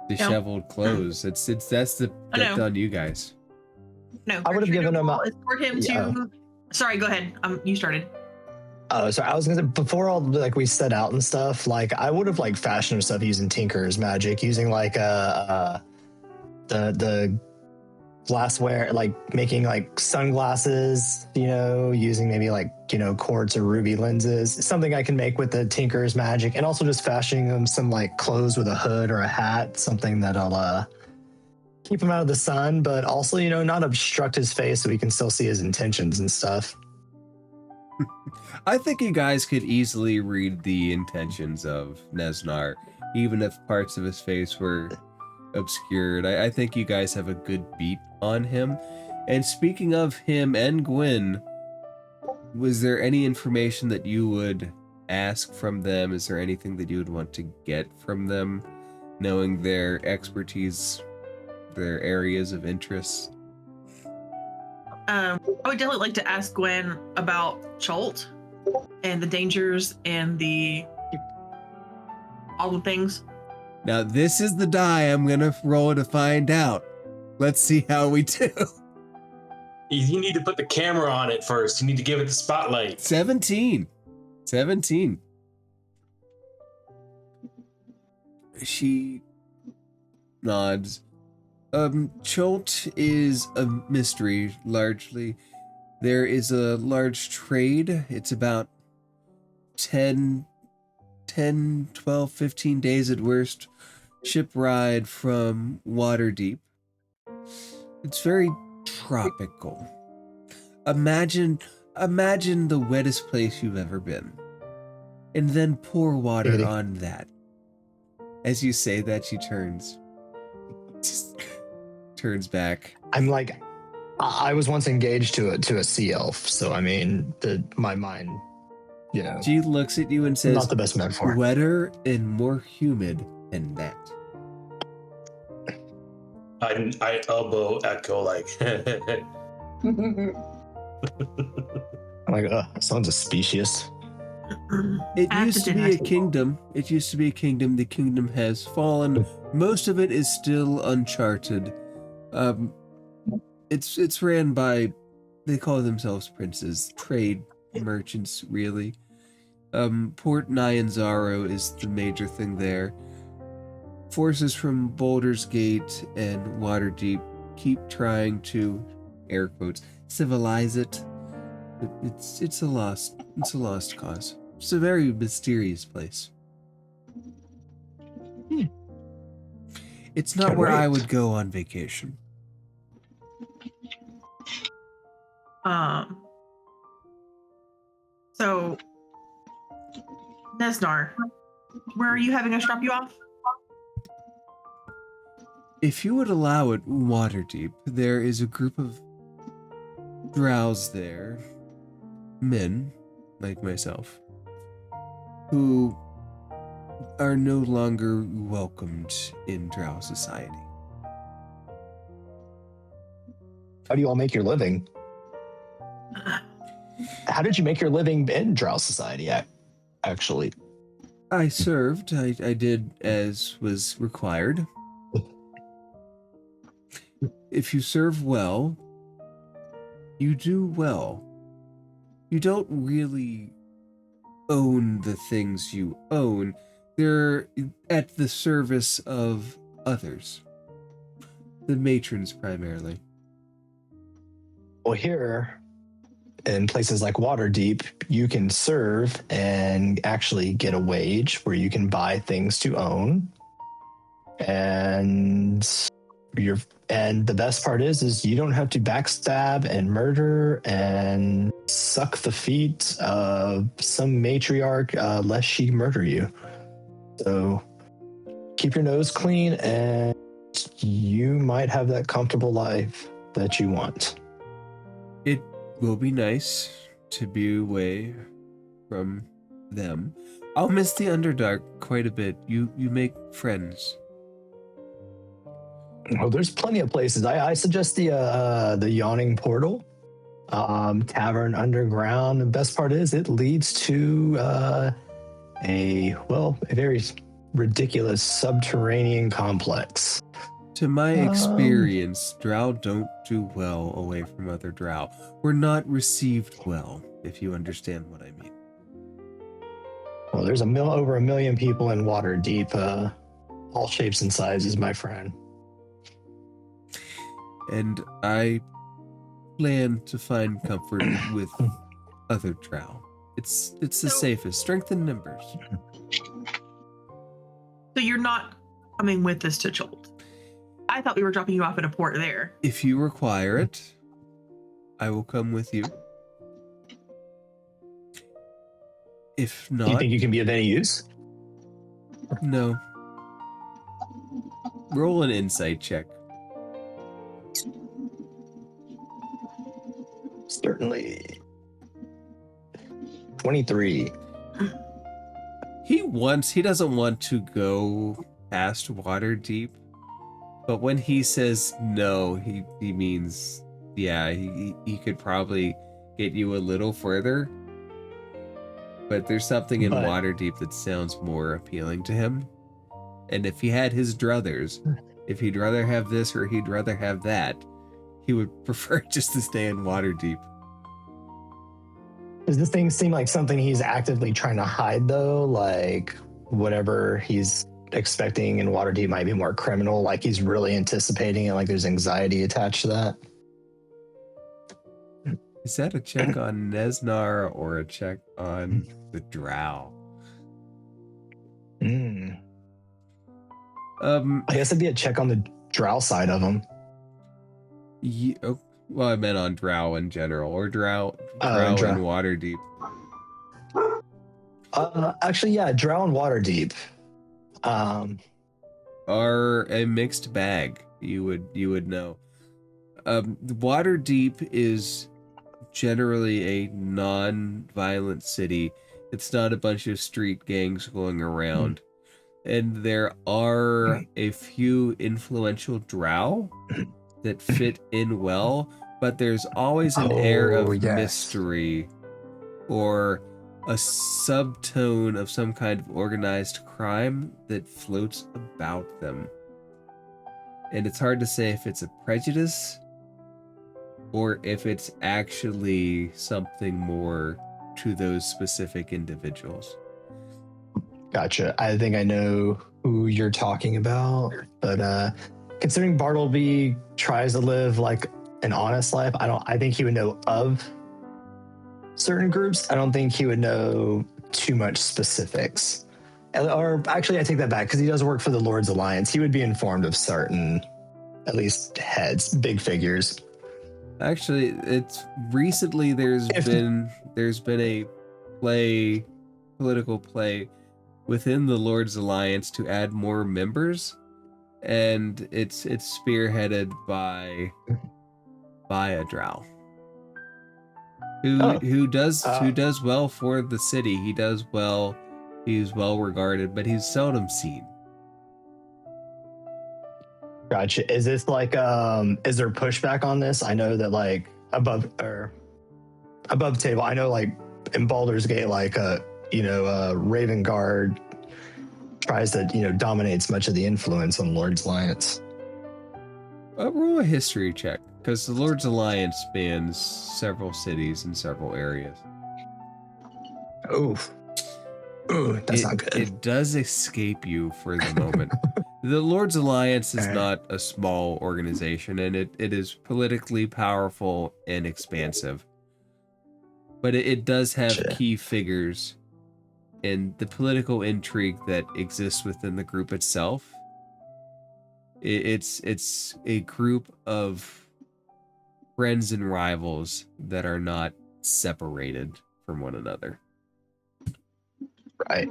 disheveled clothes, that's on you guys. No, I would have given him escort him to. Sorry, go ahead. You started. Oh, sorry. I was gonna say before all like we set out and stuff. Like I would have like fashioned stuff using Tinker's magic, using like the glassware, like making like sunglasses. Using maybe like quartz or ruby lenses. Something I can make with the Tinker's magic, and also just fashioning him some like clothes with a hood or a hat. Something that'll keep him out of the sun, but also not obstruct his face so we can still see his intentions and stuff. I think you guys could easily read the intentions of Nezznar, even if parts of his face were obscured. I think you guys have a good beat on him. And speaking of him and Gwen, was there any information that you would ask from them? Is there anything that you would want to get from them, knowing their expertise, their areas of interest? I would definitely like to ask Gwen about Cholt and the dangers and all the things. Now, this is the die I'm going to roll to find out. Let's see how we do. You need to put the camera on it first. You need to give it the spotlight. 17. She nods. Cholt is a mystery, largely. There is a large trade. It's about 10, 12, 15 days at worst ship ride from Waterdeep. It's very tropical. Imagine the wettest place you've ever been. And then pour water on that. As you say that, she turns back. I'm like, I was once engaged to a sea elf, so I mean, my mind, She looks at you and says, not the best metaphor. Wetter and more humid than that. I elbow Echo like. I'm like, sounds auspicious. It I have used to be dinner a table. kingdom. It used to be a kingdom. The kingdom has fallen. Most of it is still uncharted. It's ran by, they call themselves princes, trade merchants, really. Port Nyanzaro is the major thing there. Forces from Baldur's Gate and Waterdeep keep trying to, air quotes, civilize it. It's a lost cause. It's a very mysterious place. It's not Can't where I wait. would go on vacation. So, Nezznar, where are you having us drop you off? If you would allow it, Waterdeep, there is a group of drows there, men like myself, who are no longer welcomed in drow society. How do you all make your living? How did you make your living in Drow Society, actually? I served. I did as was required. If you serve well, you do well. You don't really own the things you own. They're at the service of others. The matrons, primarily. Well, here, in places like Waterdeep, you can serve and actually get a wage where you can buy things to own. And the best part is you don't have to backstab and murder and suck the feet of some matriarch lest she murder you. So keep your nose clean and you might have that comfortable life that you want. It will be nice to be away from them. I'll miss the Underdark quite a bit. You make friends. Well, there's plenty of places. I suggest the Yawning Portal, Tavern Underground. The best part is it leads to a very ridiculous subterranean complex. To my experience, drow don't do well away from other drow. We're not received well, if you understand what I mean. Well, there's over 1 million people in Waterdeep, all shapes and sizes, my friend. And I plan to find comfort with other drow. It's the safest. Strength in numbers. So you're not coming with us to Jolt. I thought we were dropping you off at a port there. If you require it, I will come with you. If not... Do you think you can be of any use? No. Roll an insight check. Certainly. 23. He doesn't want to go past Waterdeep, but when he says no, he means, yeah, he could probably get you a little further, but there's something in Waterdeep that sounds more appealing to him. And if he had his druthers, if he'd rather have this or he'd rather have that, he would prefer just to stay in Waterdeep. Does this thing seem like something he's actively trying to hide, though? Like, whatever he's expecting in Waterdeep might be more criminal, like he's really anticipating it, like there's anxiety attached to that? Is that a check on Nezznar or a check on the drow? I guess it'd be a check on the drow side of him. Yeah, well, I meant on drow in general, or drow in Waterdeep. Actually, yeah, drow and Waterdeep are a mixed bag. You would know. Waterdeep is generally a non-violent city. It's not a bunch of street gangs going around. And there are a few influential drow that fit in well, but there's always an air of mystery or a subtone of some kind of organized crime that floats about them. And it's hard to say if it's a prejudice or if it's actually something more to those specific individuals. Gotcha. I think I know who you're talking about, but considering Bartleby tries to live like an honest life, I think he would know of certain groups. I don't think he would know too much specifics. Or actually, I take that back, because he does work for the Lord's Alliance. He would be informed of certain, at least heads, big figures. Actually, it's recently there's been a political play within the Lord's Alliance to add more members, and it's spearheaded by a drow who does well for the city. He does well. He's well regarded, but he's seldom seen. Gotcha. Is this like is there pushback on this? I know that like above table, I know like in Baldur's Gate, like Raven Guard tries to dominates much of the influence on Lord's Alliance. Roll a history check, because the Lord's Alliance spans several cities and several areas. Ooh, that's not good. It does escape you for the moment. The Lord's Alliance is not a small organization, and it is politically powerful and expansive. But it does have key figures, and the political intrigue that exists within the group itself. It's a group of friends and rivals that are not separated from one another. Right.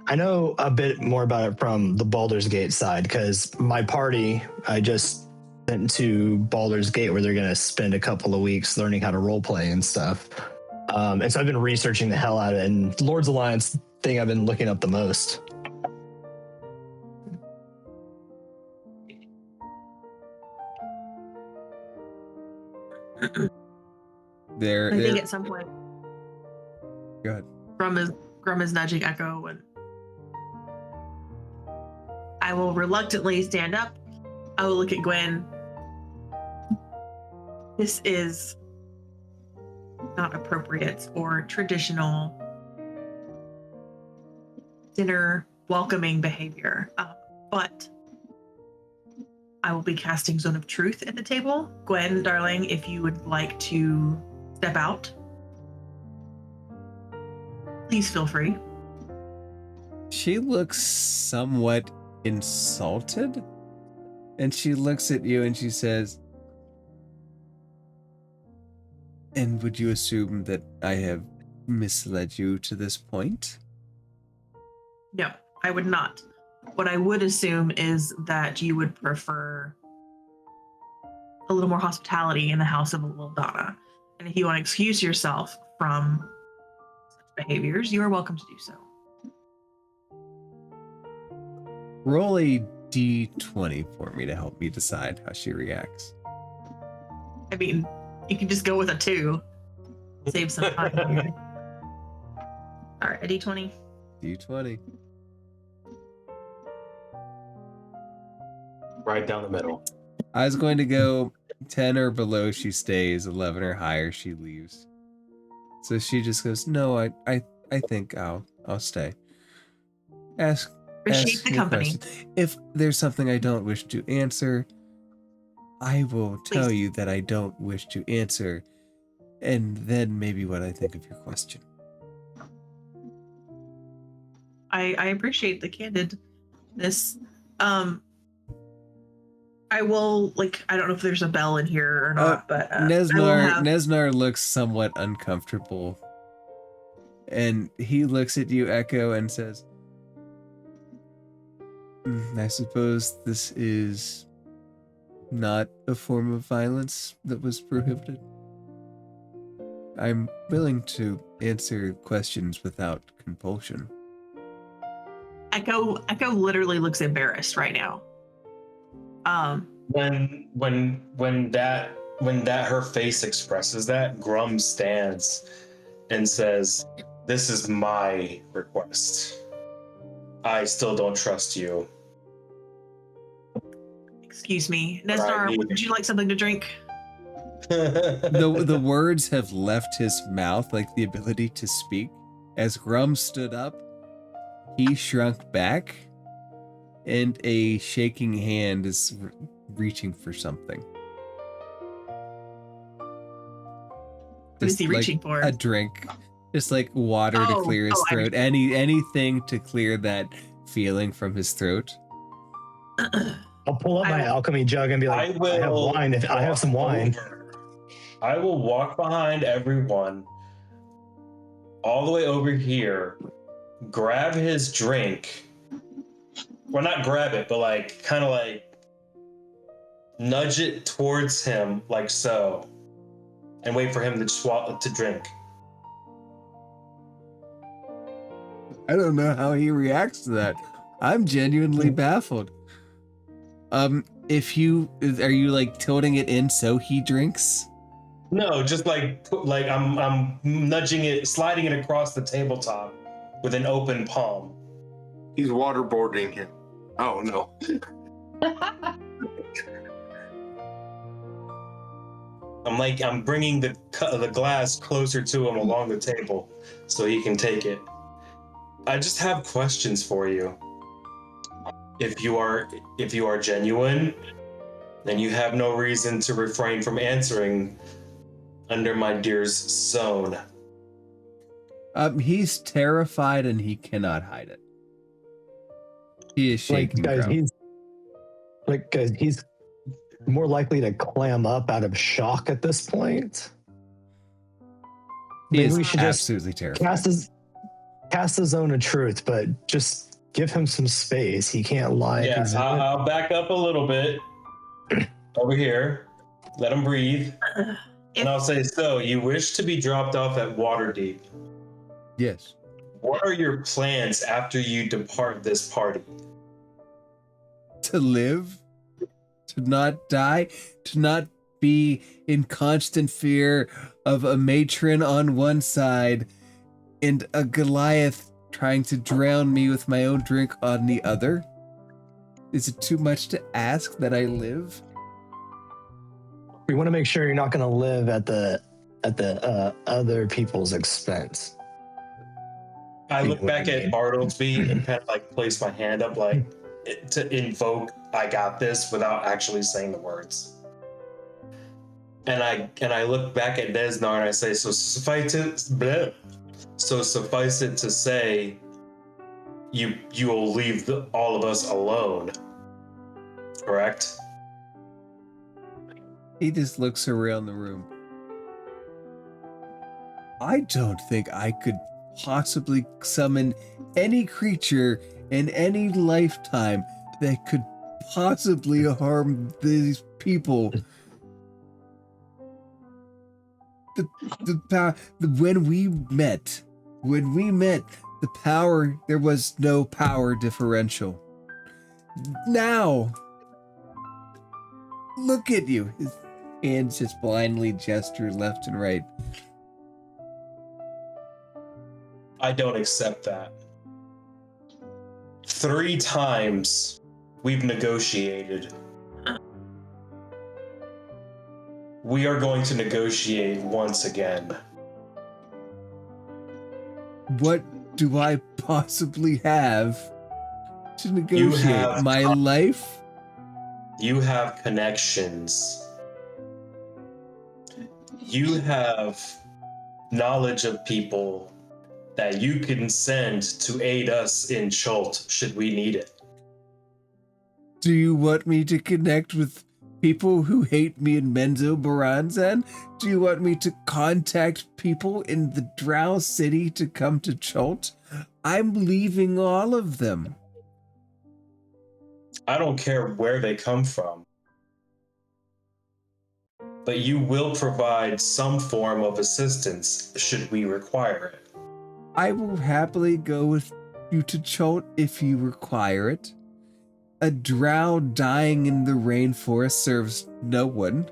I know a bit more about it from the Baldur's Gate side, because my party, I just went to Baldur's Gate where they're going to spend a couple of weeks learning how to roleplay and stuff. And so I've been researching the hell out of it, and Lord's Alliance thing I've been looking up the most. I think at some point. Go ahead. Grum is nudging Echo, and I will reluctantly stand up. I will look at Gwen. This is not appropriate or traditional dinner welcoming behavior, but I will be casting Zone of Truth at the table. Gwen, darling, if you would like to step out, please feel free. She looks somewhat insulted, and she looks at you and she says, "And would you assume that I have misled you to this point?" No, I would not. What I would assume is that you would prefer a little more hospitality in the house of a little Donna. And if you want to excuse yourself from such behaviors, you are welcome to do so. Roll a d20 for me to help me decide how she reacts. I mean, you can just go with a 2. Save some time here. All right, a d20. D20. Right down the middle. I was going to go 10 or below, she stays. 11 or higher, she leaves. So she just goes, "No, I think I'll stay." Ask Appreciate the company. question. If there's something I don't wish to answer, I will tell Please. you that I don't wish to answer, and then maybe what I think of your question. I appreciate the candidness. I will, I don't know if there's a bell in here or not, but Nezznar looks somewhat uncomfortable, and he looks at you, Echo, and says, "I suppose this is not a form of violence that was prohibited. I'm willing to answer questions without compulsion." Echo literally looks embarrassed right now. When that her face expresses that, Grum stands and says, "This is my request. I still don't trust you." Excuse me, But I Nezznar, need- would you like something to drink? The words have left his mouth, like the ability to speak. As Grum stood up, he shrunk back, and a shaking hand is reaching for something. What is Just he reaching like for? a drink, just like water to clear his I throat. Anything to clear that feeling from his throat. I'll pull up my alchemy jug and be like, I have wine. If I have some wine. I will walk behind everyone all the way over here, grab his drink. Well, not grab it, but like kind of like nudge it towards him like so, and wait for him to drink. I don't know how he reacts to that. I'm genuinely baffled. Are you like tilting it in so he drinks? No, just like I'm nudging it, sliding it across the tabletop with an open palm. He's waterboarding him. Oh no. I'm bringing the glass closer to him along the table so he can take it. I just have questions for you. If you are genuine, then you have no reason to refrain from answering under my dear's zone. He's terrified and he cannot hide it. He is shaking. Guys, he's more likely to clam up out of shock at this point. He is we should absolutely terrified. Cast the zone of truth, but just give him some space. He can't lie. Yeah, I'll back up a little bit over here. Let him breathe. And I'll say, so you wish to be dropped off at Waterdeep. Yes. What are your plans after you depart this party? To live, to not die, to not be in constant fear of a matron on one side and a Goliath trying to drown me with my own drink on the other? Is it too much to ask that I live? We want to make sure you're not going to live at the other people's expense. I look back at Bartleby and kind of like place my hand up like to invoke "I got this" without actually saying the words. And I look back at Nezznar and I say, so suffice it to say, you will leave all of us alone, correct? He just looks around the room. I don't think I could possibly summon any creature in any lifetime that could possibly harm these people. When we met, the power, there was no power differential. Now, look at you. His hands just blindly gesture left and right. I don't accept that. 3 times we've negotiated. We are going to negotiate once again. What do I possibly have to negotiate? have My life? You have connections. You have knowledge of people that you can send to aid us in Chult should we need it. Do you want me to connect with people who hate me in Menzo Baranzan? Do you want me to contact people in the Drow City to come to Chult? I'm leaving all of them. I don't care where they come from. But you will provide some form of assistance should we require it. I will happily go with you to Chult if you require it. A drow dying in the rainforest serves no one.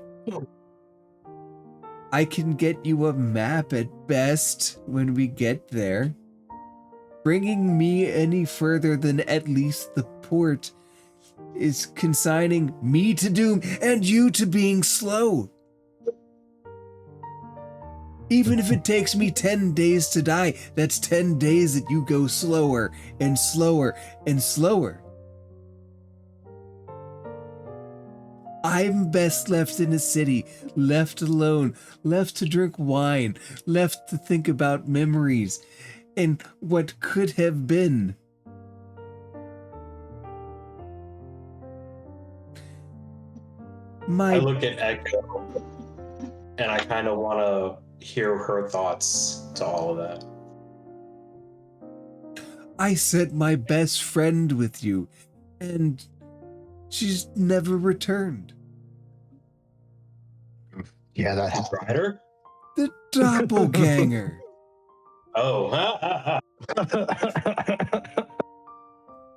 I can get you a map at best when we get there. Bringing me any further than at least the port is consigning me to doom and you to being slow. Even if it takes me 10 days to die, that's 10 days that you go slower and slower and slower. I'm best left in a city, left alone, left to drink wine, left to think about memories and what could have been. I look at Echo and I kind of want to hear her thoughts to all of that. I sent my best friend with you, and she's never returned. Yeah, that The Drider? The doppelganger. Oh.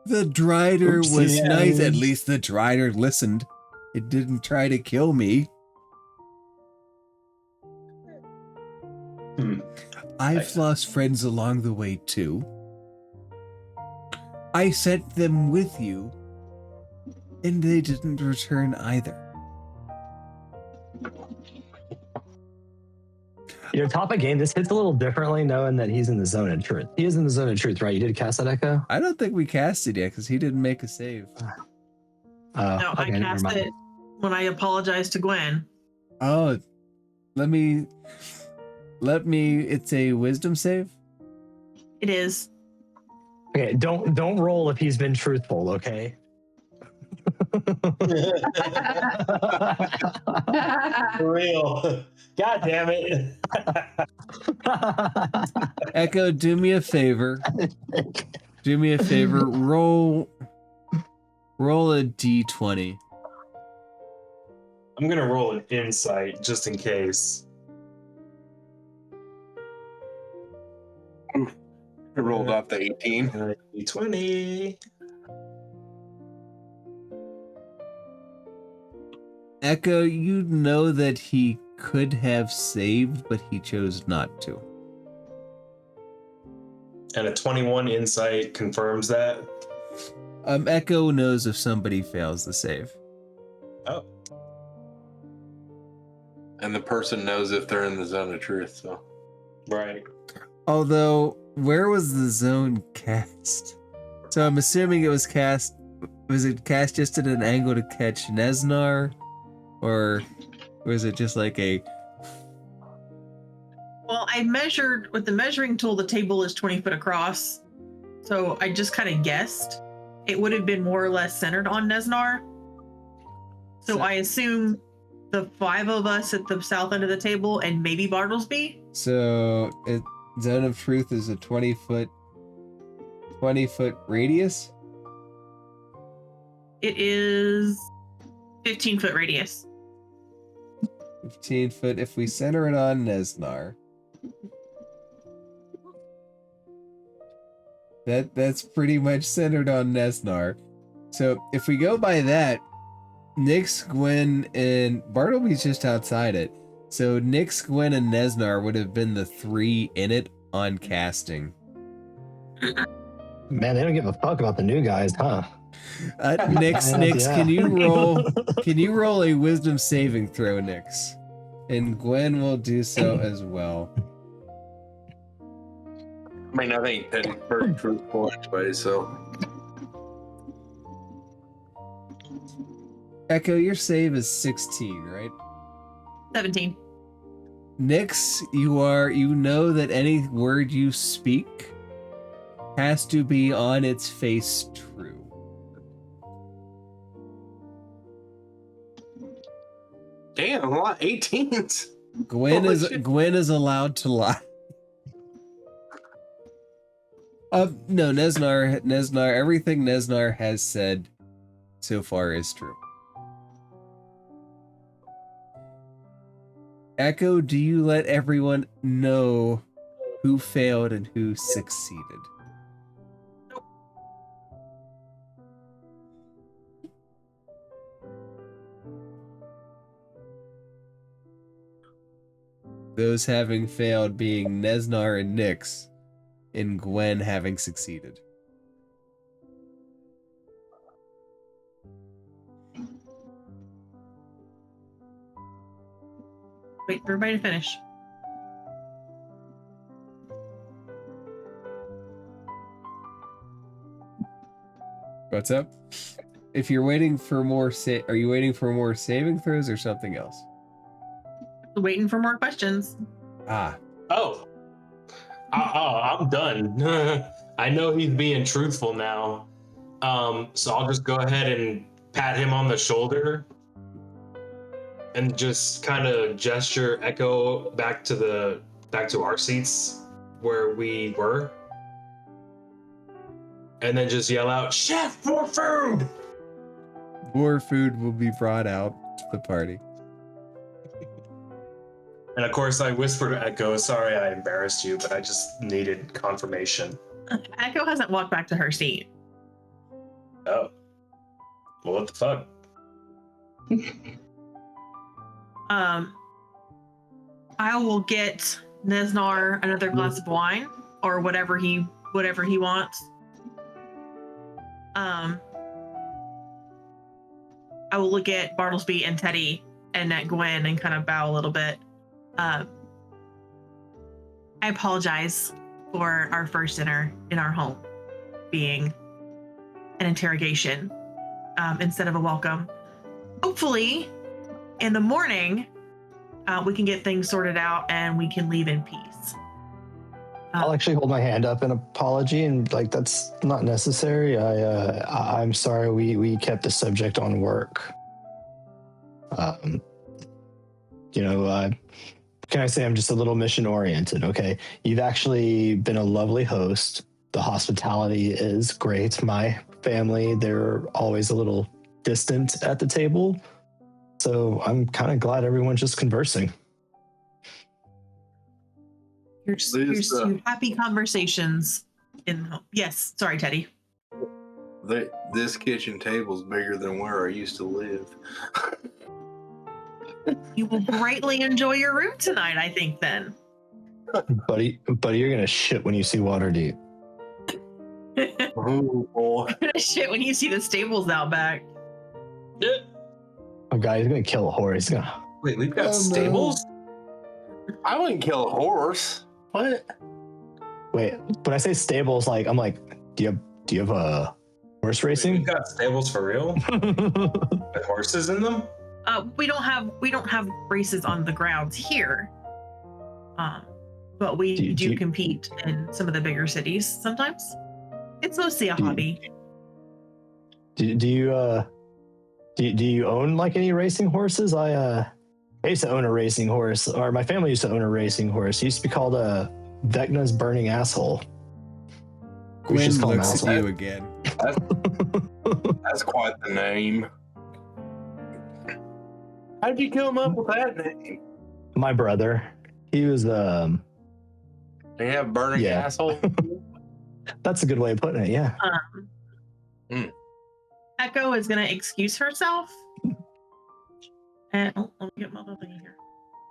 The Drider Oopsie. was nice. At least the Drider listened. It didn't try to kill me. I've lost friends along the way too. I sent them with you, and they didn't return either. Your topic game, this hits a little differently knowing that he's in the zone of truth. He is in the zone of truth, right? You did cast that, Echo? I don't think we cast it yet because he didn't make a save. No, Okay, I never cast mind. it when I apologized to Gwen. Oh, let me, it's a wisdom save? It is. Okay, don't roll if he's been truthful, okay? For real. God damn it. Echo, do me a favor. Do me a favor. Roll a d20. I'm going to roll an insight just in case. I rolled off the 18. D20. Echo, you know that he could have saved, but he chose not to. And a 21 insight confirms that. Echo knows if somebody fails the save. Oh. And the person knows if they're in the zone of truth, so. Right. Although, where was the zone cast? So I'm assuming it was cast. Was it cast just at an angle to catch Nezznar? Or was it just like a... Well, I measured with the measuring tool, the table is 20 foot across. So I just kind of guessed it would have been more or less centered on Nezznar. So I assume the 5 of us at the south end of the table and maybe Bartlesby. So zone of truth is a 20 foot radius? It is 15 foot radius. 15 foot. If we center it on Nezznar, that's pretty much centered on Nezznar. So if we go by that, Nyx, Gwen, and Bartleby's just outside it. So Nyx, Gwen, and Nezznar would have been the 3 in it on casting. Man, they don't give a fuck about the new guys, huh? Nyx, Yeah. can you roll a wisdom saving throw, Nyx? And Gwen will do so as well. I mean, I think Teddy's pretty truthful anyway, so. Echo, your save is 16, right? 17. Nyx, you know that any word you speak has to be on its face true. Damn, a lot 18s. Gwen is allowed to lie. No, Nezznar, everything Nezznar has said so far is true. Echo, do you let everyone know who failed and who succeeded? Those having failed being Nezznar and Nyx, and Gwen having succeeded. Wait for everybody to finish. What's up? If you're waiting for more, are you waiting for more saving throws or something else? Waiting for more questions. Ah, Oh, I'm done. I know he's being truthful now. So I'll just go ahead and pat him on the shoulder and just kind of gesture Echo back to our seats where we were. And then just yell out, "Chef, more food!" more food will be brought out to the party. And of course, I whisper to Echo, "Sorry I embarrassed you, but I just needed confirmation." Echo hasn't walked back to her seat. Oh. Well, what the fuck? I will get Nezznar another glass of wine or whatever he wants. I will look at Bartlesby and Teddy and at Gwen and kind of bow a little bit. I apologize for our first dinner in our home being an interrogation instead of a welcome. Hopefully, in the morning, we can get things sorted out and we can leave in peace. I'll actually hold my hand up in apology and like that's not necessary. I'm sorry we kept the subject on work. Can I say I'm just a little mission oriented? Okay, you've actually been a lovely host. The hospitality is great. My family, they're always a little distant at the table, so I'm kind of glad everyone's just conversing. Here's to happy conversations in home. Yes, sorry, Teddy. This kitchen table's bigger than where I used to live. You will greatly enjoy your room tonight, I think, then. Buddy, you're gonna shit when you see Waterdeep. Oh boy. Shit, when you see the stables out back. Oh god, he's gonna kill a horse. He's gonna... Wait, we've got stables? I wouldn't kill a horse. What? Wait, when I say stables, like I'm like, do you have a horse racing? We've got stables for real? With horses in them? We don't have races on the grounds here. But we do compete in some of the bigger cities sometimes. It's mostly a hobby. Do you own like any racing horses? I used to own a racing horse, or my family used to own a racing horse. It used to be called Vecna's Burning Asshole. Gwen looks at you again. That's quite the name. How did you come up with that name? My brother, he was They have burning asshole. That's a good way of putting it. Yeah. Echo is gonna excuse herself, and let me get my little thing here.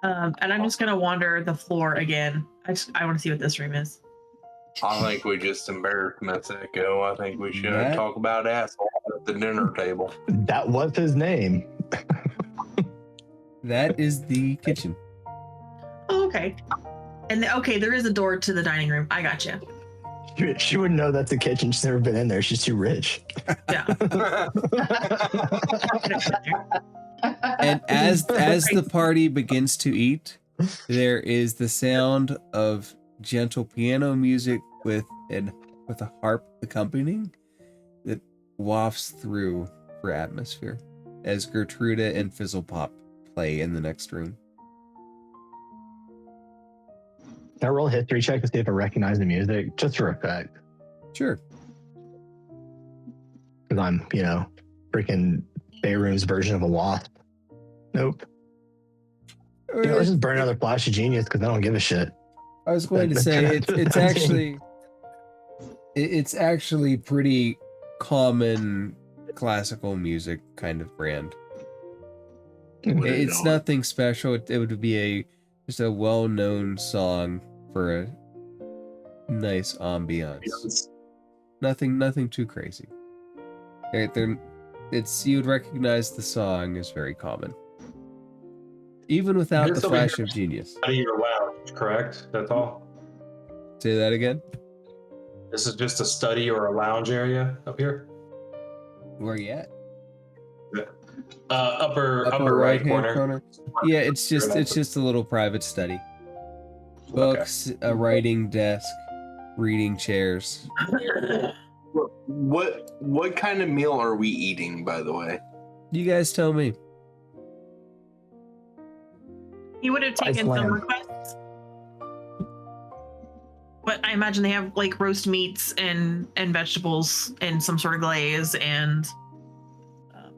And I'm just gonna wander the floor again. I want to see what this room is. I think we just embarrassed Miss Echo. I think we should talk about asshole at the dinner table. That was his name. That is the kitchen. Oh, okay. And there is a door to the dining room. I got you. She wouldn't know that's a kitchen. She's never been in there. She's too rich. Yeah. And as the party begins to eat, there is the sound of gentle piano music with a harp accompanying that wafts through for atmosphere as Gertruda and Fizzlepop play in the next room. Can I roll a history check to see if I recognize the music, just for effect? Sure. Because I'm, freaking Bayroom's version of a wasp. Nope. Let's just burn another flash of genius because I don't give a shit. I was going to say it's actually pretty common classical music kind of brand. It's nothing special. It would be a just a well-known song for a nice ambiance. Nothing too crazy. You'd recognize the song is very common, even without the This over flash here of genius. Study your lounge, correct? That's all. Say that again. This is just a study or a lounge area up here. Where you at? Upper Upper right right-hand corner. Yeah, it's just a little private study. Books, a writing desk, reading chairs. What kind of meal are we eating, by the way? You guys tell me. He would have taken some requests, but I imagine they have like roast meats and vegetables and some sort of glaze and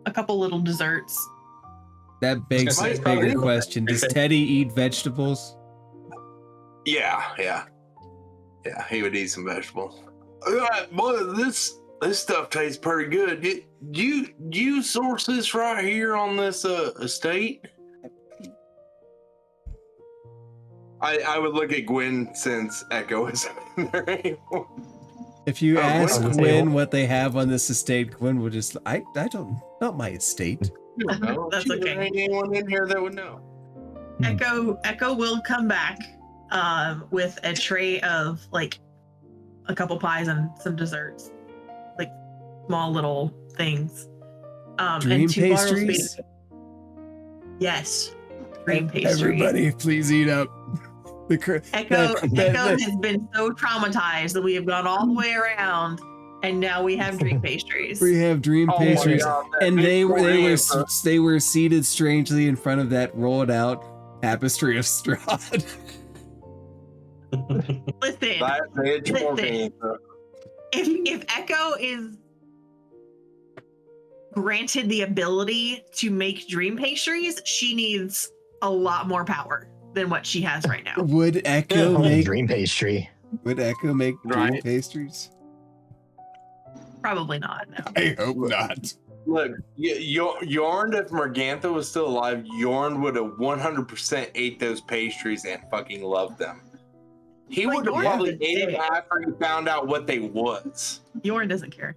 a couple little desserts. That begs a bigger question. Does Teddy eat vegetables? Yeah, he would eat some vegetables. Boy, this stuff tastes pretty good. Do you source this right here on this estate? I would look at Gwen since Echo isn't in there anymore. If you ask Gwen what they have on this estate, Gwen would just, I don't, not my estate. That's okay. There ain't anyone in here that would know. Echo will come back with a tray of like a couple pies and some desserts, like small little things. Dream and 2 pastries? Yes, dream pastries. Everybody, please eat up. Echo has been so traumatized that we have gone all the way around, and now we have dream pastries. We have dream pastries, God, and they were seated strangely in front of that rolled out tapestry of straw. Listen, if Echo is granted the ability to make dream pastries, she needs a lot more power than what she has right now. Would Echo make dream pastry? Would Echo make dream pastries? Probably not. No. I hope not. Look, Yarn, if Morgantha was still alive, Yarn would have 100% ate those pastries and fucking loved them. He would have probably ate them after he found out what they was. Yarn doesn't care.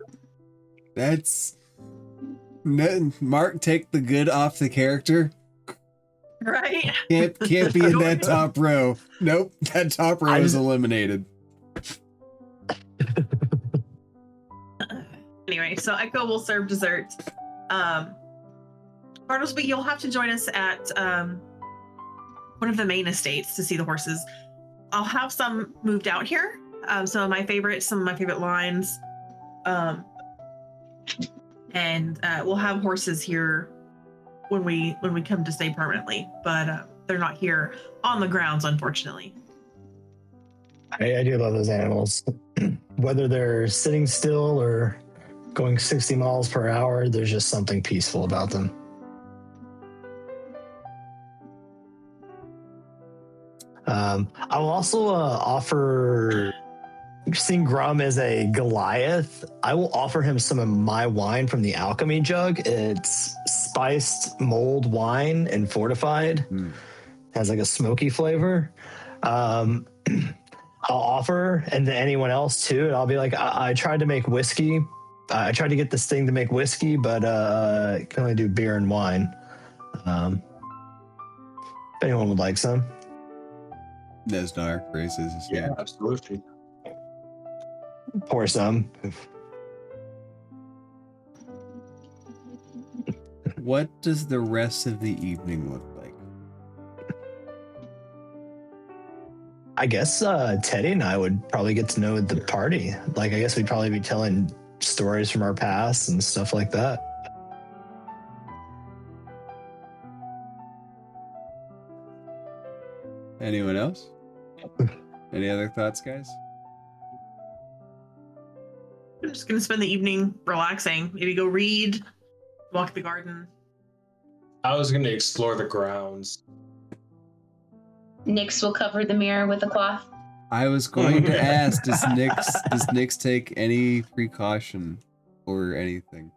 Mark, take the good off the character. Right? Can't be in that top row. Nope, that top row is eliminated. Anyway, so Echo will serve dessert. Bartlesby, you'll have to join us at one of the main estates to see the horses. I'll have some moved out here. Some of my favorite lines. And we'll have horses here when we come to stay permanently, but they're not here on the grounds, unfortunately. I do love those animals. Whether they're sitting still or going 60 miles per hour, there's just something peaceful about them. I will also offer, seeing Grum as a Goliath, I will offer him some of my wine from the alchemy jug. It's spiced mulled wine and fortified. Has like a smoky flavor. I'll offer, and to anyone else too, and I'll be like, I tried to make whiskey. I tried to get this thing to make whiskey, but it can only do beer and wine. If anyone would like some. Nezznar raises his hand. Absolutely. Pour some. What does the rest of the evening look like? I guess Teddy and I would probably get to know the party. Like, I guess we'd probably be telling stories from our past and stuff like that. Anyone else? Any other thoughts, guys? I'm just gonna spend the evening relaxing. Maybe go read, walk the garden. I was going to explore the grounds. Nyx will cover the mirror with a cloth. I was going to ask, does Nyx take any precaution or anything?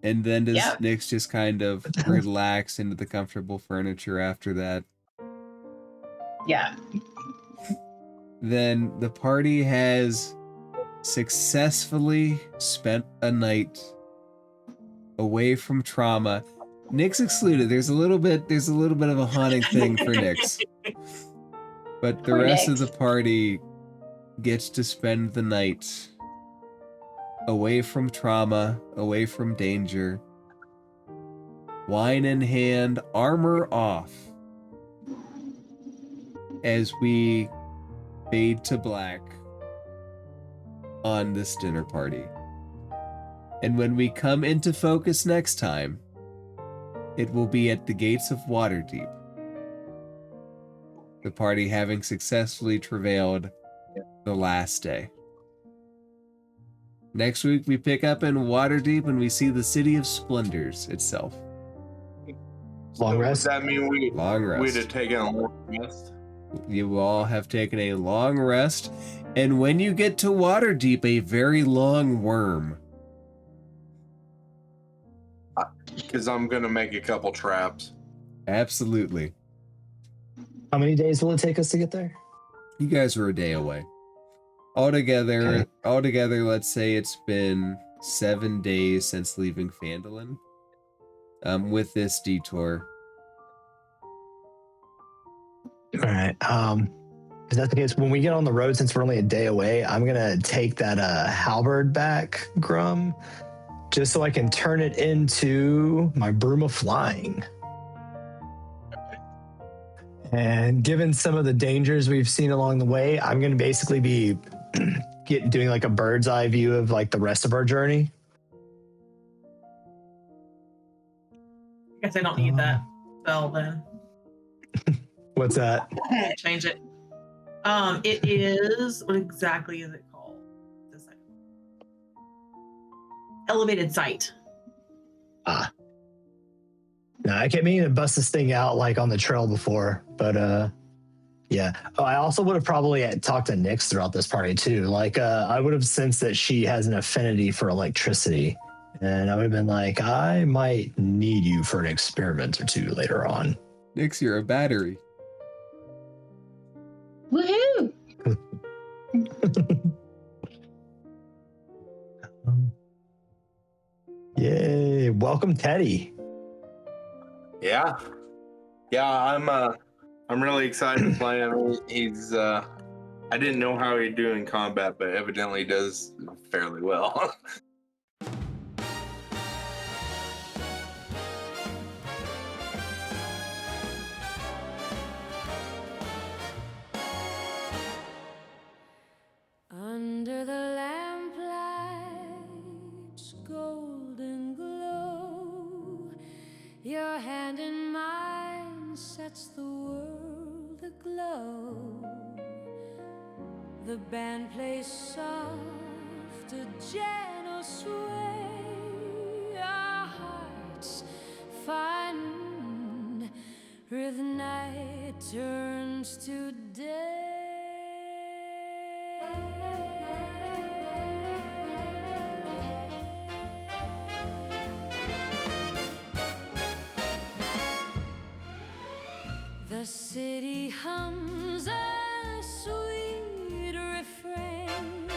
And then does Nyx just kind of relax into the comfortable furniture after that? Yeah. Then the party has successfully spent a night away from trauma. Nick's excluded. There's a little bit of a haunting thing for Nick's. But the Poor rest of the Nyx. party gets to spend the night away from trauma, away from danger. Wine in hand, armor off. As we fade to black on this dinner party. And when we come into focus next time, it will be at the gates of Waterdeep. The party having successfully travailed the last day. Next week we pick up in Waterdeep and we see the City of Splendors itself. Long rest. Does that mean Long rest. we'd have taken a long rest? You all have taken a long rest, and when you get to Waterdeep, a very long worm. Because I'm going to make a couple traps. Absolutely. How many days will it take us to get there? You guys are a day away. Altogether, let's say it's been 7 days since leaving Phandelver. With this detour. All right. If that's the case, when we get on the road, since we're only a day away, I'm gonna take that halberd back, Grum, just so I can turn it into my broom of flying. And given some of the dangers we've seen along the way, I'm gonna basically be doing like a bird's eye view of like the rest of our journey. I guess I don't need that spell then. What's that? Change it. It is, what exactly is it called? This second. Elevated sight. No, I kept meaning to bust this thing out like on the trail before, but yeah. Oh, I also would have probably talked to Nyx throughout this party too. Like I would have sensed that she has an affinity for electricity, and I would have been like, I might need you for an experiment or two later on. Nyx, you're a battery. Woohoo! Yay! Welcome, Teddy. Yeah. I'm really excited to play him. He's I didn't know how he'd do in combat, but evidently does fairly well. Under the lamplight's golden glow, your hand in mine sets the world aglow. The band plays soft, a gentle sway. Our hearts find where the night turns to day. The city hums a sweet refrain,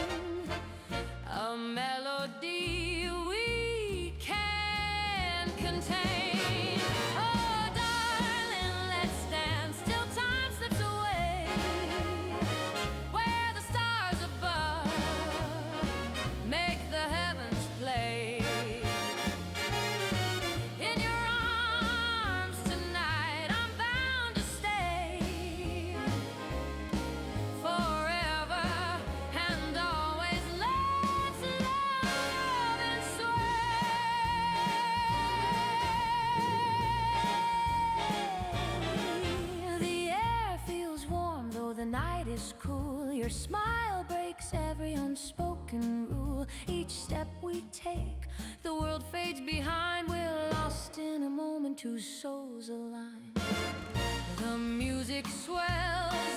a melody we can't contain. Oh, darling, let's dance till time slips away, where the stars above make the heavens play. In your arms tonight, I'm bound to stay forever and always. Let's love and sway. The air feels warm though the night is cool. Your smile breaks every unspoken rule. Each step we take, the world fades behind. We're lost in a moment, two souls align. The music swells